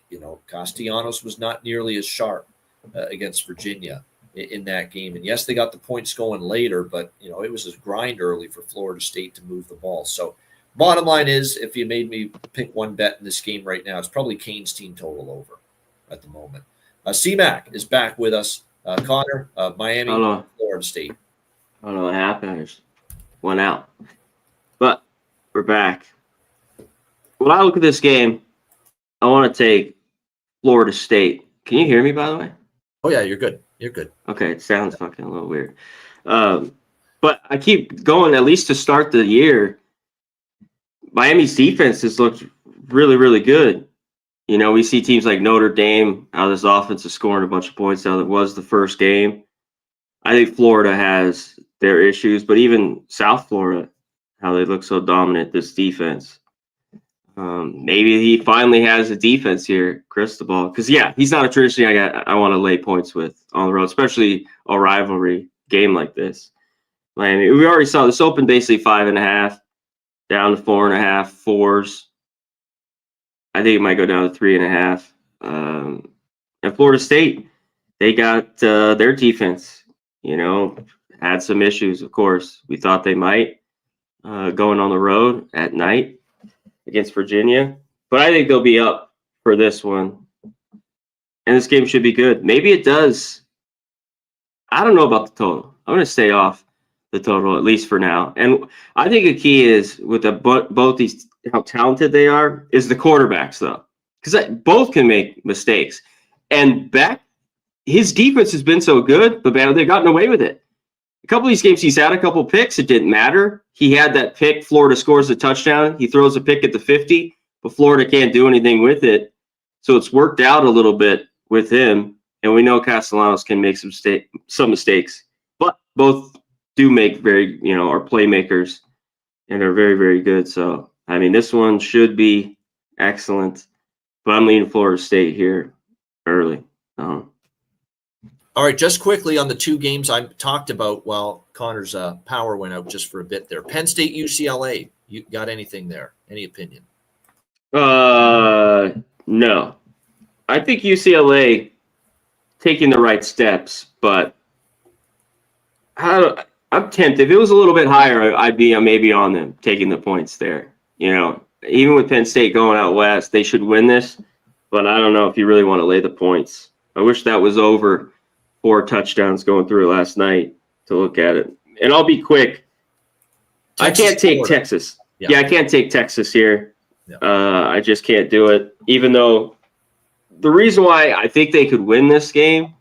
Castellanos was not nearly as sharp against Virginia in that game. And yes, they got the points going later, but it was a grind early for Florida State to move the ball. So bottom line is, if you made me pick one bet in this game right now, it's probably Canes team total over at the moment. C-Mac is back with us. Connor, Miami, Hello. Florida State. I don't know what happened. I just went out. But we're back. When I look at this game, I want to take Florida State. Can you hear me, by the way? Oh, yeah, you're good. You're good. Okay, it sounds fucking a little weird. But I keep going, at least to start the year, Miami's defense has looked really, really good. We see teams like Notre Dame, how this offense is scoring a bunch of points now. That was the first game. I think Florida has their issues, but even South Florida, how they look so dominant, this defense. Maybe he finally has a defense here, Cristobal. Because, yeah, he's not a tradition I want to lay points with on the road, especially a rivalry game like this. Miami, we already saw this open basically 5.5, down to 4.5, 4s. I think it might go down to 3.5. And Florida State, they got their defense, had some issues, of course. We thought they might going on the road at night against Virginia. But I think they'll be up for this one. And this game should be good. Maybe it does. I don't know about the total. I'm going to stay off the total, at least for now. And I think a key is with both these, how talented they are, is the quarterbacks, though. Because both can make mistakes. And Beck, his defense has been so good, but they've gotten away with it. A couple of these games, he's had a couple picks. It didn't matter. He had that pick. Florida scores a touchdown. He throws a pick at the 50, but Florida can't do anything with it. So it's worked out a little bit with him. And we know Castellanos can make some mistakes, but both do make are playmakers and are very, very good. So, I mean, this one should be excellent, but I'm leaning Florida State here early. All right, just quickly on the two games I talked about while Connor's power went out just for a bit there. Penn State, UCLA. You got anything there? Any opinion? No. I think UCLA taking the right steps, but I'm tempted. If it was a little bit higher, I'd be maybe on them taking the points there. Even with Penn State going out west, they should win this, but I don't know if you really want to lay the points. I wish that was over 4 touchdowns going through last night to look at it. And I'll be quick. I can't take Texas. Yeah, I can't take Texas here. Yeah. I just can't do it. Even though the reason why I think they could win this game,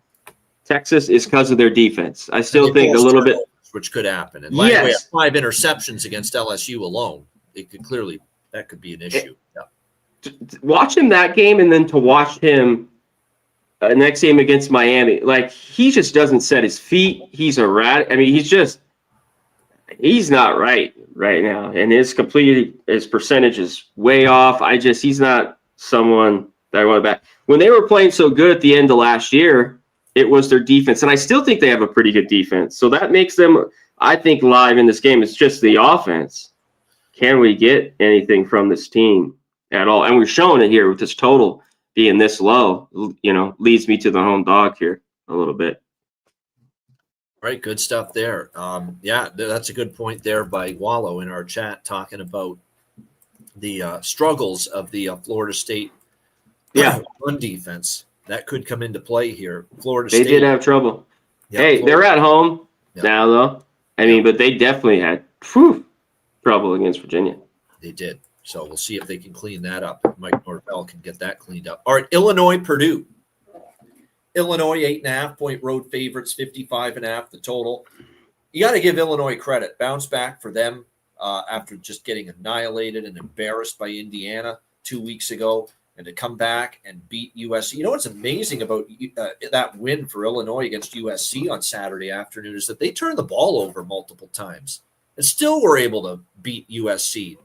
Texas, is because of their defense. I still think a little bit. Which could happen. And Langway had 5 interceptions against LSU alone. That could be an issue. Yeah. Watch him that game and then to watch him next game against Miami, he just doesn't set his feet. He's a rat. I mean, he's not right now, and his percentage is way off. He's not someone that I want to back. When they were playing so good at the end of last year, it was their defense, and I still think they have a pretty good defense. So that makes them, I think, live in this game. It's just the offense. Can we get anything from this team at all? And we're showing it here with this total being this low, leads me to the home dog here a little bit. Right, good stuff there. That's a good point there by Wallow in our chat, talking about the struggles of the Florida State run defense. That could come into play here. Florida State. They did have trouble. They're at home now, though. But they definitely had trouble against Virginia. They did. So we'll see if they can clean that up. Mike Norvell can get that cleaned up. All right, Illinois, Purdue. Illinois, 8.5-point road favorites, 55.5 the total. You got to give Illinois credit. Bounce back for them after just getting annihilated and embarrassed by Indiana 2 weeks ago, and to come back and beat USC. You know what's amazing about that win for Illinois against USC on Saturday afternoon is that they turned the ball over multiple times and still were able to beat USC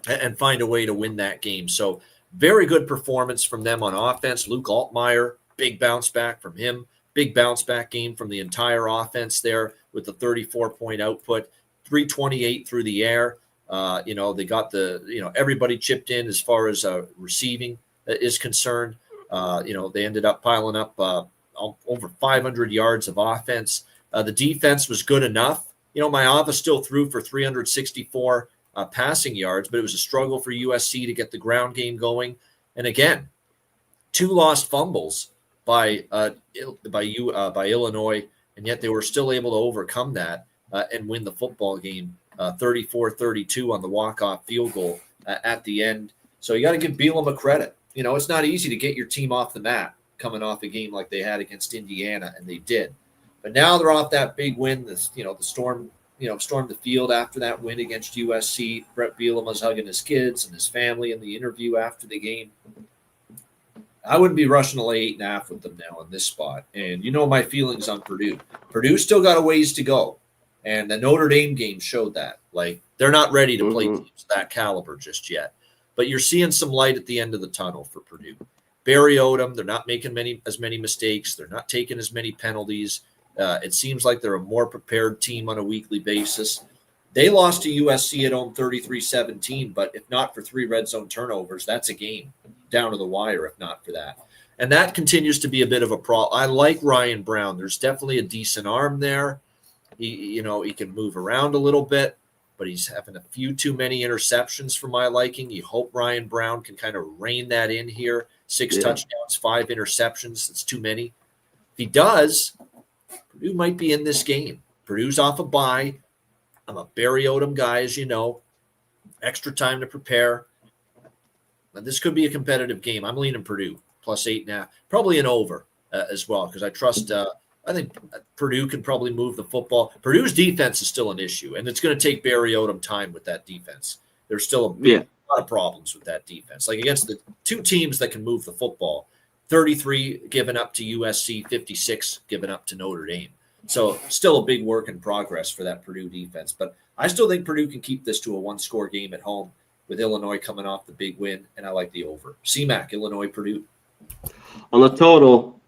and find a way to win that game. So very good performance from them on offense. Luke Altmaier, big bounce back from him. Big bounce back game from the entire offense there with the 34-point output, 328 through the air. They got everybody chipped in as far as receiving is concerned. They ended up piling up over 500 yards of offense. The defense was good enough. Mayava still threw for 364 passing yards, but it was a struggle for USC to get the ground game going. And again, 2 lost fumbles by Illinois, and yet they were still able to overcome that and win the football game 34-32 on the walk-off field goal at the end. So you got to give Bielema credit. It's not easy to get your team off the mat coming off a game like they had against Indiana, and they did. But now they're off that big win. The Storm stormed the field after that win against USC. Brett Bielema's hugging his kids and his family in the interview after the game. I wouldn't be rushing to lay 8.5 with them now in this spot. And you know my feelings on Purdue. Purdue still got a ways to go. And the Notre Dame game showed that. Like, they're not ready to play teams of that caliber just yet. But you're seeing some light at the end of the tunnel for Purdue. Barry Odom, they're not making as many mistakes. They're not taking as many penalties. It seems like they're a more prepared team on a weekly basis. They lost to USC at home 33-17, but if not for 3 red zone turnovers, that's a game down to the wire if not for that. And that continues to be a bit of a problem. I like Ryan Brown. There's definitely a decent arm there. He can move around a little bit, but he's having a few too many interceptions for my liking. You hope Ryan Brown can kind of rein that in here. 6 touchdowns, 5 interceptions. It's too many. If he does, Purdue might be in this game. Purdue's off a bye. I'm a Barry Odom guy, as you know. Extra time to prepare. Now, this could be a competitive game. I'm leaning Purdue plus 8.5. Probably an over as well because I trust I think Purdue can probably move the football. Purdue's defense is still an issue, and it's going to take Barry Odom time with that defense. There's still a lot of problems with that defense. Like against the 2 teams that can move the football, 33 given up to USC, 56 given up to Notre Dame. So still a big work in progress for that Purdue defense. But I still think Purdue can keep this to a 1-score game at home with Illinois coming off the big win, and I like the over. CMAC, Illinois, Purdue. On the total,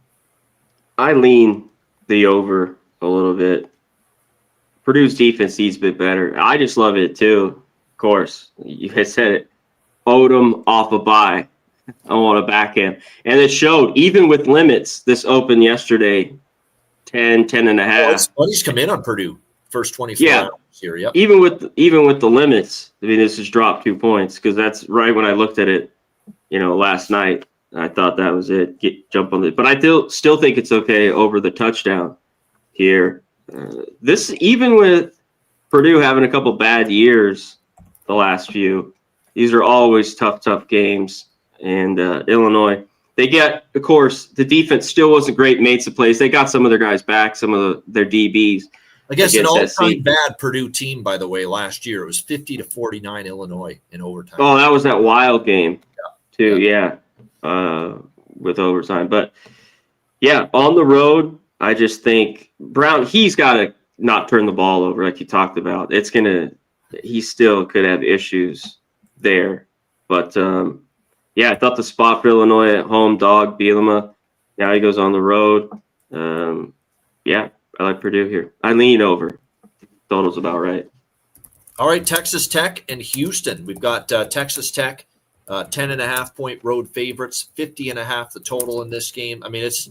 I lean the over a little bit. Purdue's defense needs a bit better. I just love it too. Of course, you guys said it. Odom off a bye. I want to back him. And it showed, even with limits, this opened yesterday, 10 and a half. Money's come in on Purdue first 24 hours here. Yep. Even with the limits, I mean, this has dropped 2 points because that's right when I looked at it, last night. I thought that was it. Jump on it, but I still think it's okay over the touchdown here. This, even with Purdue having a couple bad years, the last few, these are always tough games. And Illinois, they get, of course, the defense still wasn't great. Made some plays. They got some of their guys back, some of their DBs. I guess an all-time bad Purdue team, by the way, last year. It was 50-49 Illinois in overtime. Oh, that was that wild game, too. Yeah. With overtime. But yeah, on the road, I just think Brown, he's got to not turn the ball over like you talked about. He still could have issues there. But I thought the spot for Illinois at home, dog, Bielema. Now he goes on the road. I like Purdue here. I lean over. Total's about right. All right, Texas Tech and Houston. We've got Texas Tech. 10.5-point road favorites, 50.5 the total in this game. I mean, this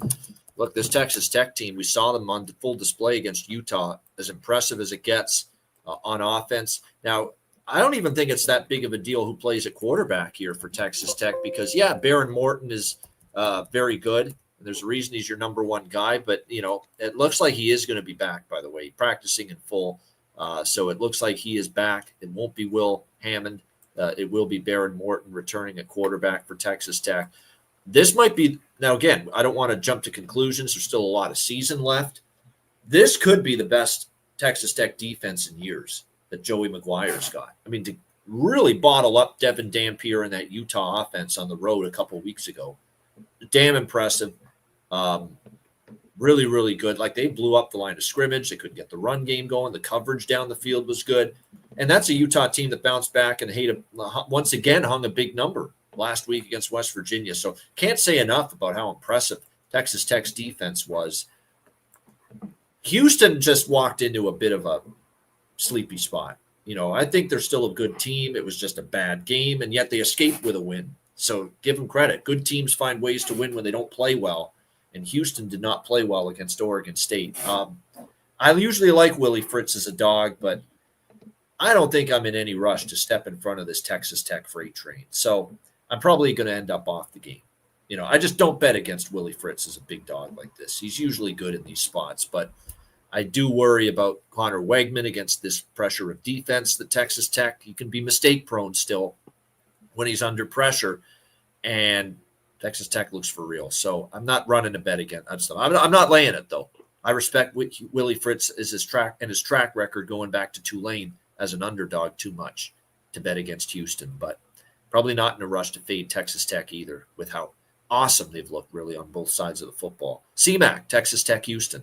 Texas Tech team, we saw them on full display against Utah, as impressive as it gets on offense. Now, I don't even think it's that big of a deal who plays at quarterback here for Texas Tech because, Baron Morton is very good. There's a reason he's your number 1 guy, but, it looks like he is going to be back, by the way, practicing in full. So it looks like he is back. It won't be Will Hammond. It will be Baron Morton returning at quarterback for Texas Tech. This might be – now, again, I don't want to jump to conclusions. There's still a lot of season left. This could be the best Texas Tech defense in years that Joey McGuire's got. I mean, to really bottle up Devin Dampier and that Utah offense on the road a couple of weeks ago, damn impressive. Really, really good. Like, they blew up the line of scrimmage. They couldn't get the run game going. The coverage down the field was good. And that's a Utah team that bounced back and once again hung a big number last week against West Virginia. So can't say enough about how impressive Texas Tech's defense was. Houston just walked into a bit of a sleepy spot. I think they're still a good team. It was just a bad game, and yet they escaped with a win. So give them credit. Good teams find ways to win when they don't play well. And Houston did not play well against Oregon State. I usually like Willie Fritz as a dog, but I don't think I'm in any rush to step in front of this Texas Tech freight train. So I'm probably going to end up off the game. I just don't bet against Willie Fritz as a big dog like this. He's usually good in these spots, but I do worry about Connor Wegman against this pressure of defense that Texas Tech, he can be mistake prone still when he's under pressure. And Texas Tech looks for real. So I'm not running a bet again. I'm not laying it, though. I respect Willie Fritz as his track record going back to Tulane as an underdog too much to bet against Houston, but probably not in a rush to fade Texas Tech either with how awesome they've looked really on both sides of the football. CMAC, Texas Tech, Houston.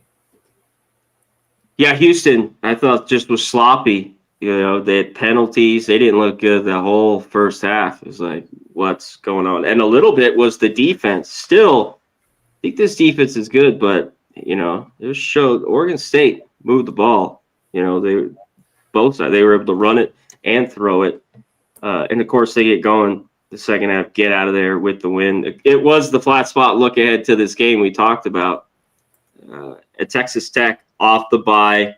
Yeah, Houston, I thought just was sloppy. You know, they had penalties. They didn't look good the whole first half. It was like, what's going on? And a little bit was the defense. Still, I think this defense is good, but, you know, it showed Oregon State moved the ball. You know, both sides. They were able to run it and throw it. And, of course, they get going the second half, get out of there with the win. It was the flat spot look ahead to this game we talked about. At Texas Tech, off the bye,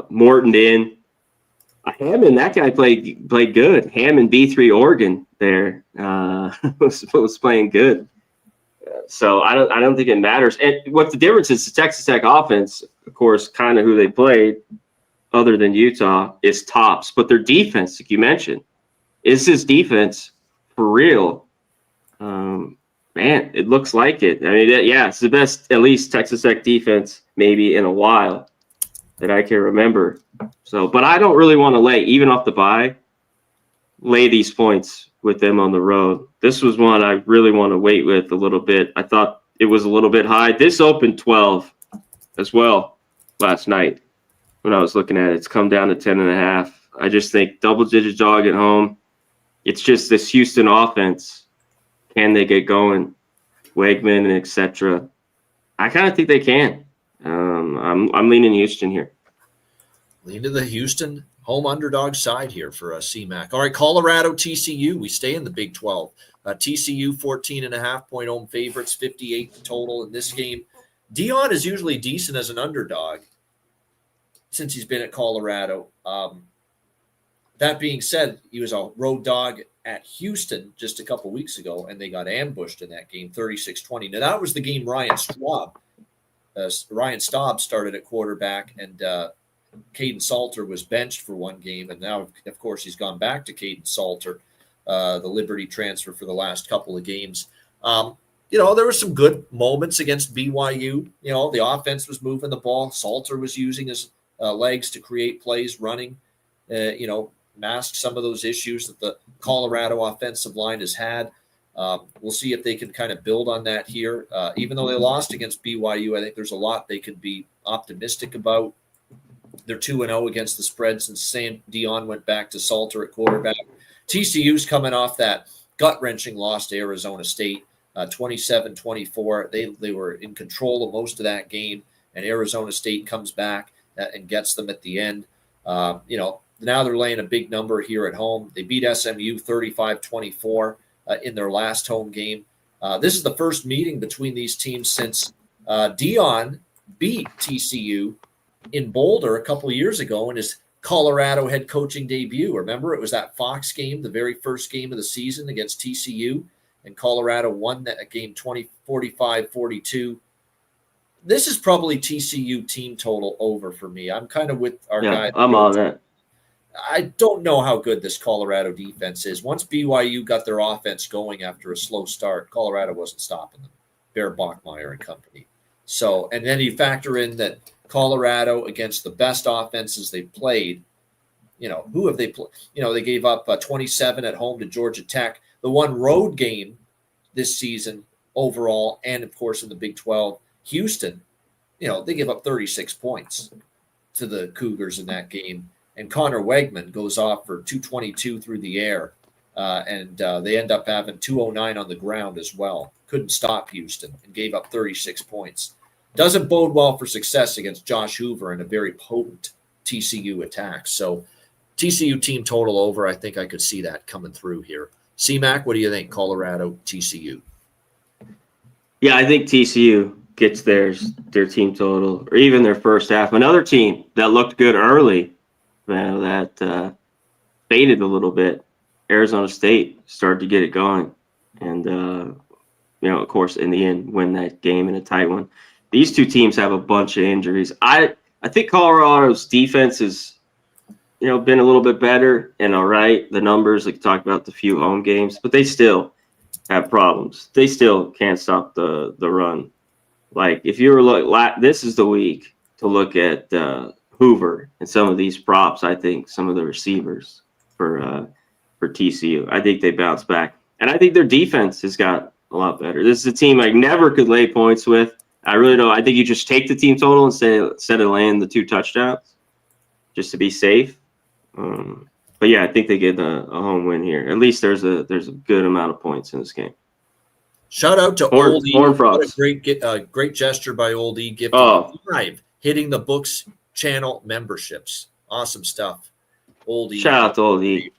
Morton in. Hammond, that guy played good. Hammond, B3 Oregon there was playing good. So I don't think it matters. And what the difference is, the Texas Tech offense, of course, kind of who they played, other than Utah, is tops. But their defense, like you mentioned, is this defense for real? Man, it looks like it. I mean, yeah, it's the best, at least Texas Tech defense maybe in a while that I can remember. So, but I don't really want to even off the bye, lay these points with them on the road. This was one I really want to wait with a little bit. I thought it was a little bit high. This opened 12 as well last night when I was looking at it. It's come down to 10.5. I just think double-digit dog at home. It's just this Houston offense. Can they get going? Wegman and etc. I kind of think they can. I'm leaning Houston here. Lean to the Houston home underdog side here for CMAC. All right, Colorado, TCU. We stay in the Big 12. TCU 14.5-point home favorites, 58 total in this game. Dion is usually decent as an underdog since he's been at Colorado. That being said, he was a road dog at Houston just a couple weeks ago, and they got ambushed in that game, 36-20. Now, that was the game Ryan Staub started at quarterback, and Caden Salter was benched for one game, and now, of course, he's gone back to Caden Salter, the Liberty transfer for the last couple of games. You know, there were some good moments against BYU. You know, the offense was moving the ball. Salter was using his legs to create plays, running, mask some of those issues that the Colorado offensive line has had. We'll see if they can kind of build on that here. Even though they lost against BYU, I think there's a lot they can be optimistic about. They're 2-0 against the spread since Sam Dion went back to Salter at quarterback. TCU's coming off that gut-wrenching loss to Arizona State, 27-24. They were in control of most of that game, and Arizona State comes back and gets them at the end. Now they're laying a big number here at home. They beat SMU 35-24 in their last home game. This is the first meeting between these teams since Dion beat TCU in Boulder a couple of years ago in his Colorado head coaching debut. Remember, it was that Fox game, the very first game of the season against TCU, and Colorado won that game 45-42. This is probably TCU team total over for me. I'm kind of with our guy. I'm on that. I don't know how good this Colorado defense is. Once BYU got their offense going after a slow start, Colorado wasn't stopping them. Bear Bachmeier and company. So, and then you factor in that Colorado against the best offenses they played, who have they played? They gave up 27 at home to Georgia Tech. The one road game this season overall, and of course in the Big 12, Houston, they give up 36 points to the Cougars in that game. And Connor Wegman goes off for 222 through the air, and they end up having 209 on the ground as well. Couldn't stop Houston and gave up 36 points. Doesn't bode well for success against Josh Hoover and a very potent TCU attack. So TCU team total over, I think I could see that coming through here. CMAC, what do you think? Colorado, TCU? Yeah, I think TCU gets their team total, or even their first half. Another team that looked good early, that faded a little bit. Arizona State started to get it going. And, of course, in the end, win that game in a tight one. These two teams have a bunch of injuries. I think Colorado's defense has, been a little bit better and all right. The numbers, like you talked about, the few home games, but they still have problems. They still can't stop the run. Like, if you were this is the week to look at Hoover and some of these props. I think some of the receivers for TCU. I think they bounce back, and I think their defense has got A lot better. This is a team I never could lay points with. I really don't. I think you just take the team total instead of laying the 2 touchdowns just to be safe. But yeah, I think they get a home win here. At least there's a good amount of points in this game. Shout out to Old E. Horn Frogs. What a great gesture by Old E, gifting 5 Hitting the Books channel memberships. Awesome stuff. Old E. Shout out to Old E.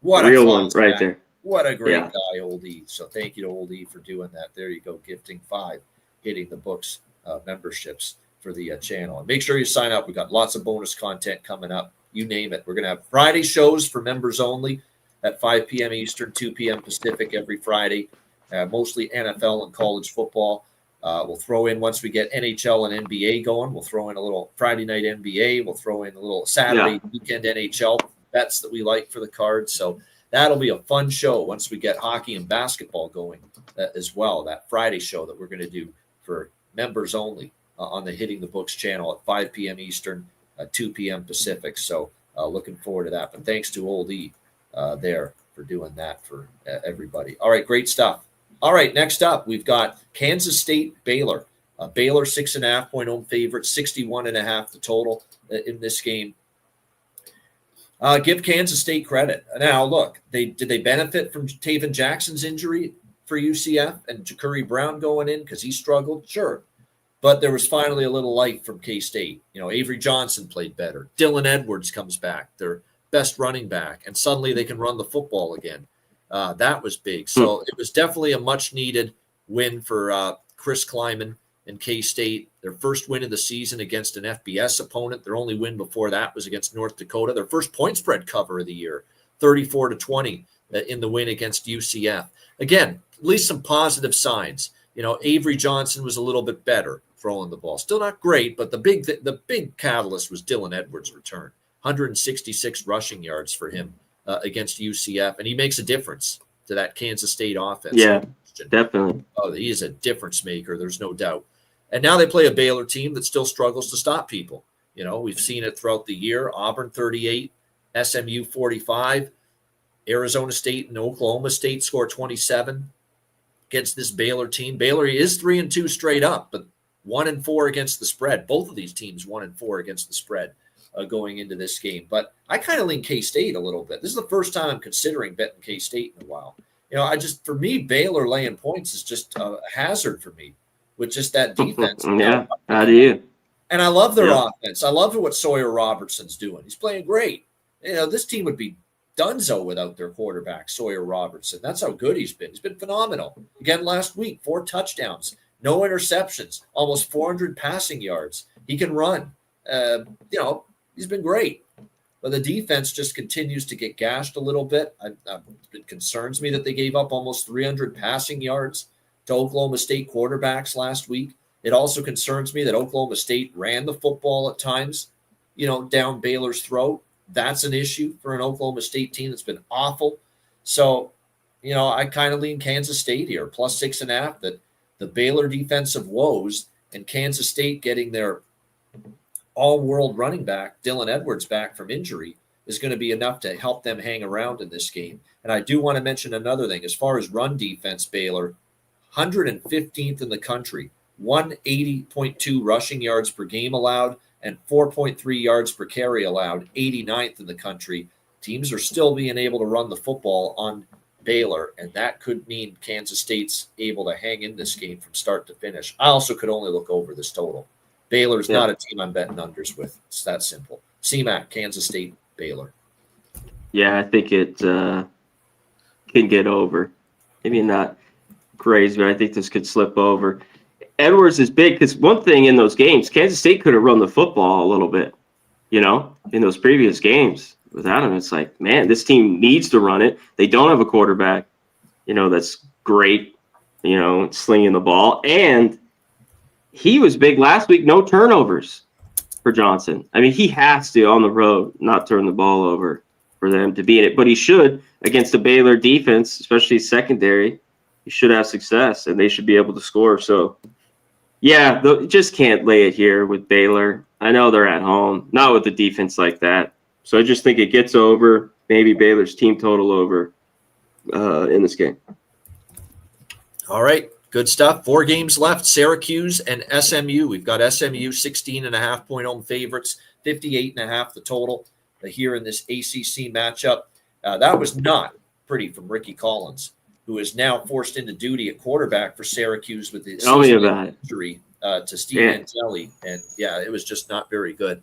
What a real one right there. What a great guy, Old E. So thank you to Old E for doing that. There you go, gifting 5 Hitting the Books memberships for the channel. And make sure you sign up. We've got lots of bonus content coming up. You name it. We're going to have Friday shows for members only at 5 p.m. Eastern, 2 p.m. Pacific every Friday. Mostly NFL and college football. We'll throw in, once we get NHL and NBA going, we'll throw in a little Friday night NBA. We'll throw in a little Saturday weekend NHL bets that we like for the cards. So that'll be a fun show once we get hockey and basketball going as well. That Friday show that we're going to do for members only on the Hitting the Books channel at 5 p.m. Eastern, 2 p.m. Pacific. So looking forward to that. But thanks to Old E there for doing that for everybody. All right, great stuff. All right, next up, we've got Kansas State Baylor. Baylor 6.5-point home favorite, 61.5 the total in this game. Give Kansas State credit. Now, look, did they benefit from Taven Jackson's injury for UCF and Ja'Cory Brown going in because he struggled? Sure. But there was finally a little light from K-State. Avery Johnson played better. Dylan Edwards comes back, their best running back, and suddenly they can run the football again. That was big. So it was definitely a much-needed win for Chris Kleiman and K-State. Their first win of the season against an FBS opponent. Their only win before that was against North Dakota. Their first point spread cover of the year, 34-20 in the win against UCF. Again, at least some positive signs. Avery Johnson was a little bit better throwing the ball. Still not great, but the big catalyst was Dylan Edwards' return. 166 rushing yards for him against UCF, and he makes a difference to that Kansas State offense. Yeah, definitely. Oh, he is a difference maker. There's no doubt. And now they play a Baylor team that still struggles to stop people. We've seen it throughout the year. Auburn 38, SMU 45, Arizona State and Oklahoma State score 27 against this Baylor team. Baylor is 3-2 straight up, but 1-4 against the spread. Both of these teams 1-4 against the spread going into this game. But I kind of lean K-State a little bit. This is the first time I'm considering betting K-State in a while. For me, Baylor laying points is just a hazard for me with just that defense. Yeah, how do you? And I love their offense. I love what Sawyer Robertson's doing. He's playing great. This team would be donezo without their quarterback, Sawyer Robertson. That's how good he's been. He's been phenomenal. Again, last week, 4 touchdowns, no interceptions, almost 400 passing yards. He can run. He's been great. But the defense just continues to get gashed a little bit. It concerns me that they gave up almost 300 passing yards to Oklahoma State quarterbacks last week. It also concerns me that Oklahoma State ran the football at times, down Baylor's throat. That's an issue for an Oklahoma State team that's been awful. So, I kind of lean Kansas State here, plus 6.5, that the Baylor defensive woes and Kansas State getting their all-world running back, Dylan Edwards, back from injury is going to be enough to help them hang around in this game. And I do want to mention another thing. As far as run defense, Baylor, 115th in the country, 180.2 rushing yards per game allowed, and 4.3 yards per carry allowed, 89th in the country. Teams are still being able to run the football on Baylor, and that could mean Kansas State's able to hang in this game from start to finish. I also could only look over this total. Baylor's not a team I'm betting unders with. It's that simple. CMAC, Kansas State, Baylor. Yeah, I think it can get over. Maybe not crazy, but I think this could slip over. Edwards is big because one thing in those games, Kansas State could have run the football a little bit, in those previous games. Without him, it's like, man, this team needs to run it. They don't have a quarterback, that's great, slinging the ball. And he was big last week, no turnovers for Johnson. I mean, he has to, on the road, not turn the ball over for them to be in it. But he should, against the Baylor defense, especially secondary, he should have success, and they should be able to score. So, yeah, just can't lay it here with Baylor. I know they're at home, not with the defense like that. So I just think it gets over, maybe Baylor's team total over in this game. All right, good stuff. 4 games left. Syracuse and SMU. We've got SMU 16.5-point home favorites, 58.5 the total here in this ACC matchup. That was not pretty from Ricky Collins, who is now forced into duty at quarterback for Syracuse with his injury to Steve Antelli. And yeah, it was just not very good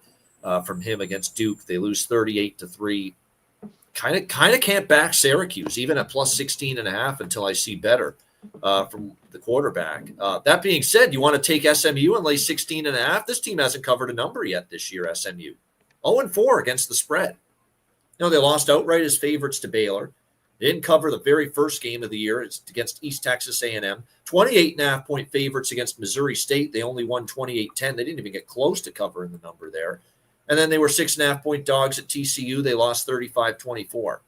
from him against Duke. They lose 38-3. Kind of can't back Syracuse, even at plus 16.5 until I see better from the quarterback. That being said, you want to take SMU and lay 16.5? This team hasn't covered a number yet this year, SMU. 0-4 against the spread. They lost outright as favorites to Baylor. They didn't cover the very first game of the year. It's against East Texas A&M. 28.5-point favorites against Missouri State. They only won 28-10. They didn't even get close to covering the number there. And then they were 6.5-point dogs at TCU. They lost 35-24.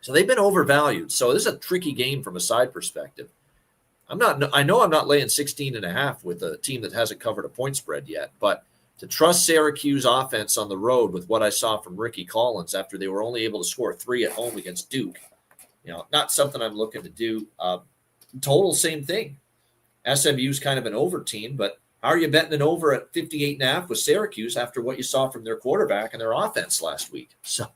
So they've been overvalued. So this is a tricky game from a side perspective. I know I'm not laying 16.5 with a team that hasn't covered a point spread yet, but to trust Syracuse offense on the road with what I saw from Ricky Collins after they were only able to score 3 at home against Duke, not something I'm looking to do. Total, same thing. SMU's kind of an over team, but how are you betting an over at 58.5 with Syracuse after what you saw from their quarterback and their offense last week? So,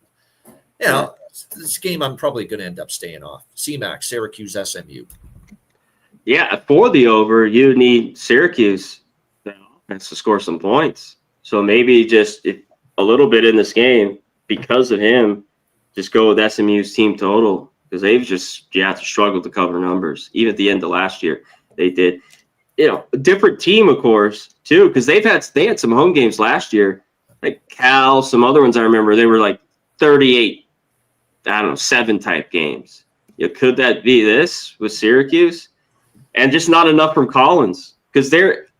this game I'm probably going to end up staying off. CMAX, Syracuse, SMU. Yeah, for the over, you need Syracuse to score some points. So maybe just a little bit in this game because of him, just go with SMU's team total because they've just struggled to cover numbers. Even at the end of last year, they did. A different team, of course, too, because they had some home games last year, like Cal, some other ones I remember. They were like 38-7 type games. Could that be this with Syracuse? And just not enough from Collins because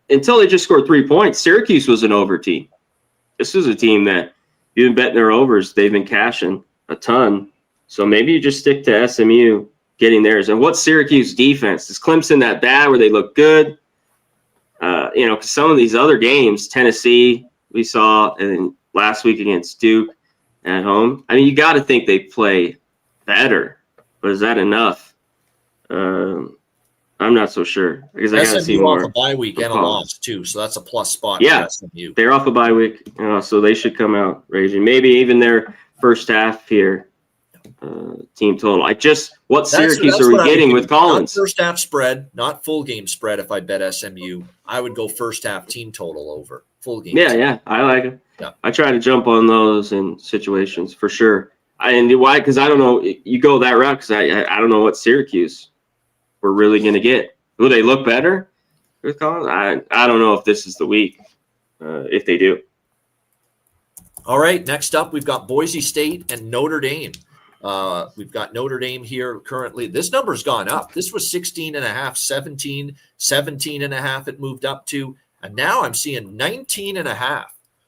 until they just scored 3 points, Syracuse was an over team. This is a team that you've been betting their overs. They've been cashing a ton. So maybe you just stick to SMU getting theirs. And what's Syracuse defense? Is Clemson that bad where they look good? Because some of these other games, Tennessee, we saw, and last week against Duke at home. I mean, you got to think they play better. But is that enough? I'm not so sure because I got to see more. Off a bye week and a loss too, so that's a plus spot. Yeah, for SMU. They're off a bye week, so they should come out raging. Maybe even their first half here, team total. What Syracuse are we getting with Collins? Not first half spread, not full game spread. If I bet SMU, I would go first half team total over full game. Yeah, I like it. Yeah. I try to jump on those in situations for sure. And why? Because I don't know. You go that route because I don't know what Syracuse we're really going to get. Will they look better with Collins? I don't know if this is the week, if they do. All right, next up, we've got Boise State and Notre Dame. We've got Notre Dame here currently. This number's gone up. This was 16.5, 17, 17.5 it moved up to, and now I'm seeing 19.5.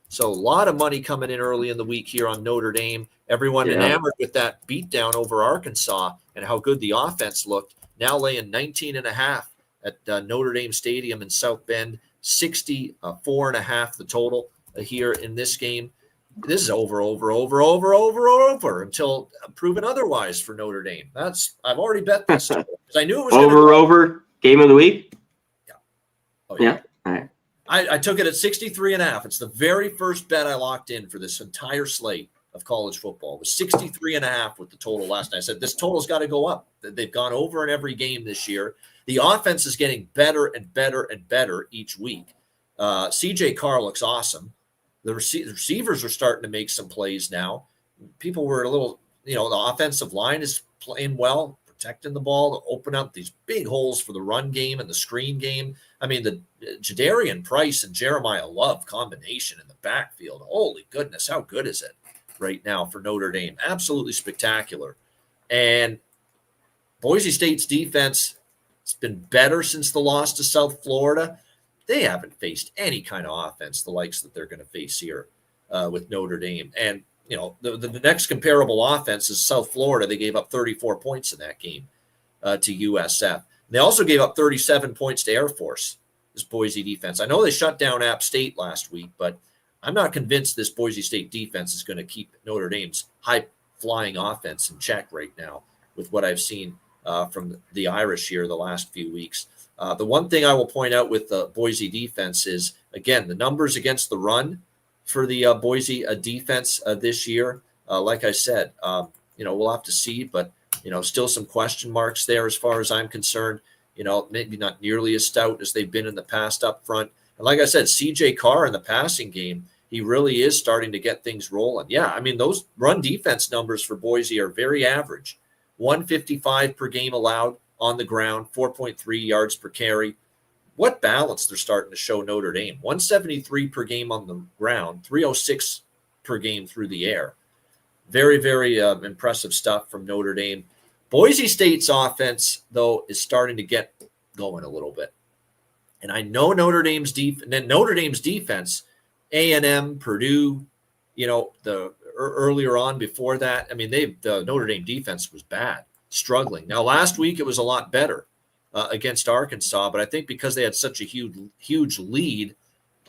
So a lot of money coming in early in the week here on Notre Dame. Everyone enamored with that beatdown over Arkansas and how good the offense looked. Now laying 19.5 at Notre Dame Stadium in South Bend, 64.5 the total here in this game. This is over until proven otherwise for Notre Dame. I've already bet this because I knew it was over game of the week. Yeah. Oh yeah. All right. I took it at 63.5. It's the very first bet I locked in for this entire slate of college football. It was 63.5 with the total last night. I said, this total's got to go up. They've gone over in every game this year. The offense is getting better and better and better each week. CJ Carr looks awesome. The receivers are starting to make some plays now. People were a little, the offensive line is playing well, protecting the ball to open up these big holes for the run game and the screen game. I mean, the Jadarian Price and Jeremiah Love combination in the backfield. Holy goodness, how good is it right now for Notre Dame? Absolutely spectacular. And Boise State's defense has been better since the loss to South Florida. They haven't faced any kind of offense the likes that they're going to face here with Notre Dame. And, the next comparable offense is South Florida. They gave up 34 points in that game to USF. They also gave up 37 points to Air Force, this Boise defense. I know they shut down App State last week, but I'm not convinced this Boise State defense is going to keep Notre Dame's high-flying offense in check right now with what I've seen from the Irish here the last few weeks. The one thing I will point out with the Boise defense is, again, the numbers against the run for the Boise defense this year. Like I said, we'll have to see, but, still some question marks there as far as I'm concerned. Maybe not nearly as stout as they've been in the past up front. And like I said, CJ Carr in the passing game, he really is starting to get things rolling. Yeah, I mean, those run defense numbers for Boise are very average. 155 per game allowed on the ground, 4.3 yards per carry. What balance they're starting to show Notre Dame. 173 per game on the ground, 306 per game through the air. Very, very impressive stuff from Notre Dame. Boise State's offense, though, is starting to get going a little bit. And I know Notre Dame's defense, A&M, Purdue, the earlier on before that, I mean, the Notre Dame defense was bad, struggling. Now, last week it was a lot better against Arkansas, but I think because they had such a huge lead,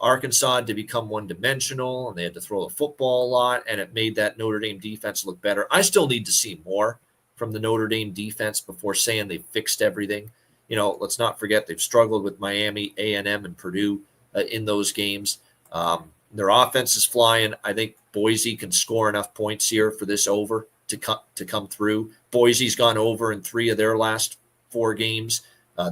Arkansas had to become one-dimensional, and they had to throw the football a lot, and it made that Notre Dame defense look better. I still need to see more from the Notre Dame defense before saying they fixed everything. Let's not forget they've struggled with Miami, A&M, and Purdue in those games. Their offense is flying. I think Boise can score enough points here for this over to come through. Boise's gone over in 3 of their last 4 games.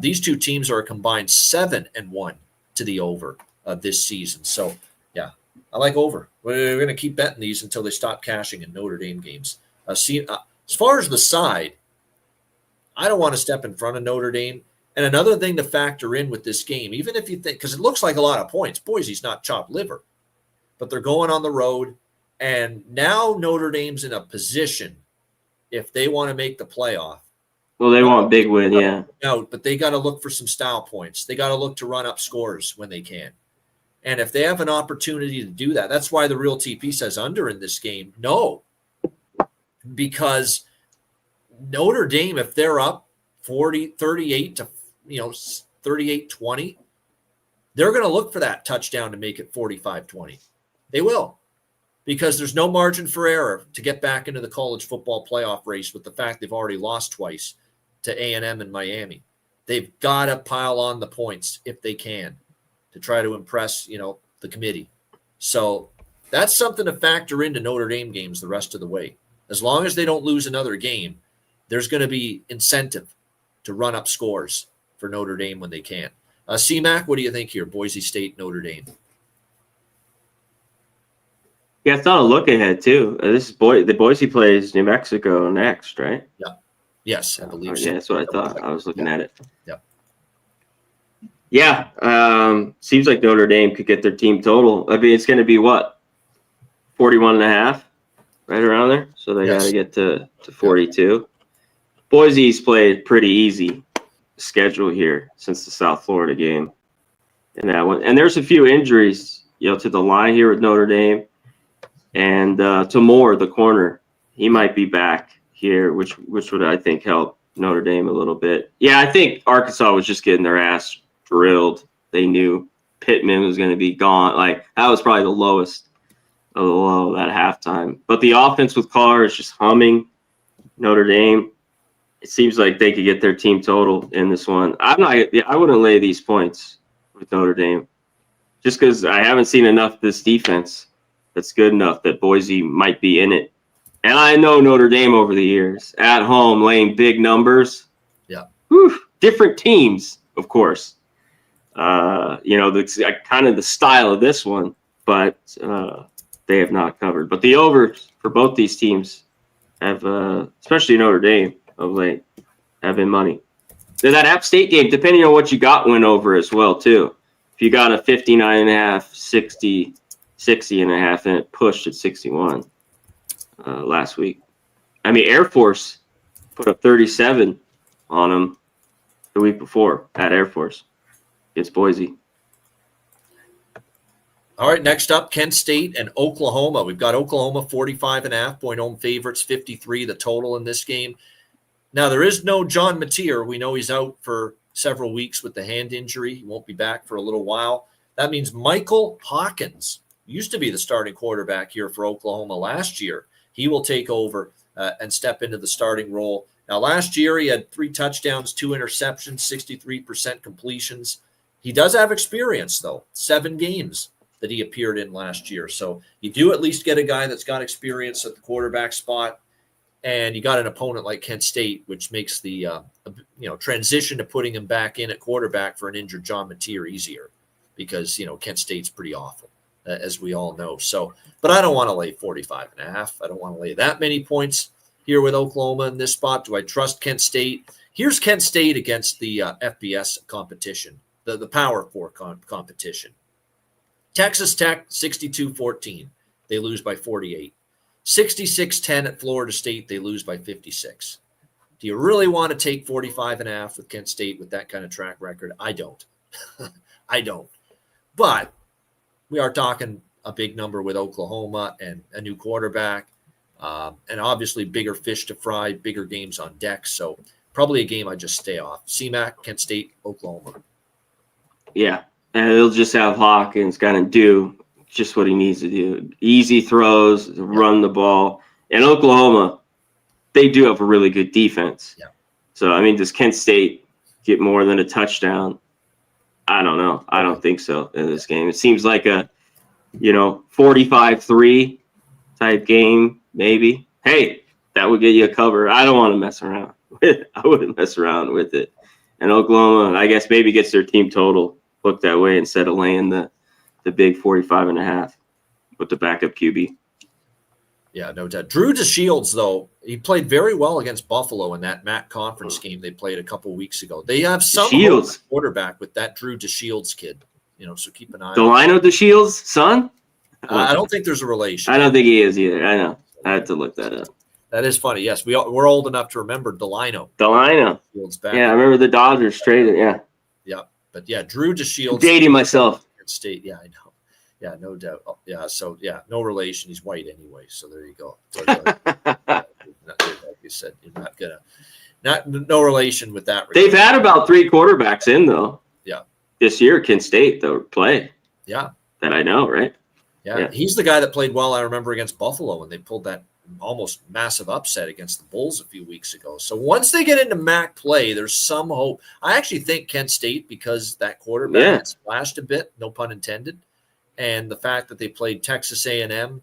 These two teams are a combined 7-1 to the over this season. So, yeah, I like over. We're going to keep betting these until they stop cashing in Notre Dame games. As far as the side, I don't want to step in front of Notre Dame. And another thing to factor in with this game, even if you think, because it looks like a lot of points, Boise's not chopped liver, but they're going on the road. And now Notre Dame's in a position, if they want to make the playoff. Well, they want big win, yeah. No, but they got to look for some style points. They got to look to run up scores when they can. And if they have an opportunity to do that, that's why the real TP says under in this game. No, because Notre Dame, if they're up 38 to 38-20, they're going to look for that touchdown to make it 45-20. They will, because there's no margin for error to get back into the college football playoff race with the fact they've already lost twice to A&M and Miami. They've got to pile on the points if they can to try to impress, the committee. So that's something to factor into Notre Dame games the rest of the way. As long as they don't lose another game, there's going to be incentive to run up scores for Notre Dame when they can. C-Mac, what do you think here? Boise State, Notre Dame. Yeah, it's not a look ahead too. The Boise plays New Mexico next, right? Yeah. Yes, I believe so. Yeah, that's what I thought. I was looking at it. Yeah. Yeah. Seems like Notre Dame could get their team total. I mean, it's going to be what? 41.5, right around there. So they got to get to 42. Boise's played pretty easy schedule here since the South Florida game in that one. And there's a few injuries, to the line here with Notre Dame. And to Moore, the corner, he might be back here, which would, I think, help Notre Dame a little bit. Yeah, I think Arkansas was just getting their ass drilled. They knew Pittman was going to be gone. Like, that was probably the lowest of the low at halftime. But the offense with Carr is just humming. Notre Dame, it seems like they could get their team total in this one. I wouldn't lay these points with Notre Dame just because I haven't seen enough of this defense that's good enough that Boise might be in it. And I know Notre Dame over the years at home laying big numbers. Yeah. Whew, different teams, of course. The kind of the style of this one, but they have not covered. But the overs for both these teams have, especially Notre Dame of late, have been money. Then that App State game, depending on what you got, went over as well too. If you got a 59.5, 60.5, and it pushed at 61 last week. I mean, Air Force put up 37 on them the week before at Air Force against Boise. All right, next up, Kent State and Oklahoma. We've got Oklahoma 45.5-point home favorites, 53 the total in this game. Now, there is no John Mateer. We know he's out for several weeks with the hand injury. He won't be back for a little while. That means Michael Hawkins used to be the starting quarterback here for Oklahoma last year. He will take over and step into the starting role. Now, last year he had 3 touchdowns, 2 interceptions, 63% completions. He does have experience, though. 7 games that he appeared in last year. So you do at least get a guy that's got experience at the quarterback spot, and you got an opponent like Kent State, which makes the transition to putting him back in at quarterback for an injured John Mateer easier, because Kent State's pretty awful, as we all know. So, but I don't want to lay 45.5. I don't want to lay that many points here with Oklahoma in this spot. Do I trust Kent State? Here's Kent State against the FBS competition, the Power 4 competition. Texas Tech, 62-14. They lose by 48. 66-10 at Florida State. They lose by 56. Do you really want to take 45.5 with Kent State with that kind of track record? I don't. I don't. But we are talking a big number with Oklahoma and a new quarterback, and obviously bigger fish to fry, bigger games on deck. So probably a game I just stay off. CMAC, Kent State, Oklahoma. Yeah, and he'll just have Hawkins kind of do just what he needs to do. Easy throws, run the ball. And Oklahoma, they do have a really good defense. Yeah. So, I mean, does Kent State get more than a touchdown? I don't know. I don't think so in this game. It seems like a, 45-3 type game, maybe. Hey, that would get you a cover. I don't want to mess around. I wouldn't mess around with it. And Oklahoma, I guess, maybe gets their team total looked that way instead of laying the big 45.5 with the backup QB. Yeah, no doubt. Drew DeShields, though, he played very well against Buffalo in that MAC conference game they played a couple weeks ago. They have some quarterback with that Drew DeShields kid, so keep an eye on Delino DeShields' son? I don't think there's a relation. I don't think he is either. I know. I had to look that up. That is funny. Yes, we're old enough to remember Delino. Yeah, I remember the Dodgers traded. Yeah. Yeah, but yeah, Drew DeShields. Dating myself. State. Yeah, I know. Yeah, no doubt. Oh, yeah, so yeah, no relation. He's white anyway, so there you go. So, like you said, you're no relation with that. They've had about 3 quarterbacks in though. Yeah. This year, Kent State though play. Yeah. That I know, right? Yeah, he's the guy that played well. I remember against Buffalo when they pulled that almost massive upset against the Bulls a few weeks ago. So once they get into MAC play, there's some hope. I actually think Kent State, because that quarterback splashed a bit, no pun intended, and the fact that they played Texas A&M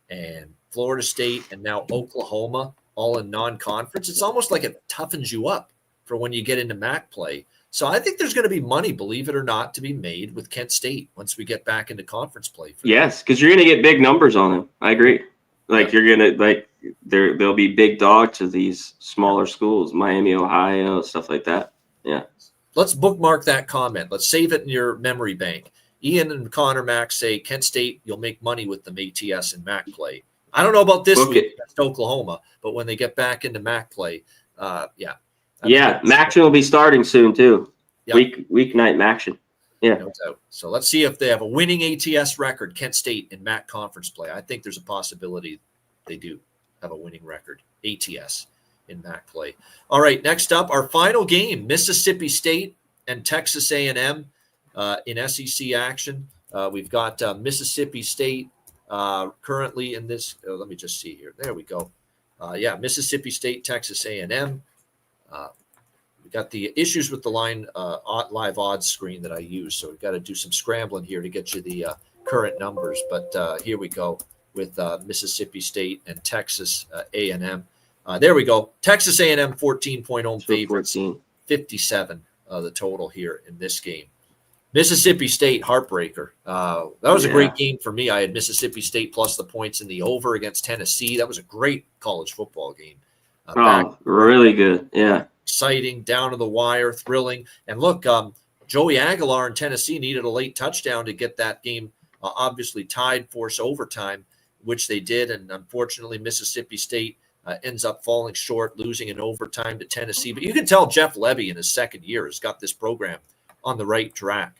and Florida State and now Oklahoma all in non-conference, it's almost like it toughens you up for when you get into MAC play. So I think there's going to be money, believe it or not, to be made with Kent State once we get back into conference play. Yes, because you're going to get big numbers on them. I agree. You're going to there'll be big dog to these smaller schools, Miami, Ohio, stuff like that. Yeah. Let's bookmark that comment. Let's save it in your memory bank. Ian and Connor Max say Kent State, you'll make money with them ATS and MAC play. I don't know about this week against Oklahoma, but when they get back into MAC play, yeah. Yeah, Maction will be starting soon too. Yep. Weeknight Maction. Yeah. No doubt. So let's see if they have a winning ATS record, Kent State in MAC conference play. I think there's a possibility they do have a winning record, ATS in MAC play. All right, next up, our final game, Mississippi State and Texas A&M in SEC action. We've got Mississippi State currently in this. Let me just see here. There we go. Mississippi State, Texas A&M. We got the issues with the line live odds screen that I use, so we've got to do some scrambling here to get you the current numbers. But here we go with Mississippi State and Texas A&M. There we go. Texas A&M 14-point home favorites, 57 the total here in this game. Mississippi State heartbreaker. That was a great game for me. I had Mississippi State plus the points in the over against Tennessee. That was a great college football game. Really good. Yeah. Exciting, down to the wire, thrilling. And look, Joey Aguilar in Tennessee needed a late touchdown to get that game obviously tied, force overtime, which they did. And unfortunately, Mississippi State ends up falling short, losing in overtime to Tennessee. But you can tell Jeff Levy in his second year has got this program on the right track,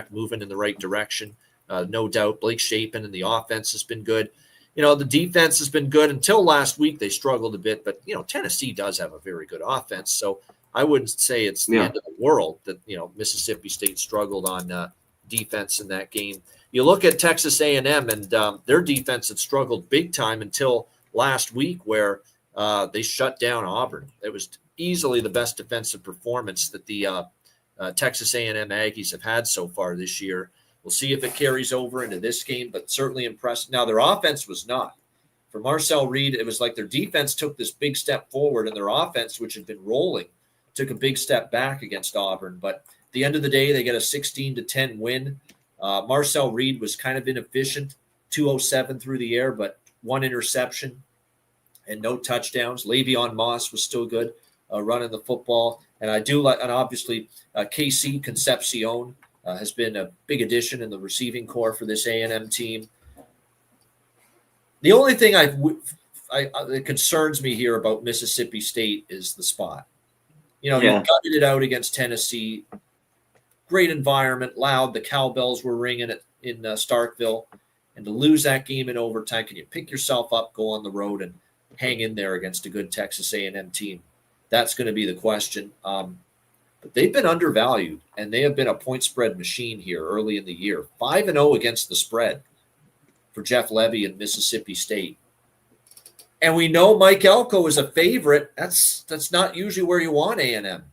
moving in the right direction. No doubt. Blake Shapen and the offense has been good. The defense has been good until last week. They struggled a bit, but, Tennessee does have a very good offense. So I wouldn't say it's the end of the world that, Mississippi State struggled on defense in that game. You look at Texas A&M and their defense had struggled big time until last week where they shut down Auburn. It was easily the best defensive performance that the Texas A&M Aggies have had so far this year. We'll see if it carries over into this game, but certainly impressive. Now, their offense was not. For Marcel Reed, it was like their defense took this big step forward, and their offense, which had been rolling, took a big step back against Auburn. But at the end of the day, they get a 16-10 win. Marcel Reed was kind of inefficient, 207 through the air, but one interception and no touchdowns. Le'Veon Moss was still good running the football. And I do like, and obviously KC Concepcion has been a big addition in the receiving corps for this A&M team. The only thing that concerns me here about Mississippi State is the spot. You gutted it out against Tennessee. Great environment, loud. The cowbells were ringing in Starkville. And to lose that game in overtime, can you pick yourself up, go on the road, and hang in there against a good Texas A&M team? That's going to be the question. But they've been undervalued, and they have been a point spread machine here early in the year. 5-0 against the spread for Jeff Levy and Mississippi State. And we know Mike Elko is a favorite. That's not usually where you want A&M.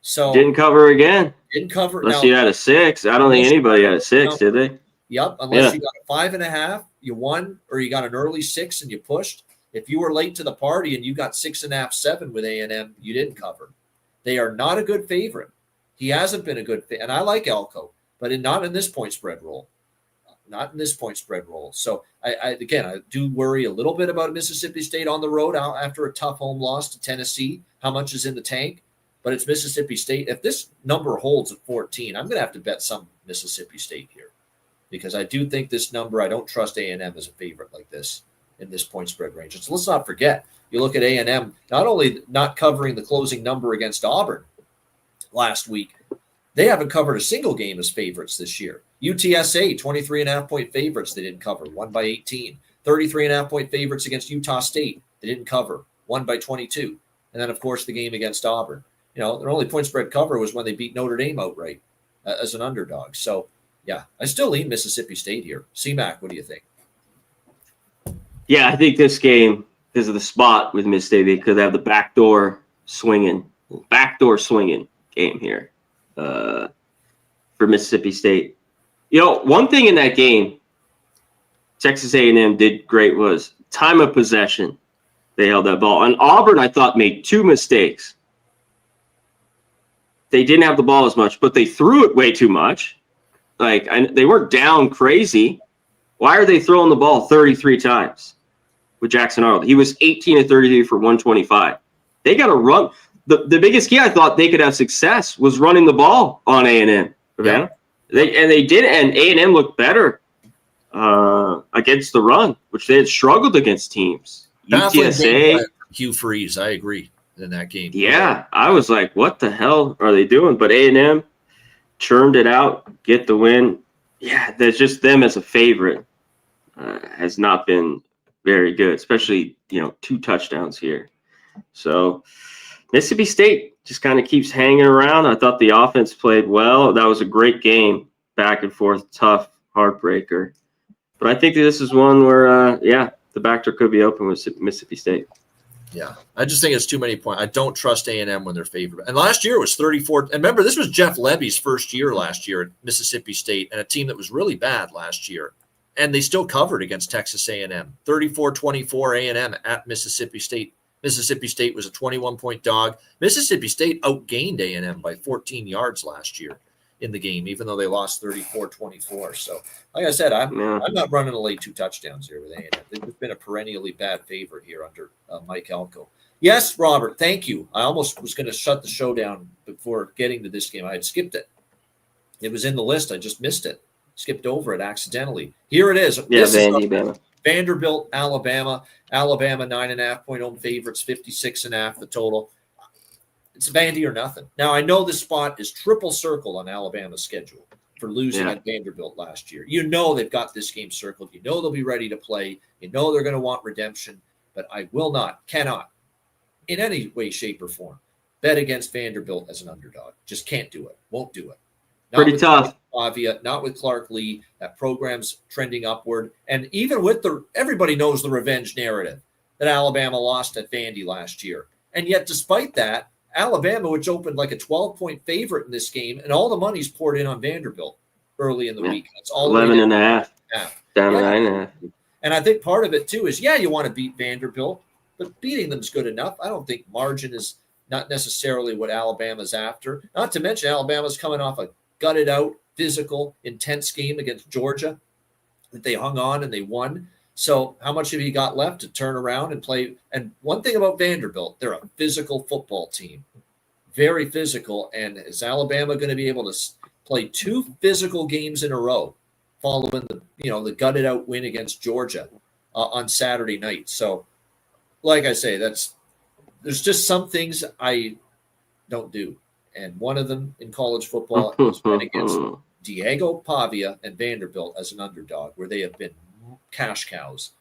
So didn't cover again. Didn't cover. Unless you had a 6. I don't think anybody had a 6, did they? Yep. Unless you got a 5.5, you won, or you got an early 6 and you pushed. If you were late to the party and you got 6.5, 7 with A&M, you didn't cover. They are not a good favorite. He hasn't been a good favorite. And I like Elko, but not in this point spread role. Not in this point spread role. So, I do worry a little bit about Mississippi State on the road after a tough home loss to Tennessee. How much is in the tank? But it's Mississippi State. If this number holds at 14, I'm going to have to bet some Mississippi State here because I do think this number, I don't trust A&M as a favorite like this in this point spread range. So let's not forget, you look at A&M, not only not covering the closing number against Auburn last week, they haven't covered a single game as favorites this year. UTSA, 23.5 point favorites, they didn't cover, won by 18. 33.5 point favorites against Utah State, they didn't cover, won by 22. And then, of course, the game against Auburn. Their only point spread cover was when they beat Notre Dame outright as an underdog. So, yeah, I still lean Mississippi State here. C-Mac, what do you think? Yeah, I think this game, because of the spot with Mississippi, could have the backdoor swinging game here for Mississippi State. One thing in that game, Texas A&M did great was time of possession. They held that ball. And Auburn, I thought, made 2 mistakes. They didn't have the ball as much, but they threw it way too much. They weren't down crazy. Why are they throwing the ball 33 times with Jackson Arnold? He was 18 of 33 for 125. They got to run. The biggest key I thought they could have success was running the ball on A&M. Yeah. They did, and A&M looked better against the run, which they had struggled against teams. UTSA. Hugh Freeze, I agree in that game. Yeah, I was like, what the hell are they doing? But A&M churned it out, get the win. Yeah, there's just them as a favorite has not been very good, especially, 2 touchdowns here. So Mississippi State just kind of keeps hanging around. I thought the offense played well. That was a great game, back and forth, tough, heartbreaker. But I think this is one where, the back door could be open with Mississippi State. Yeah, I just think it's too many points. I don't trust A&M when they're favored. And last year was 34. And remember, this was Jeff Levy's first year last year at Mississippi State, and a team that was really bad last year. And they still covered against Texas A&M. 34-24 A&M at Mississippi State. Mississippi State was a 21-point dog. Mississippi State outgained A&M by 14 yards last year in the game, even though they lost 34-24. So, like I said, I'm not running a late 2 touchdowns here with A&M. They've been a perennially bad favorite here under Mike Elko. Yes, Robert, thank you. I almost was going to shut the show down before getting to this game. I had skipped it. It was in the list. I just missed it. Skipped over it accidentally. Here it is. Yeah, Vandy, Vanderbilt, Alabama. Alabama, 9.5-point home favorites, 56.5 the total. It's Vandy or nothing. Now, I know this spot is triple circle on Alabama's schedule for losing at Vanderbilt last year. They've got this game circled. They'll be ready to play. They're going to want redemption. But I cannot, in any way, shape, or form, bet against Vanderbilt as an underdog. Just can't do it. Won't do it. Pretty tough. Not with Clark Lee. That program's trending upward. And even with everybody knows the revenge narrative. that Alabama lost at Vandy last year. And yet, despite that, Alabama, which opened like a 12-point favorite in this game, and all the money's poured in on Vanderbilt early in the week. That's all 11 and a half. Down to 9.5. And I think part of it, too, is, you want to beat Vanderbilt, but beating them is good enough. I don't think margin is not necessarily what Alabama's after. Not to mention Alabama's coming off a gutted-out, physical, intense game against Georgia that they hung on and they won. So how much have you got left to turn around and play? And one thing about Vanderbilt, they're a physical football team, very physical. And is Alabama going to be able to play 2 physical games in a row following the gutted out win against Georgia on Saturday night? So, like I say, there's just some things I don't do, and one of them in college football has been against Diego Pavia and Vanderbilt as an underdog, where they have been cash cows,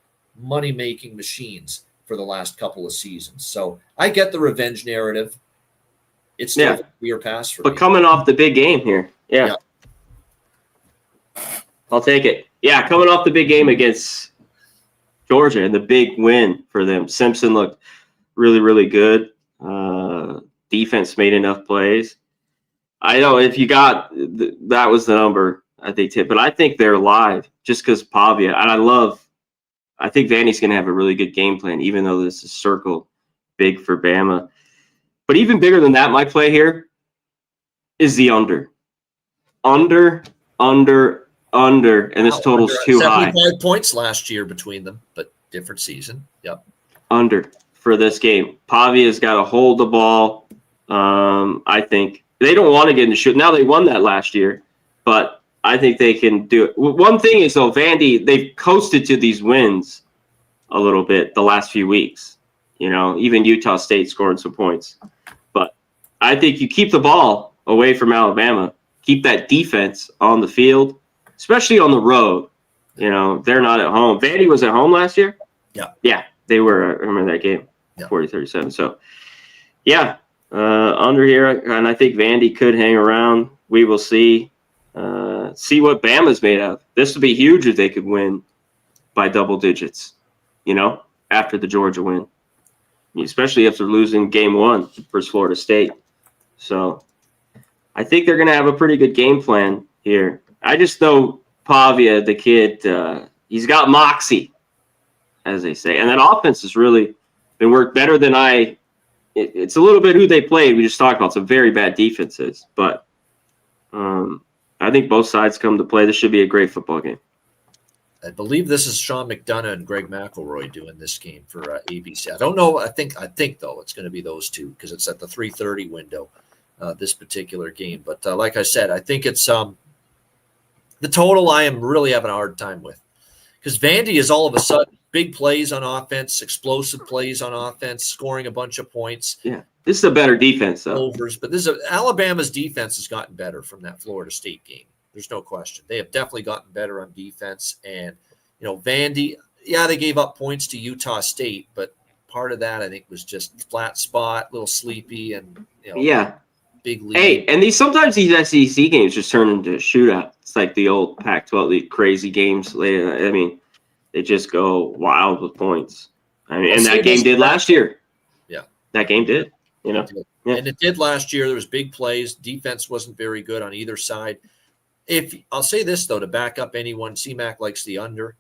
money-making machines for the last couple of seasons. So I get the revenge narrative. It's still a clear pass for me. But coming off the big game here, I'll take it. Yeah, coming off the big game against Georgia and the big win for them. Simpson looked really, really good. Defense made enough plays. I know if you got that was the number I think tip, but I think they're live just because Pavia, and I think Vandy's going to have a really good game plan, even though this is circled big for Bama. But even bigger than that, my play here is the under. Under, and this total's too high. 75 points last year between them, but different season. Yep. Under for this game. Pavia's got to hold the ball. I think they don't want to get into shoot. Now they won that last year, but I think they can do it. One thing is, though, Vandy, they've coasted to these wins a little bit the last few weeks. Even Utah State scoring some points. But I think you keep the ball away from Alabama, keep that defense on the field, especially on the road. They're not at home. Vandy was at home last year? Yeah. Yeah, they were. I remember that game, 40-37. So, under here, and I think Vandy could hang around. We will see. See what Bama's made of. This would be huge if they could win by double digits, after the Georgia win, especially after losing game 1 versus Florida State. So I think they're going to have a pretty good game plan here. I just know Pavia, the kid, he's got moxie, as they say. And that offense has really been worked better than it's a little bit who they played. We just talked about some very bad defenses, but I think both sides come to play. This should be a great football game. I believe this is Sean McDonough and Greg McElroy doing this game for ABC. I don't know. I think though it's going to be those two because it's at the 3:30 window, this particular game. But like I said, I think it's the total. I am really having a hard time with because Vandy is all of a sudden big plays on offense, explosive plays on offense, scoring a bunch of points. Yeah. This is a better defense, though. Overs, but Alabama's defense has gotten better from that Florida State game. There's no question. They have definitely gotten better on defense. And, Vandy, they gave up points to Utah State, but part of that, I think, was just flat spot, a little sleepy, and, big lead. Hey, and sometimes these SEC games just turn into a shootout. It's like the old Pac-12, the crazy games. They just go wild with points. And that game did last year. Yeah. That game did. And it did last year. There was big plays. Defense wasn't very good on either side. I'll say this, though, to back up anyone, CMAC likes the under.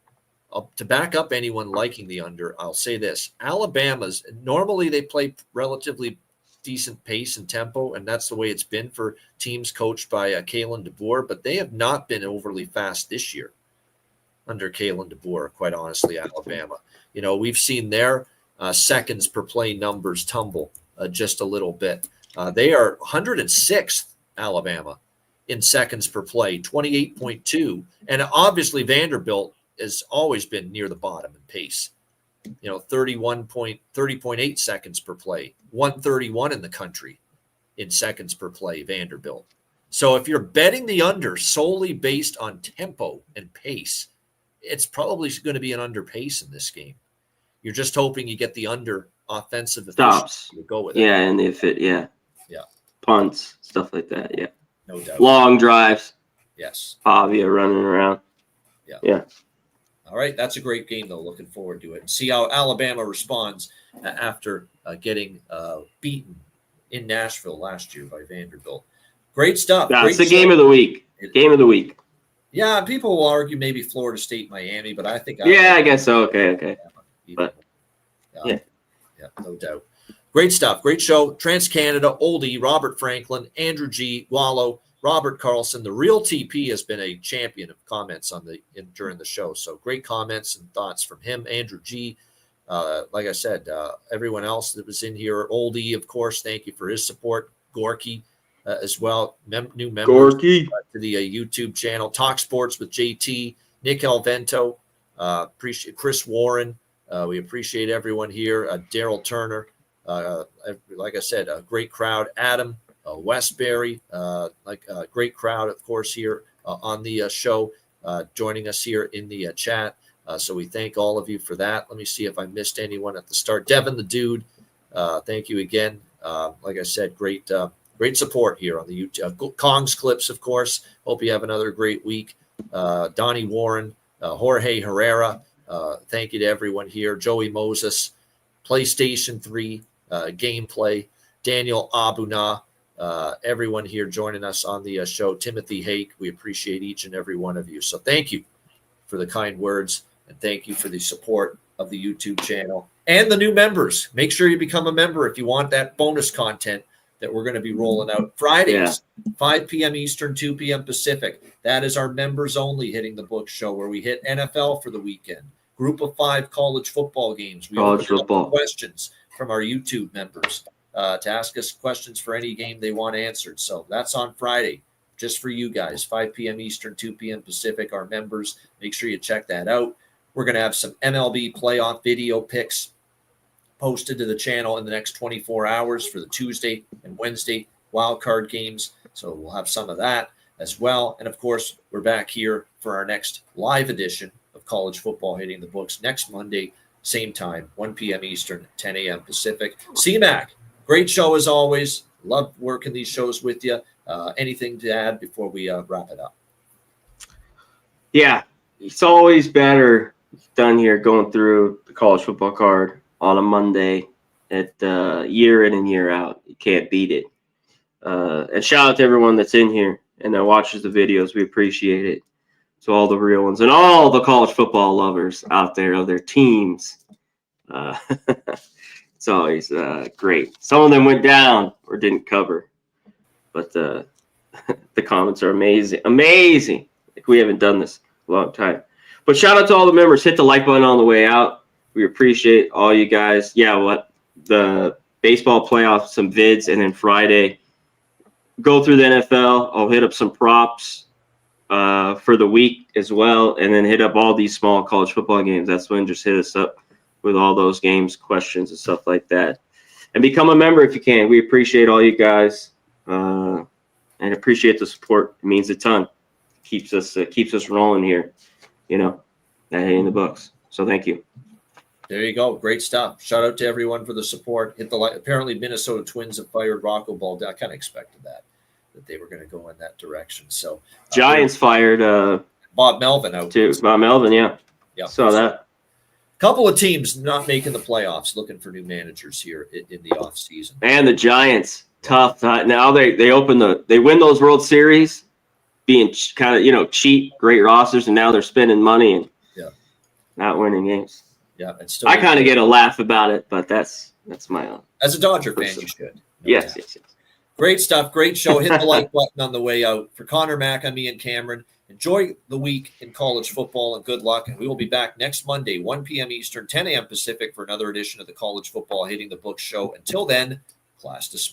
To back up anyone liking the under, I'll say this. Alabama's, normally they play relatively decent pace and tempo, and that's the way it's been for teams coached by Kalen DeBoer, but they have not been overly fast this year under Kalen DeBoer, quite honestly, Alabama. We've seen their seconds per play numbers tumble just a little bit. They are 106th, Alabama, in seconds per play, 28.2. And obviously Vanderbilt has always been near the bottom in pace. 30.8 seconds per play, 131 in the country in seconds per play, Vanderbilt. So if you're betting the under solely based on tempo and pace, it's probably going to be an under pace in this game. You're just hoping you get the under offensive stops. To go with it. And if it, punts, stuff like that. Yeah. No doubt. Long drives. Yes. Pavia running around. Yeah. All right, that's a great game, though. Looking forward to it. See how Alabama responds after getting beaten in Nashville last year by Vanderbilt. Great stuff. That's Great the game show. of the week. Game of the week. Yeah, people will argue maybe Florida State, Miami, but I think I guess so. Okay. But yeah, no doubt. Great stuff. Great show. Trans-Canada, Oldie, Robert Franklin, Andrew G, Wallow, Robert Carlson. The real TP has been a champion of comments during the show. So great comments and thoughts from him. Andrew G. Like I said, everyone else that was in here. Oldie, of course, thank you for his support. Gorky as well. New members Gorky. To the YouTube channel. Talk Sports with JT. Nick Alvento. Appreciate Chris Warren. We appreciate everyone here. Daryl Turner. Like I said, a great crowd. Adam Westbury, great crowd, of course, here on the show, joining us here in the chat. So we thank all of you for that. Let me see if I missed anyone at the start. Devin the Dude, thank you again. Like I said, great support here on the YouTube. Kong's Clips, of course. Hope you have another great week. Donnie Warren, Jorge Herrera, thank you to everyone here. Joey Moses, PlayStation 3, Gameplay, Daniel Abuna, everyone here joining us on the show. Timothy Hake, we appreciate each and every one of you. So thank you for the kind words, and thank you for the support of the YouTube channel and the new members. Make sure you become a member if you want that bonus content that we're going to be rolling out Fridays, 5 p.m. Eastern, 2 p.m. Pacific. That is our members only Hitting the Book show, where we hit NFL for the weekend. Group of 5 college football games. We college football questions from our YouTube members to ask us questions for any game they want answered. So that's on Friday, just for you guys, 5 p.m. Eastern, 2 p.m. Pacific, our members. Make sure you check that out. We're going to have some MLB playoff video picks posted to the channel in the next 24 hours for the Tuesday and Wednesday wildcard games. So we'll have some of that as well. And, of course, we're back here for our next live edition of College Football Hitting the Books next Monday, same time, 1 p.m. Eastern, 10 a.m. Pacific. CMAC, great show as always. Love working these shows with you. Anything to add before we wrap it up? Yeah, it's always better done here going through the college football card on a Monday at year in and year out. You can't beat it. And shout out to everyone that's in here and that watches the videos. We appreciate it. To all the real ones and all the college football lovers out there of their teams. It's always great. Some of them went down or didn't cover, but the comments are amazing. Amazing. Like we haven't done this in a long time. But shout out to all the members. Hit the like button on the way out. We appreciate all you guys. Yeah, the baseball playoff, some vids, and then Friday, go through the NFL. I'll hit up some props for the week as well, and then hit up all these small college football games. That's when just hit us up with all those games, questions, and stuff like that. And become a member if you can. We appreciate all you guys and appreciate the support. It means a ton. Keeps us rolling here, at Hitting the Books. So thank you. There you go. Great stuff. Shout out to everyone for the support. Hit the like. Apparently, Minnesota Twins have fired Rocco Baldelli. I kind of expected that they were going to go in that direction. So Giants fired Bob Melvin out too. Bob Melvin, yeah. Saw that. Couple of teams not making the playoffs, looking for new managers here in the off season. And the Giants, tough. Now they win those World Series, being kind of cheap, great rosters, and now they're spending money and not winning games. Yeah, it's still. I kind of get a laugh about it, but that's my own. As a Dodger fan, you should. Yes. Great stuff. Great show. Hit the like button on the way out. For Connor Mack, I'm Ian Cameron. Enjoy the week in college football and good luck. And we will be back next Monday, 1 p.m. Eastern, 10 a.m. Pacific for another edition of the College Football Hitting the Books show. Until then, class dismissed.